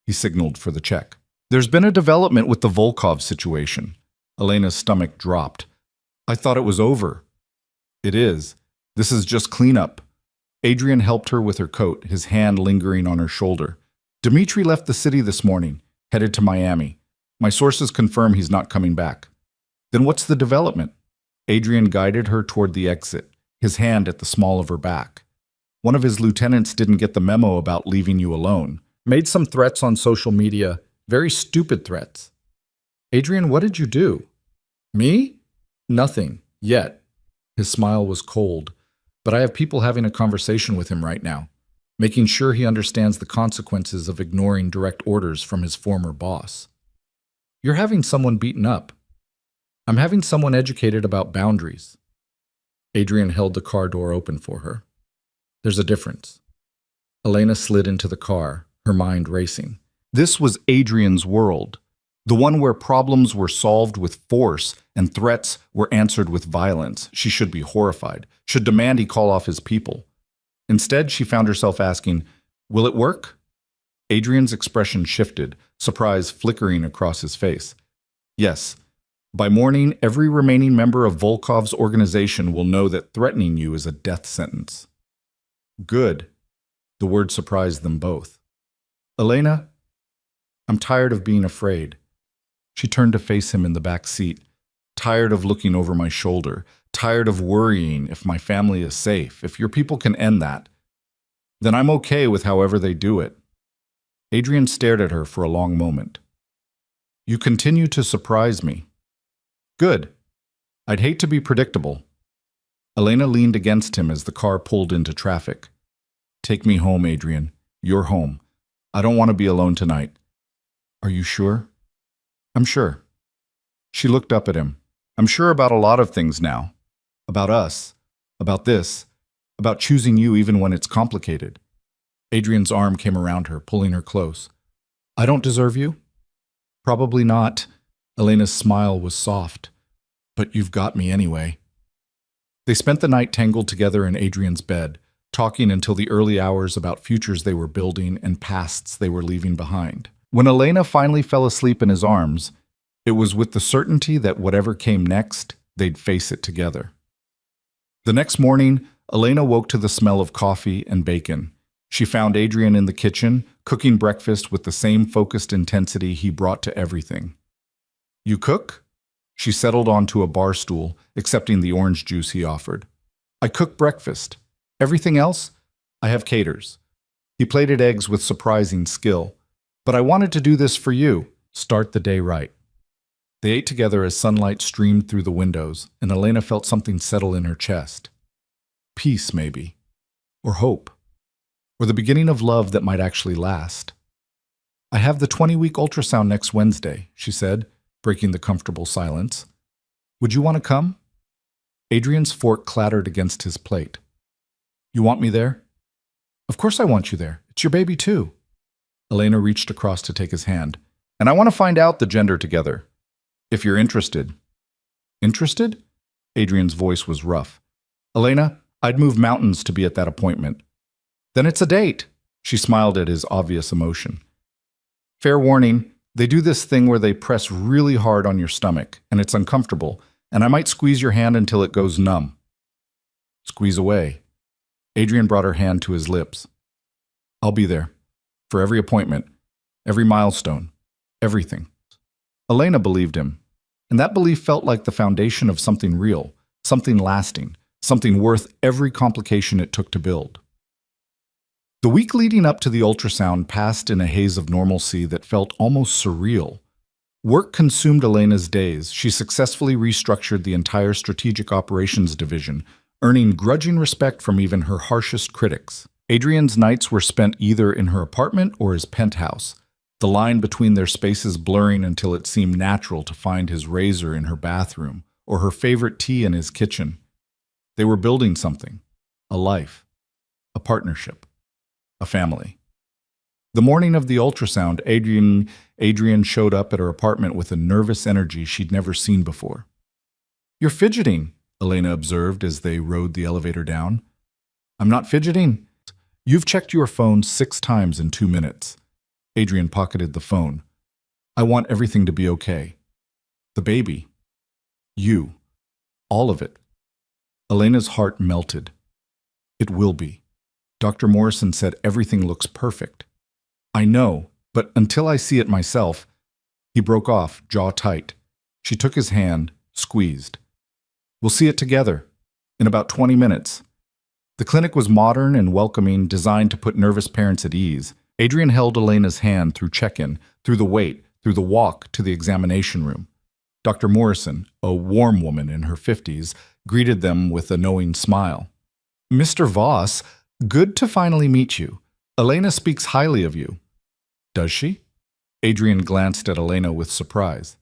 He signaled for the check. There's been a development with the Volkov situation. Elena's stomach dropped. I thought it was over. It is. This is just cleanup. Adrian helped her with her coat, his hand lingering on her shoulder. Dmitri left the city this morning, headed to Miami. My sources confirm he's not coming back. Then what's the development? Adrian guided her toward the exit, his hand at the small of her back. One of his lieutenants didn't get the memo about leaving you alone. Made some threats on social media, very stupid threats. Adrian, what did you do? Me? Nothing, yet. His smile was cold, but I have people having a conversation with him right now, making sure he understands the consequences of ignoring direct orders from his former boss. You're having someone beaten up. I'm having someone educated about boundaries. Adrian held the car door open for her. There's a difference. Elena slid into the car, her mind racing. This was Adrian's world, the one where problems were solved with force and threats were answered with violence. She should be horrified, should demand he call off his people. Instead, she found herself asking, will it work? Adrian's expression shifted, surprise flickering across his face. Yes. By morning, every remaining member of Volkov's organization will know that threatening you is a death sentence. Good. The word surprised them both. Elena, I'm tired of being afraid. She turned to face him in the back seat. Tired of looking over my shoulder. Tired of worrying if my family is safe. If your people can end that, then I'm okay with however they do it. Adrian stared at her for a long moment. You continue to surprise me. Good. I'd hate to be predictable. Elena leaned against him as the car pulled into traffic. Take me home, Adrian. You're home. I don't want to be alone tonight. Are you sure? I'm sure. She looked up at him. I'm sure about a lot of things now. About us. About this. About choosing you even when it's complicated. Adrian's arm came around her, pulling her close. I don't deserve you? Probably not. Elena's smile was soft. But you've got me anyway. They spent the night tangled together in Adrian's bed, talking until the early hours about futures they were building and pasts they were leaving behind. When Elena finally fell asleep in his arms, it was with the certainty that whatever came next, they'd face it together. The next morning, Elena woke to the smell of coffee and bacon. She found Adrian in the kitchen, cooking breakfast with the same focused intensity he brought to everything. You cook? She settled onto a bar stool, accepting the orange juice he offered. I cook breakfast. Everything else, I have caters. He plated eggs with surprising skill. But I wanted to do this for you. Start the day right. They ate together as sunlight streamed through the windows, and Elena felt something settle in her chest. Peace, maybe. Or hope. Or the beginning of love that might actually last. I have the 20-week ultrasound next Wednesday, she said, breaking the comfortable silence. Would you want to come? Adrian's fork clattered against his plate. You want me there? Of course I want you there. It's your baby too. Elena reached across to take his hand. And I want to find out the gender together. If you're interested. Interested? Adrian's voice was rough. Elena, I'd move mountains to be at that appointment. Then it's a date. She smiled at his obvious emotion. Fair warning, They do this thing where they press really hard on your stomach, and it's uncomfortable, and I might squeeze your hand until it goes numb. Squeeze away. Adrian brought her hand to his lips. I'll be there. For every appointment, every milestone, everything. Elena believed him, and that belief felt like the foundation of something real, something lasting, something worth every complication it took to build. The week leading up to the ultrasound passed in a haze of normalcy that felt almost surreal. Work consumed Elena's days. She successfully restructured the entire strategic operations division, earning grudging respect from even her harshest critics. Adrian's nights were spent either in her apartment or his penthouse, the line between their spaces blurring until it seemed natural to find his razor in her bathroom or her favorite tea in his kitchen. They were building something, a life, a partnership, a family. The morning of the ultrasound, Adrian showed up at her apartment with a nervous energy she'd never seen before. "You're fidgeting," Elena observed as they rode the elevator down. "I'm not fidgeting. You've checked your phone 6 times in 2 minutes." Adrian pocketed the phone. "I want everything to be okay. The baby. You. All of it." Elena's heart melted. "It will be. Dr. Morrison said everything looks perfect." "I know, but until I see it myself." He broke off, jaw tight. She took his hand, squeezed. "We'll see it together. In about 20 minutes." The clinic was modern and welcoming, designed to put nervous parents at ease. Adrian held Elena's hand through check-in, through the wait, through the walk to the examination room. Dr. Morrison, a warm woman in her 50s, greeted them with a knowing smile. "Mr. Voss, good to finally meet you. Elena speaks highly of you." "Does she?" Adrian glanced at Elena with surprise.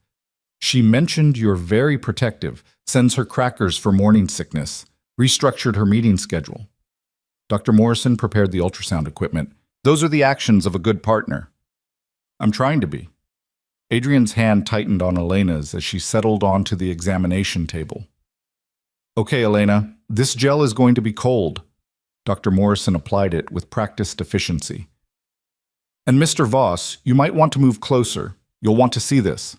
"She mentioned you're very protective, sends her crackers for morning sickness, restructured her meeting schedule." Dr. Morrison prepared the ultrasound equipment. "Those are the actions of a good partner." "I'm trying to be." Adrian's hand tightened on Elena's as she settled onto the examination table. "Okay, Elena, this gel is going to be cold." Dr. Morrison applied it with practiced efficiency. "And Mr. Voss, you might want to move closer. You'll want to see this."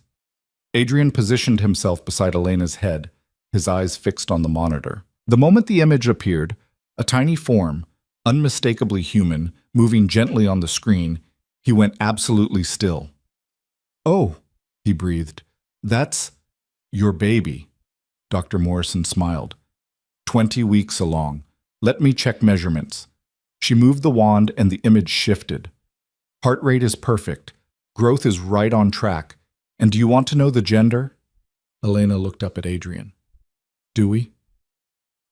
Adrian positioned himself beside Elena's head, his eyes fixed on the monitor. The moment the image appeared, a tiny form, unmistakably human, moving gently on the screen, he went absolutely still. "Oh," he breathed, "that's your baby." Dr. Morrison smiled. 20 weeks along. Let me check measurements." She moved the wand and the image shifted. "Heart rate is perfect. Growth is right on track. And do you want to know the gender?" Elena looked up at Adrian. "Do we?"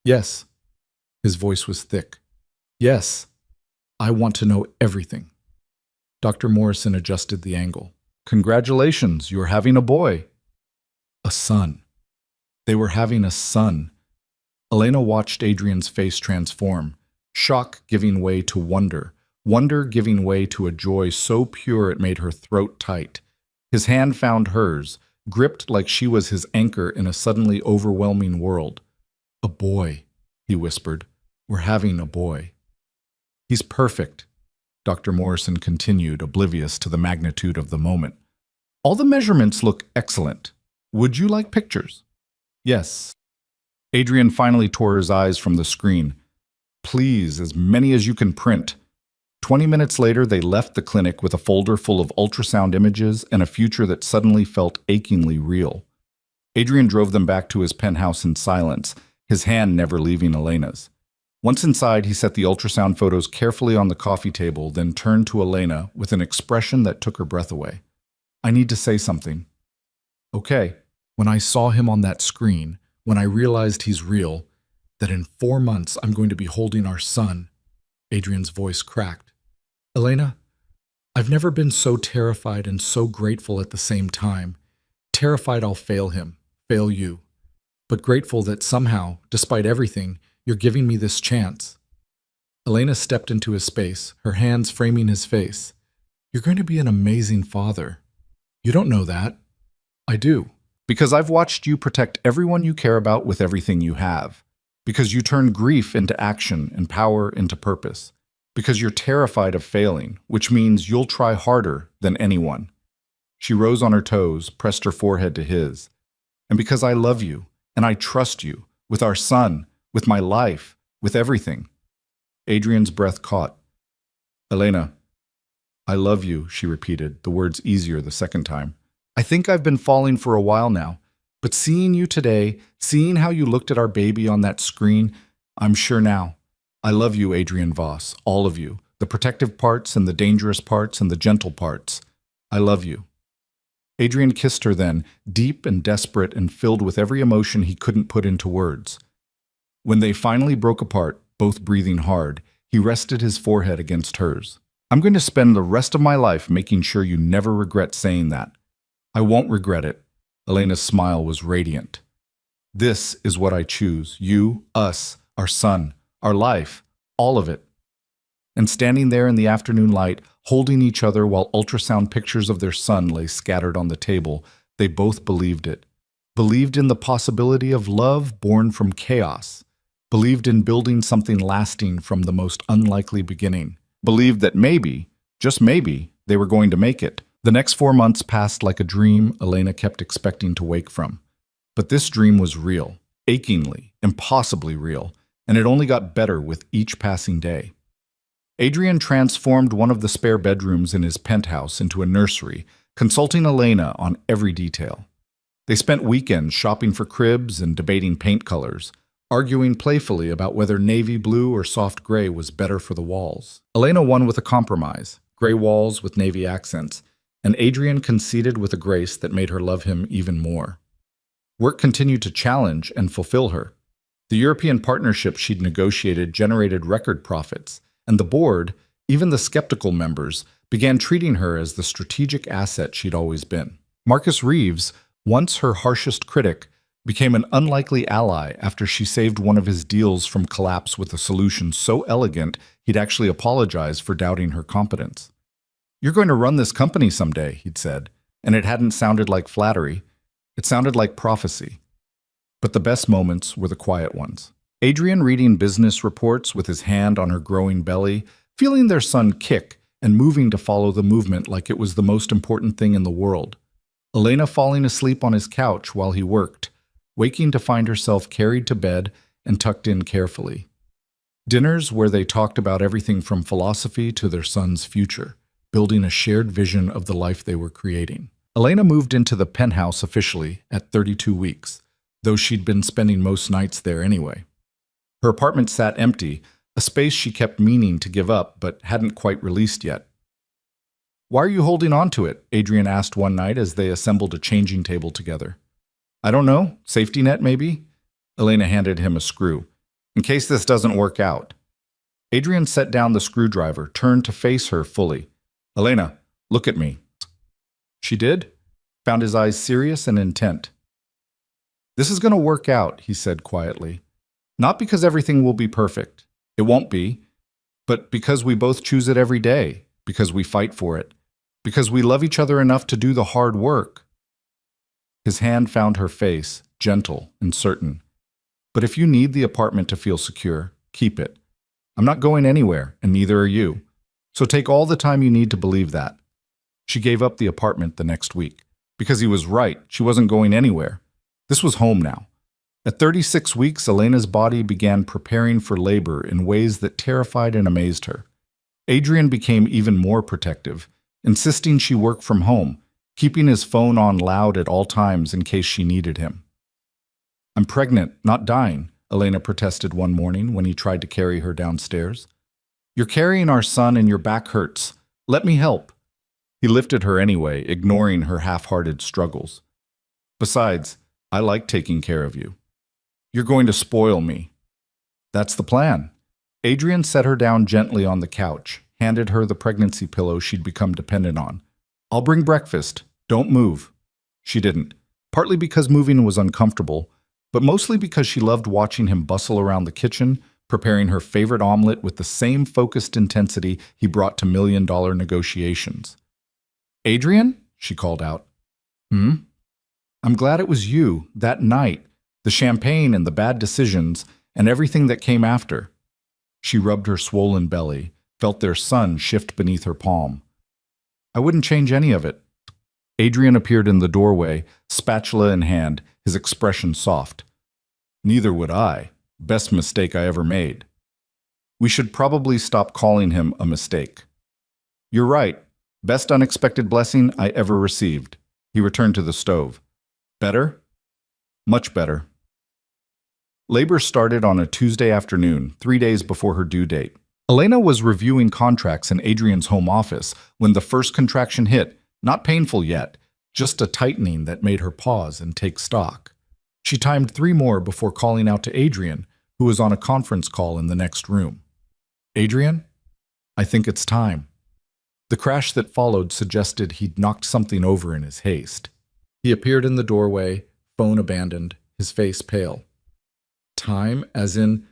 "Yes." His voice was thick. "Yes. I want to know everything." Dr. Morrison adjusted the angle. "Congratulations, you're having a boy." A son. They were having a son. Elena watched Adrian's face transform, shock giving way to wonder, wonder giving way to a joy so pure it made her throat tight. His hand found hers, gripped like she was his anchor in a suddenly overwhelming world. "A boy," he whispered. "We're having a boy." "He's perfect," Dr. Morrison continued, oblivious to the magnitude of the moment. "All the measurements look excellent. Would you like pictures?" "Yes." Adrian finally tore his eyes from the screen. "Please, as many as you can print." 20 minutes later, they left the clinic with a folder full of ultrasound images and a future that suddenly felt achingly real. Adrian drove them back to his penthouse in silence, his hand never leaving Elena's. Once inside, he set the ultrasound photos carefully on the coffee table, then turned to Elena with an expression that took her breath away. "I need to say something." "Okay." "When I saw him on that screen, when I realized he's real, that in 4 months I'm going to be holding our son," Adrian's voice cracked. "Elena, I've never been so terrified and so grateful at the same time. Terrified I'll fail him, fail you, but grateful that somehow, despite everything, you're giving me this chance." Elena stepped into his space, her hands framing his face. "You're going to be an amazing father. You don't know that." "I do. Because I've watched you protect everyone you care about with everything you have. Because you turn grief into action and power into purpose. Because you're terrified of failing, which means you'll try harder than anyone." She rose on her toes, pressed her forehead to his. And because I love you, and I trust you, with our son, with my life, with everything. Adrian's breath caught. Elena, I love you, she repeated, the words easier the second time. I think I've been falling for a while now, but seeing you today, seeing how you looked at our baby on that screen, I'm sure now. I love you, Adrian Voss, all of you, the protective parts and the dangerous parts and the gentle parts. I love you. Adrian kissed her then, deep and desperate and filled with every emotion he couldn't put into words. When they finally broke apart, both breathing hard, he rested his forehead against hers. I'm going to spend the rest of my life making sure you never regret saying that. I won't regret it. Elena's smile was radiant. This is what I choose. You, us, our son, our life, all of it. And standing there in the afternoon light, holding each other while ultrasound pictures of their son lay scattered on the table, they both believed it. Believed in the possibility of love born from chaos. Believed in building something lasting from the most unlikely beginning. Believed that maybe, just maybe, they were going to make it. The next 4 months passed like a dream Elena kept expecting to wake from. But this dream was real, achingly, impossibly real, and it only got better with each passing day. Adrian transformed one of the spare bedrooms in his penthouse into a nursery, consulting Elena on every detail. They spent weekends shopping for cribs and debating paint colors, arguing playfully about whether navy blue or soft gray was better for the walls. Elena won with a compromise, gray walls with navy accents, and Adrian conceded with a grace that made her love him even more. Work continued to challenge and fulfill her. The European partnership she'd negotiated generated record profits, and the board, even the skeptical members, began treating her as the strategic asset she'd always been. Marcus Reeves, once her harshest critic, became an unlikely ally after she saved one of his deals from collapse with a solution so elegant he'd actually apologized for doubting her competence. You're going to run this company someday, he'd said, and it hadn't sounded like flattery. It sounded like prophecy. But the best moments were the quiet ones. Adrian reading business reports with his hand on her growing belly, feeling their son kick and moving to follow the movement like it was the most important thing in the world. Elena falling asleep on his couch while he worked, waking to find herself carried to bed and tucked in carefully. Dinners where they talked about everything from philosophy to their son's future, building a shared vision of the life they were creating. Elena moved into the penthouse officially at 32 weeks, though she'd been spending most nights there anyway. Her apartment sat empty, a space she kept meaning to give up but hadn't quite released yet. Why are you holding on to it? Adrian asked one night as they assembled a changing table together. I don't know, safety net maybe? Elena handed him a screw. In case this doesn't work out. Adrian set down the screwdriver, turned to face her fully. Elena, look at me. She did, found his eyes serious and intent. This is going to work out, he said quietly. Not because everything will be perfect. It won't be. But because we both choose it every day, because we fight for it, because we love each other enough to do the hard work. His hand found her face, gentle and certain. But if you need the apartment to feel secure, keep it. I'm not going anywhere, and neither are you. So take all the time you need to believe that. She gave up the apartment the next week. Because he was right, she wasn't going anywhere. This was home now. At 36 weeks, Elena's body began preparing for labor in ways that terrified and amazed her. Adrian became even more protective, insisting she work from home, keeping his phone on loud at all times in case she needed him. I'm pregnant, not dying, Elena protested one morning when he tried to carry her downstairs. You're carrying our son and your back hurts. Let me help. He lifted her anyway, ignoring her half-hearted struggles. Besides, I like taking care of you. You're going to spoil me. That's the plan. Adrian set her down gently on the couch, handed her the pregnancy pillow she'd become dependent on. I'll bring breakfast. Don't move. She didn't, partly because moving was uncomfortable, but mostly because she loved watching him bustle around the kitchen, preparing her favorite omelet with the same focused intensity he brought to million-dollar negotiations. Adrian? She called out. I'm glad it was you, that night, the champagne and the bad decisions, and everything that came after. She rubbed her swollen belly, felt their sun shift beneath her palm. I wouldn't change any of it. Adrian appeared in the doorway, spatula in hand, his expression soft. Neither would I. Best mistake I ever made. We should probably stop calling him a mistake. You're right. Best unexpected blessing I ever received. He returned to the stove. Better? Much better. Labor started on a Tuesday afternoon, 3 days before her due date. Elena was reviewing contracts in Adrian's home office when the first contraction hit, not painful yet, just a tightening that made her pause and take stock. She timed 3 more before calling out to Adrian, who was on a conference call in the next room. Adrian, I think it's time. The crash that followed suggested he'd knocked something over in his haste. He appeared in the doorway, phone abandoned, his face pale. Time, as in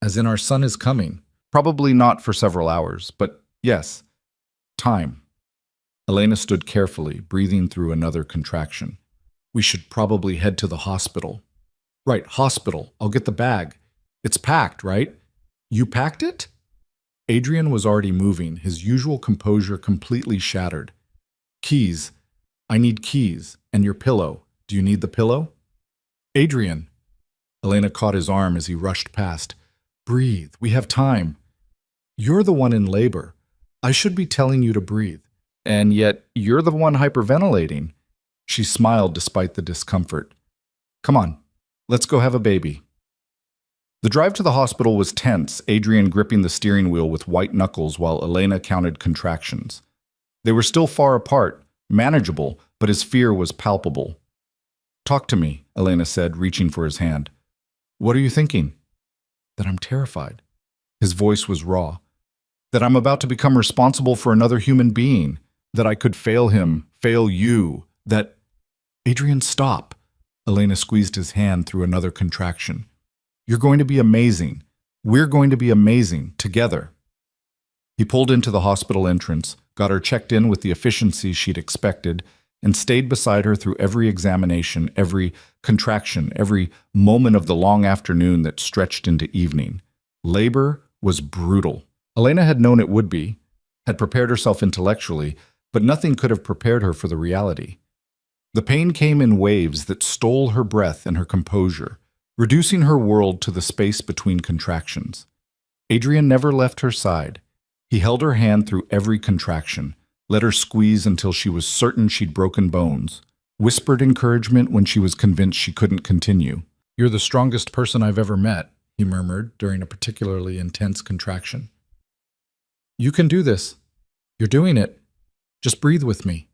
our son is coming. Probably not for several hours, but yes, time. Elena stood carefully, breathing through another contraction. We should probably head to the hospital. Right, hospital. I'll get the bag. It's packed, right? You packed it? Adrian was already moving, his usual composure completely shattered. Keys. I need keys. And your pillow. Do you need the pillow? Adrian. Elena caught his arm as he rushed past. Breathe. We have time. You're the one in labor. I should be telling you to breathe. And yet, you're the one hyperventilating. She smiled despite the discomfort. Come on, let's go have a baby. The drive to the hospital was tense, Adrian gripping the steering wheel with white knuckles while Elena counted contractions. They were still far apart, manageable, but his fear was palpable. Talk to me, Elena said, reaching for his hand. What are you thinking? That I'm terrified. His voice was raw. That I'm about to become responsible for another human being. That I could fail him, fail you. That... Adrian, stop. Elena squeezed his hand through another contraction. You're going to be amazing. We're going to be amazing, together. He pulled into the hospital entrance, got her checked in with the efficiency she'd expected, and stayed beside her through every examination, every contraction, every moment of the long afternoon that stretched into evening. Labor was brutal. Elena had known it would be, had prepared herself intellectually, but nothing could have prepared her for the reality. The pain came in waves that stole her breath and her composure, reducing her world to the space between contractions. Adrian never left her side. He held her hand through every contraction, let her squeeze until she was certain she'd broken bones, whispered encouragement when she was convinced she couldn't continue. You're the strongest person I've ever met, he murmured during a particularly intense contraction. You can do this. You're doing it. Just breathe with me.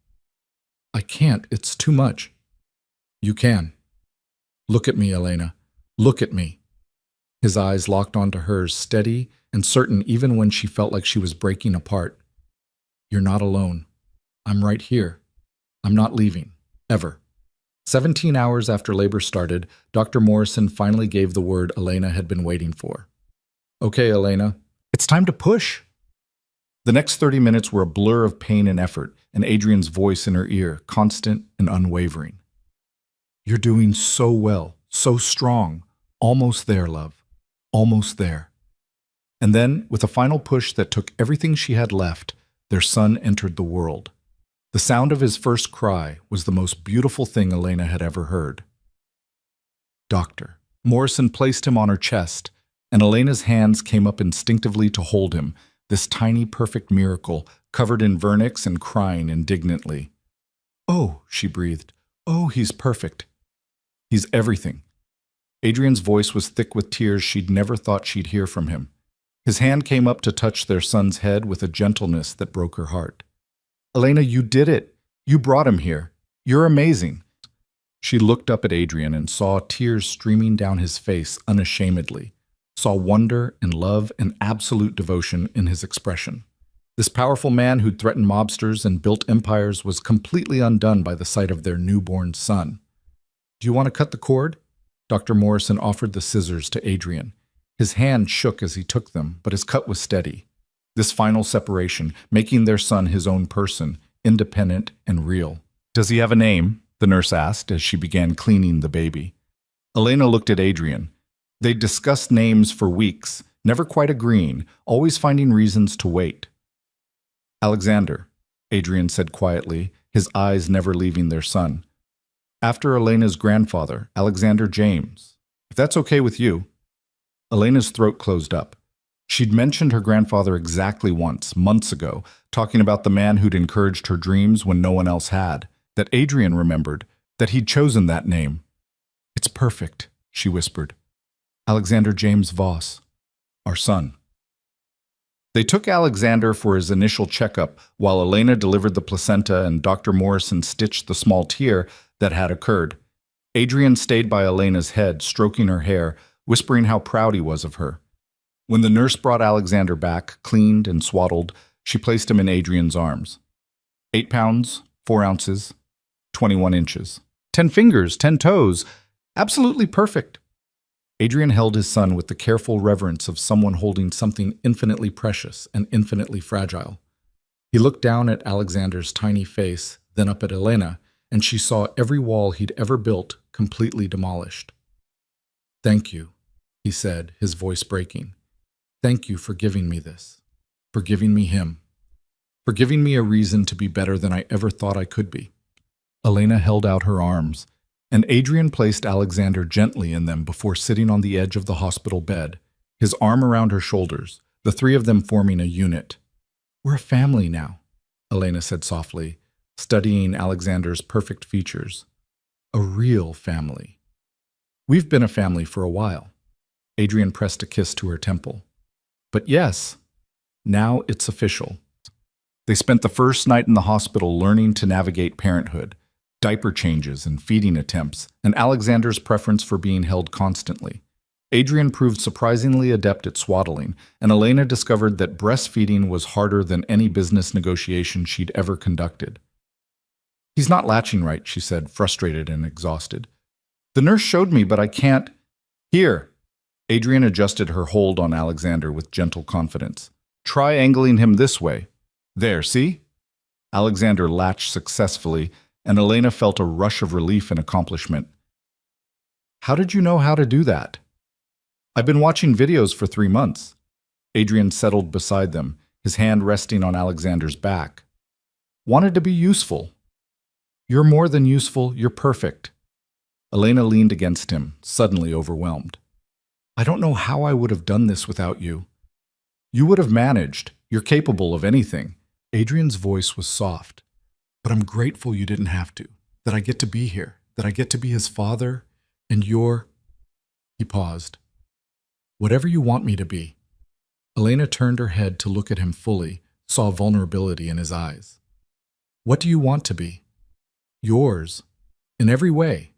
I can't. It's too much. You can. Look at me, Elena. Look at me. His eyes locked onto hers, steady and certain even when she felt like she was breaking apart. You're not alone. I'm right here. I'm not leaving. Ever. 17 hours after labor started, Dr. Morrison finally gave the word Elena had been waiting for. Okay, Elena. It's time to push. The next 30 minutes were a blur of pain and effort, and Adrian's voice in her ear, constant and unwavering. You're doing so well, so strong. Almost there, love. Almost there. And then, with a final push that took everything she had left, their son entered the world. The sound of his first cry was the most beautiful thing Elena had ever heard. Doctor. Morrison placed him on her chest, and Elena's hands came up instinctively to hold him, this tiny, perfect miracle, covered in vernix and crying indignantly. Oh, she breathed. Oh, he's perfect. He's everything. Adrian's voice was thick with tears she'd never thought she'd hear from him. His hand came up to touch their son's head with a gentleness that broke her heart. Elena, you did it. You brought him here. You're amazing. She looked up at Adrian and saw tears streaming down his face unashamedly. Saw wonder and love and absolute devotion in his expression. This powerful man who'd threatened mobsters and built empires was completely undone by the sight of their newborn son. Do you want to cut the cord? Dr. Morrison offered the scissors to Adrian. His hand shook as he took them, but his cut was steady. This final separation, making their son his own person, independent and real. Does he have a name? The nurse asked as she began cleaning the baby. Elena looked at Adrian. They'd discussed names for weeks, never quite agreeing, always finding reasons to wait. Alexander, Adrian said quietly, his eyes never leaving their son. After Elena's grandfather, Alexander James. If that's okay with you. Elena's throat closed up. She'd mentioned her grandfather exactly once, months ago, talking about the man who'd encouraged her dreams when no one else had, that Adrian remembered, that he'd chosen that name. It's perfect, she whispered. Alexander James Voss, our son. They took Alexander for his initial checkup while Elena delivered the placenta and Dr. Morrison stitched the small tear that had occurred. Adrian stayed by Elena's head, stroking her hair, whispering how proud he was of her. When the nurse brought Alexander back, cleaned and swaddled, she placed him in Adrian's arms. 8 pounds, 4 ounces, 21 inches. 10 fingers, 10 toes. Absolutely perfect. Adrian held his son with the careful reverence of someone holding something infinitely precious and infinitely fragile. He looked down at Alexander's tiny face, then up at Elena, and she saw every wall he'd ever built completely demolished. Thank you, he said, his voice breaking. Thank you for giving me this, for giving me him, for giving me a reason to be better than I ever thought I could be. Elena held out her arms, and Adrian placed Alexander gently in them before sitting on the edge of the hospital bed, his arm around her shoulders, the three of them forming a unit. We're a family now, Elena said softly, studying Alexander's perfect features. A real family. We've been a family for a while. Adrian pressed a kiss to her temple. But yes, now it's official. They spent the first night in the hospital learning to navigate parenthood, diaper changes and feeding attempts, and Alexander's preference for being held constantly. Adrian proved surprisingly adept at swaddling, and Elena discovered that breastfeeding was harder than any business negotiation she'd ever conducted. He's not latching right, she said, frustrated and exhausted. The nurse showed me, but I can't. Here. Adrian adjusted her hold on Alexander with gentle confidence. Try angling him this way. There, see? Alexander latched successfully, and Elena felt a rush of relief and accomplishment. How did you know how to do that? I've been watching videos for 3 months. Adrian settled beside them, his hand resting on Alexander's back. Wanted to be useful. You're more than useful, you're perfect. Elena leaned against him, suddenly overwhelmed. I don't know how I would have done this without you. You would have managed. You're capable of anything. Adrian's voice was soft. But I'm grateful you didn't have to, that I get to be here, that I get to be his father, and you're... He paused. Whatever you want me to be. Elena turned her head to look at him fully, saw vulnerability in his eyes. What do you want to be? Yours. In every way.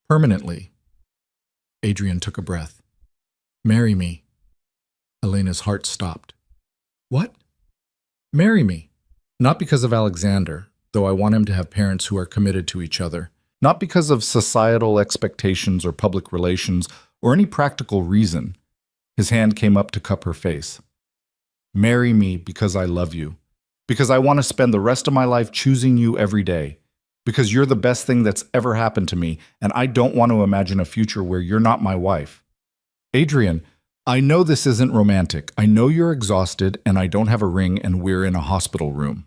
Permanently. Adrian took a breath. Marry me. Elena's heart stopped. What? Marry me. Not because of Alexander, though I want him to have parents who are committed to each other. Not because of societal expectations or public relations or any practical reason. His hand came up to cup her face. Marry me because I love you. Because I want to spend the rest of my life choosing you every day. Because you're the best thing that's ever happened to me, and I don't want to imagine a future where you're not my wife. Adrian, I know this isn't romantic. I know you're exhausted, and I don't have a ring, and we're in a hospital room.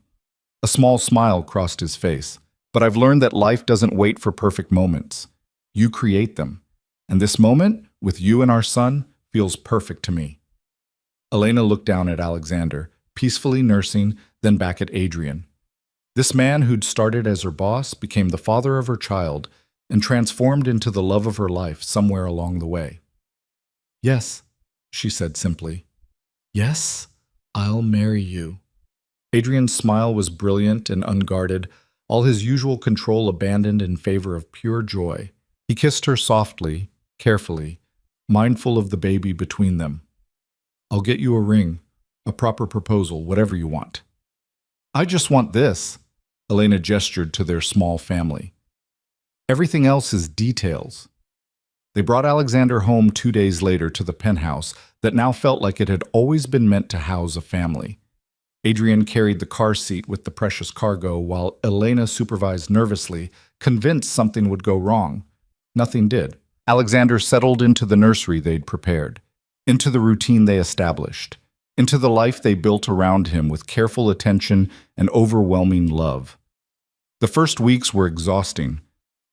A small smile crossed his face. But I've learned that life doesn't wait for perfect moments. You create them. And this moment, with you and our son, feels perfect to me. Elena looked down at Alexander, peacefully nursing, then back at Adrian. This man who'd started as her boss became the father of her child and transformed into the love of her life somewhere along the way. Yes, she said simply. Yes, I'll marry you. Adrian's smile was brilliant and unguarded, all his usual control abandoned in favor of pure joy. He kissed her softly, carefully, mindful of the baby between them. I'll get you a ring, a proper proposal, whatever you want. I just want this, Elena gestured to their small family. Everything else is details. They brought Alexander home 2 days later to the penthouse that now felt like it had always been meant to house a family. Adrian carried the car seat with the precious cargo while Elena supervised nervously, convinced something would go wrong. Nothing did. Alexander settled into the nursery they'd prepared, into the routine they established, into the life they built around him with careful attention and overwhelming love. The first weeks were exhausting.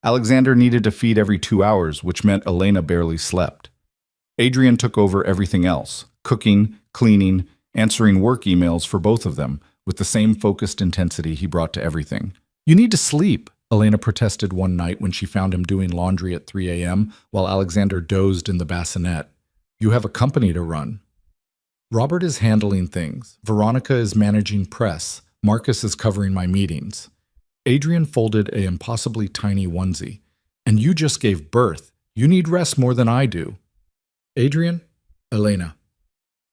Alexander needed to feed every 2 hours, which meant Elena barely slept. Adrian took over everything else, cooking, cleaning, answering work emails for both of them, with the same focused intensity he brought to everything. "You need to sleep," Elena protested one night when she found him doing laundry at 3 a.m. while Alexander dozed in the bassinet. "You have a company to run." "Robert is handling things. Veronica is managing press. Marcus is covering my meetings." Adrian folded a impossibly tiny onesie. "And you just gave birth. You need rest more than I do." "Adrian?" "Elena."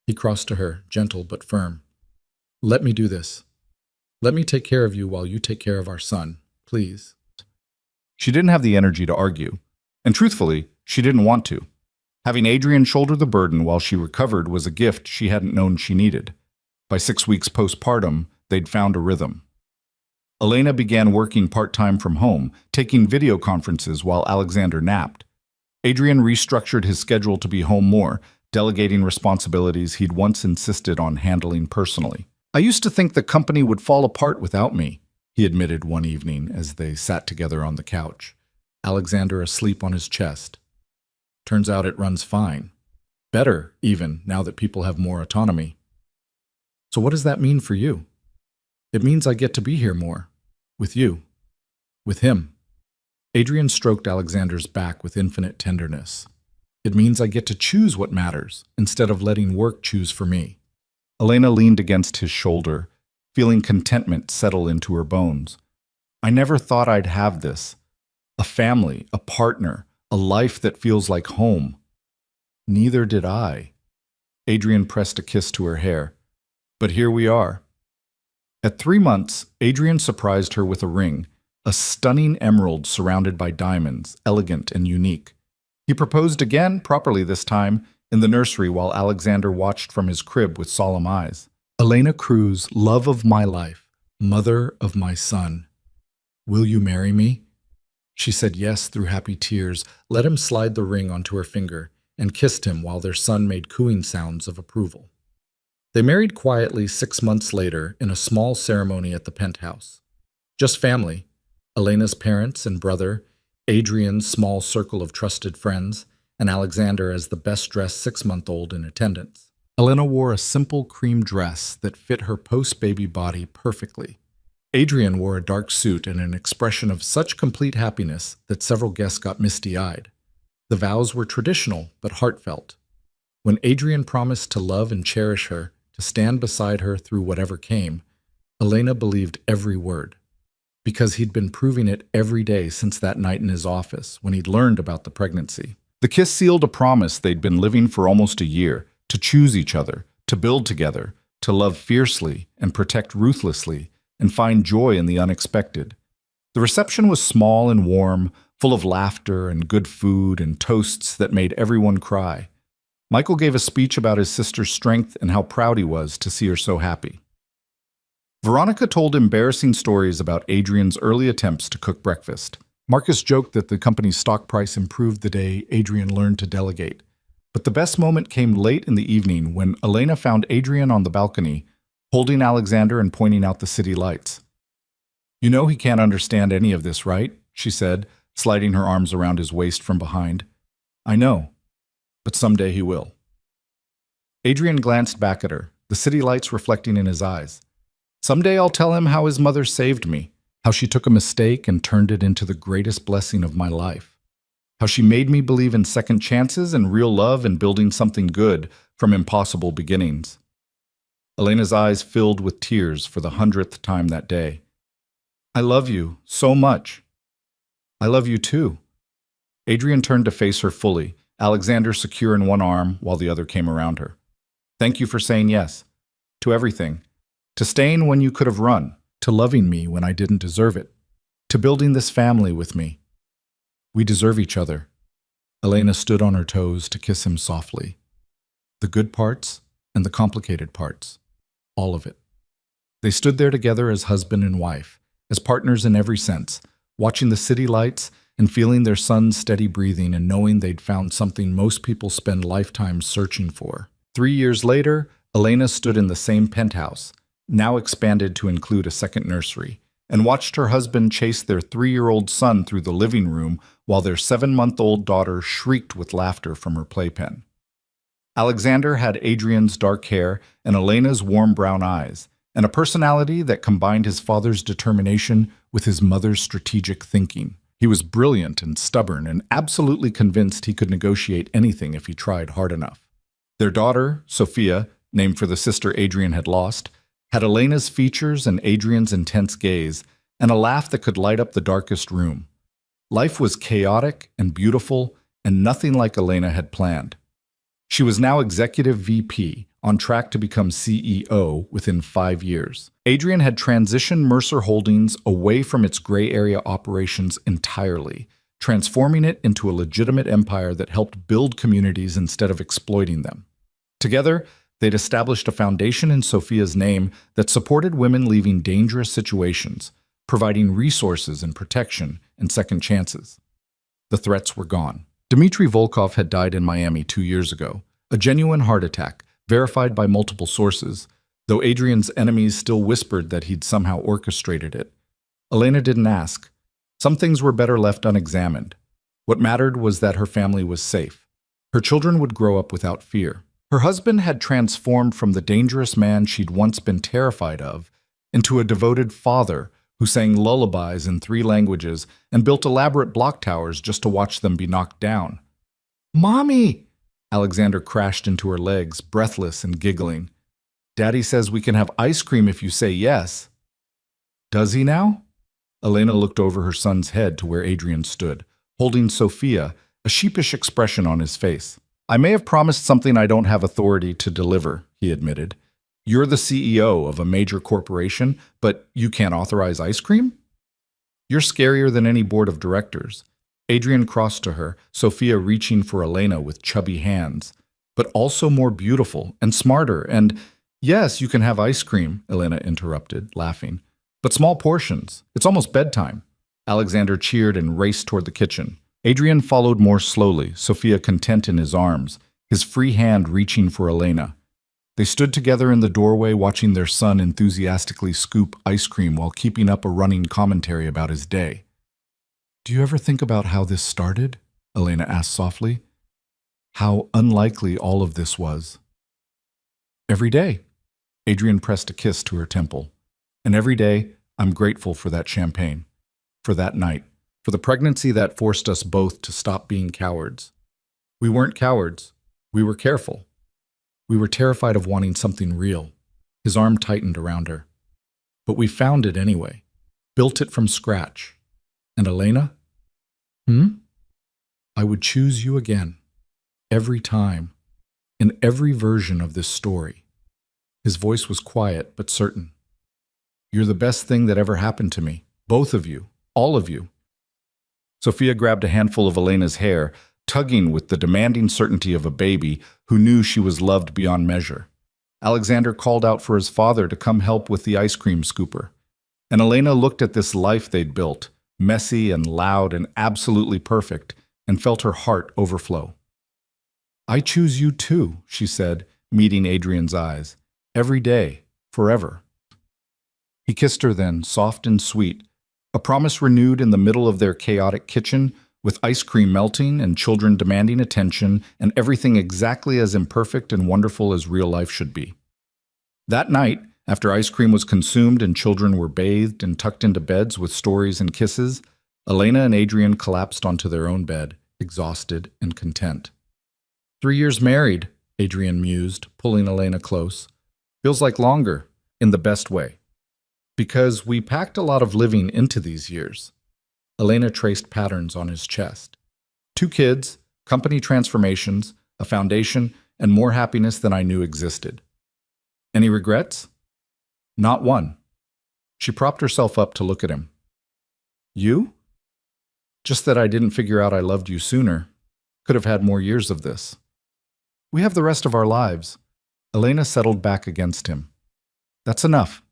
He crossed to her, gentle but firm. "Let me do this. Let me take care of you while you take care of our son, please." She didn't have the energy to argue. And truthfully, she didn't want to. Having Adrian shoulder the burden while she recovered was a gift she hadn't known she needed. By 6 weeks postpartum, they'd found a rhythm. Elena began working part-time from home, taking video conferences while Alexander napped. Adrian restructured his schedule to be home more, delegating responsibilities he'd once insisted on handling personally. "I used to think the company would fall apart without me," he admitted one evening as they sat together on the couch, Alexander asleep on his chest. "Turns out it runs fine. Better, even, now that people have more autonomy." "So what does that mean for you?" "It means I get to be here more. With you. With him." Adrian stroked Alexander's back with infinite tenderness. "It means I get to choose what matters, instead of letting work choose for me." Elena leaned against his shoulder, feeling contentment settle into her bones. "I never thought I'd have this. A family, a partner, a life that feels like home." "Neither did I." Adrian pressed a kiss to her hair. "But here we are." At 3 months, Adrian surprised her with a ring, a stunning emerald surrounded by diamonds, elegant and unique. He proposed again, properly this time, in the nursery while Alexander watched from his crib with solemn eyes. "Elena Cruz, love of my life, mother of my son. Will you marry me?" She said yes through happy tears, let him slide the ring onto her finger, and kissed him while their son made cooing sounds of approval. They married quietly 6 months later in a small ceremony at the penthouse. Just family, Elena's parents and brother, Adrian's small circle of trusted friends, and Alexander as the best-dressed 6-month-old in attendance. Elena wore a simple cream dress that fit her post-baby body perfectly. Adrian wore a dark suit and an expression of such complete happiness that several guests got misty-eyed. The vows were traditional but heartfelt. When Adrian promised to love and cherish her, to stand beside her through whatever came, Elena believed every word, because he'd been proving it every day since that night in his office when he'd learned about the pregnancy. The kiss sealed a promise they'd been living for almost a year, to choose each other, to build together, to love fiercely and protect ruthlessly, and find joy in the unexpected. The reception was small and warm, full of laughter and good food and toasts that made everyone cry. Michael gave a speech about his sister's strength and how proud he was to see her so happy. Veronica told embarrassing stories about Adrian's early attempts to cook breakfast. Marcus joked that the company's stock price improved the day Adrian learned to delegate. But the best moment came late in the evening when Elena found Adrian on the balcony, holding Alexander and pointing out the city lights. "You know he can't understand any of this, right?" she said, sliding her arms around his waist from behind. "I know, but someday he will." Adrian glanced back at her, the city lights reflecting in his eyes. "Someday I'll tell him how his mother saved me, how she took a mistake and turned it into the greatest blessing of my life, how she made me believe in second chances and real love and building something good from impossible beginnings." Elena's eyes filled with tears for the 100th time that day. "I love you so much." "I love you too." Adrian turned to face her fully, Alexander secure in one arm while the other came around her. "Thank you for saying yes. To everything. To staying when you could have run. To loving me when I didn't deserve it. To building this family with me. We deserve each other." Elena stood on her toes to kiss him softly. The good parts and the complicated parts. All of it. They stood there together as husband and wife, as partners in every sense, watching the city lights and feeling their son's steady breathing and knowing they'd found something most people spend lifetimes searching for. 3 years later, Elena stood in the same penthouse, now expanded to include a second nursery, and watched her husband chase their 3-year-old son through the living room while their 7-month-old daughter shrieked with laughter from her playpen. Alexander had Adrian's dark hair and Elena's warm brown eyes, and a personality that combined his father's determination with his mother's strategic thinking. He was brilliant and stubborn and absolutely convinced he could negotiate anything if he tried hard enough. Their daughter, Sophia, named for the sister Adrian had lost, had Elena's features and Adrian's intense gaze, and a laugh that could light up the darkest room. Life was chaotic and beautiful, and nothing like Elena had planned. She was now Executive VP, on track to become CEO within 5 years. Adrian had transitioned Mercer Holdings away from its gray area operations entirely, transforming it into a legitimate empire that helped build communities instead of exploiting them. Together, they'd established a foundation in Sophia's name that supported women leaving dangerous situations, providing resources and protection and second chances. The threats were gone. Dmitry Volkov had died in Miami 2 years ago, a genuine heart attack, verified by multiple sources, though Adrian's enemies still whispered that he'd somehow orchestrated it. Elena didn't ask. Some things were better left unexamined. What mattered was that her family was safe. Her children would grow up without fear. Her husband had transformed from the dangerous man she'd once been terrified of into a devoted father who sang lullabies in 3 languages and built elaborate block towers just to watch them be knocked down. "Mommy!" Alexander crashed into her legs, breathless and giggling. "Daddy says we can have ice cream if you say yes." "Does he now?" Elena looked over her son's head to where Adrian stood, holding Sophia, a sheepish expression on his face. "I may have promised something I don't have authority to deliver," he admitted. "You're the CEO of a major corporation, but you can't authorize ice cream? You're scarier than any board of directors." Adrian crossed to her, Sophia reaching for Elena with chubby hands. "But also more beautiful and smarter and—" "Yes, you can have ice cream," Elena interrupted, laughing. "But small portions. It's almost bedtime." Alexander cheered and raced toward the kitchen. Adrian followed more slowly, Sophia content in his arms, his free hand reaching for Elena. They stood together in the doorway watching their son enthusiastically scoop ice cream while keeping up a running commentary about his day. "Do you ever think about how this started?" Elena asked softly. "How unlikely all of this was." "Every day." Adrian pressed a kiss to her temple. "And every day, I'm grateful for that champagne, for that night, for the pregnancy that forced us both to stop being cowards. We weren't cowards. We were careful. We were terrified of wanting something real." His arm tightened around her. "But we found it anyway, built it from scratch. And Elena? I would choose you again, every time, in every version of this story." His voice was quiet but certain. "You're the best thing that ever happened to me, both of you, all of you." Sophia grabbed a handful of Elena's hair, tugging with the demanding certainty of a baby who knew she was loved beyond measure. Alexander called out for his father to come help with the ice cream scooper. And Elena looked at this life they'd built, messy and loud and absolutely perfect, and felt her heart overflow. "I choose you too," she said, meeting Adrian's eyes. "Every day, forever." He kissed her then, soft and sweet, a promise renewed in the middle of their chaotic kitchen, with ice cream melting and children demanding attention and everything exactly as imperfect and wonderful as real life should be. That night, after ice cream was consumed and children were bathed and tucked into beds with stories and kisses, Elena and Adrian collapsed onto their own bed, exhausted and content. 3 years married, Adrian mused, pulling Elena close. Feels like longer, in the best way. Because we packed a lot of living into these years. Elena traced patterns on his chest. 2 kids, company transformations, a foundation, and more happiness than I knew existed. Any regrets? Not one. She propped herself up to look at him. You? Just that I didn't figure out I loved you sooner. Could have had more years of this. We have the rest of our lives. Elena settled back against him. That's enough.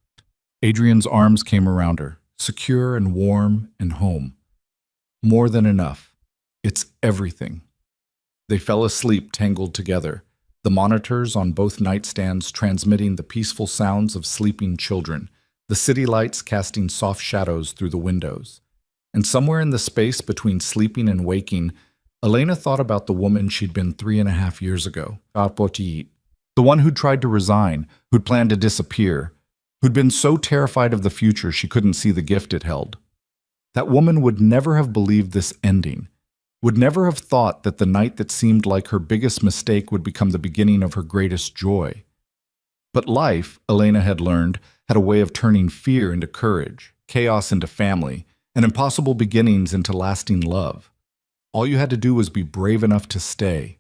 Adrian's arms came around her, secure and warm and home. More than enough. It's everything. They fell asleep tangled together, the monitors on both nightstands transmitting the peaceful sounds of sleeping children, the city lights casting soft shadows through the windows. And somewhere in the space between sleeping and waking, Elena thought about the woman she'd been 3.5 years ago, the one who'd tried to resign, who'd planned to disappear, who'd been so terrified of the future she couldn't see the gift it held. That woman would never have believed this ending, would never have thought that the night that seemed like her biggest mistake would become the beginning of her greatest joy. But life, Elena had learned, had a way of turning fear into courage, chaos into family, and impossible beginnings into lasting love. All you had to do was be brave enough to stay,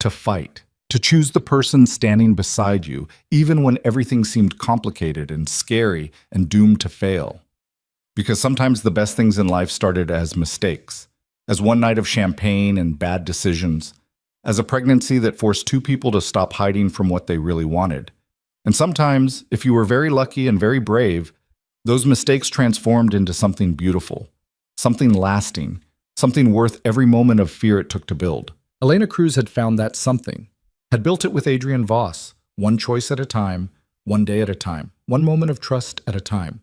to fight, to choose the person standing beside you, even when everything seemed complicated and scary and doomed to fail. Because sometimes the best things in life started as mistakes, as one night of champagne and bad decisions, as a pregnancy that forced two people to stop hiding from what they really wanted. And sometimes, if you were very lucky and very brave, those mistakes transformed into something beautiful, something lasting, something worth every moment of fear it took to build. Elena Cruz had found that something, had built it with Adrian Voss, one choice at a time, one day at a time, one moment of trust at a time.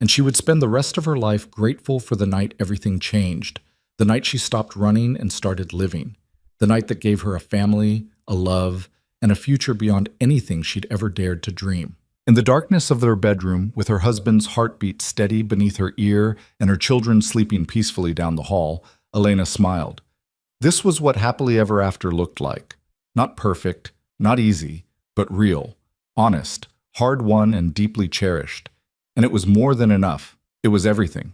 And she would spend the rest of her life grateful for the night everything changed, the night she stopped running and started living, the night that gave her a family, a love, and a future beyond anything she'd ever dared to dream. In the darkness of their bedroom, with her husband's heartbeat steady beneath her ear and her children sleeping peacefully down the hall, Elena smiled. This was what happily ever after looked like. Not perfect, not easy, but real, honest, hard-won, and deeply cherished. And it was more than enough. It was everything.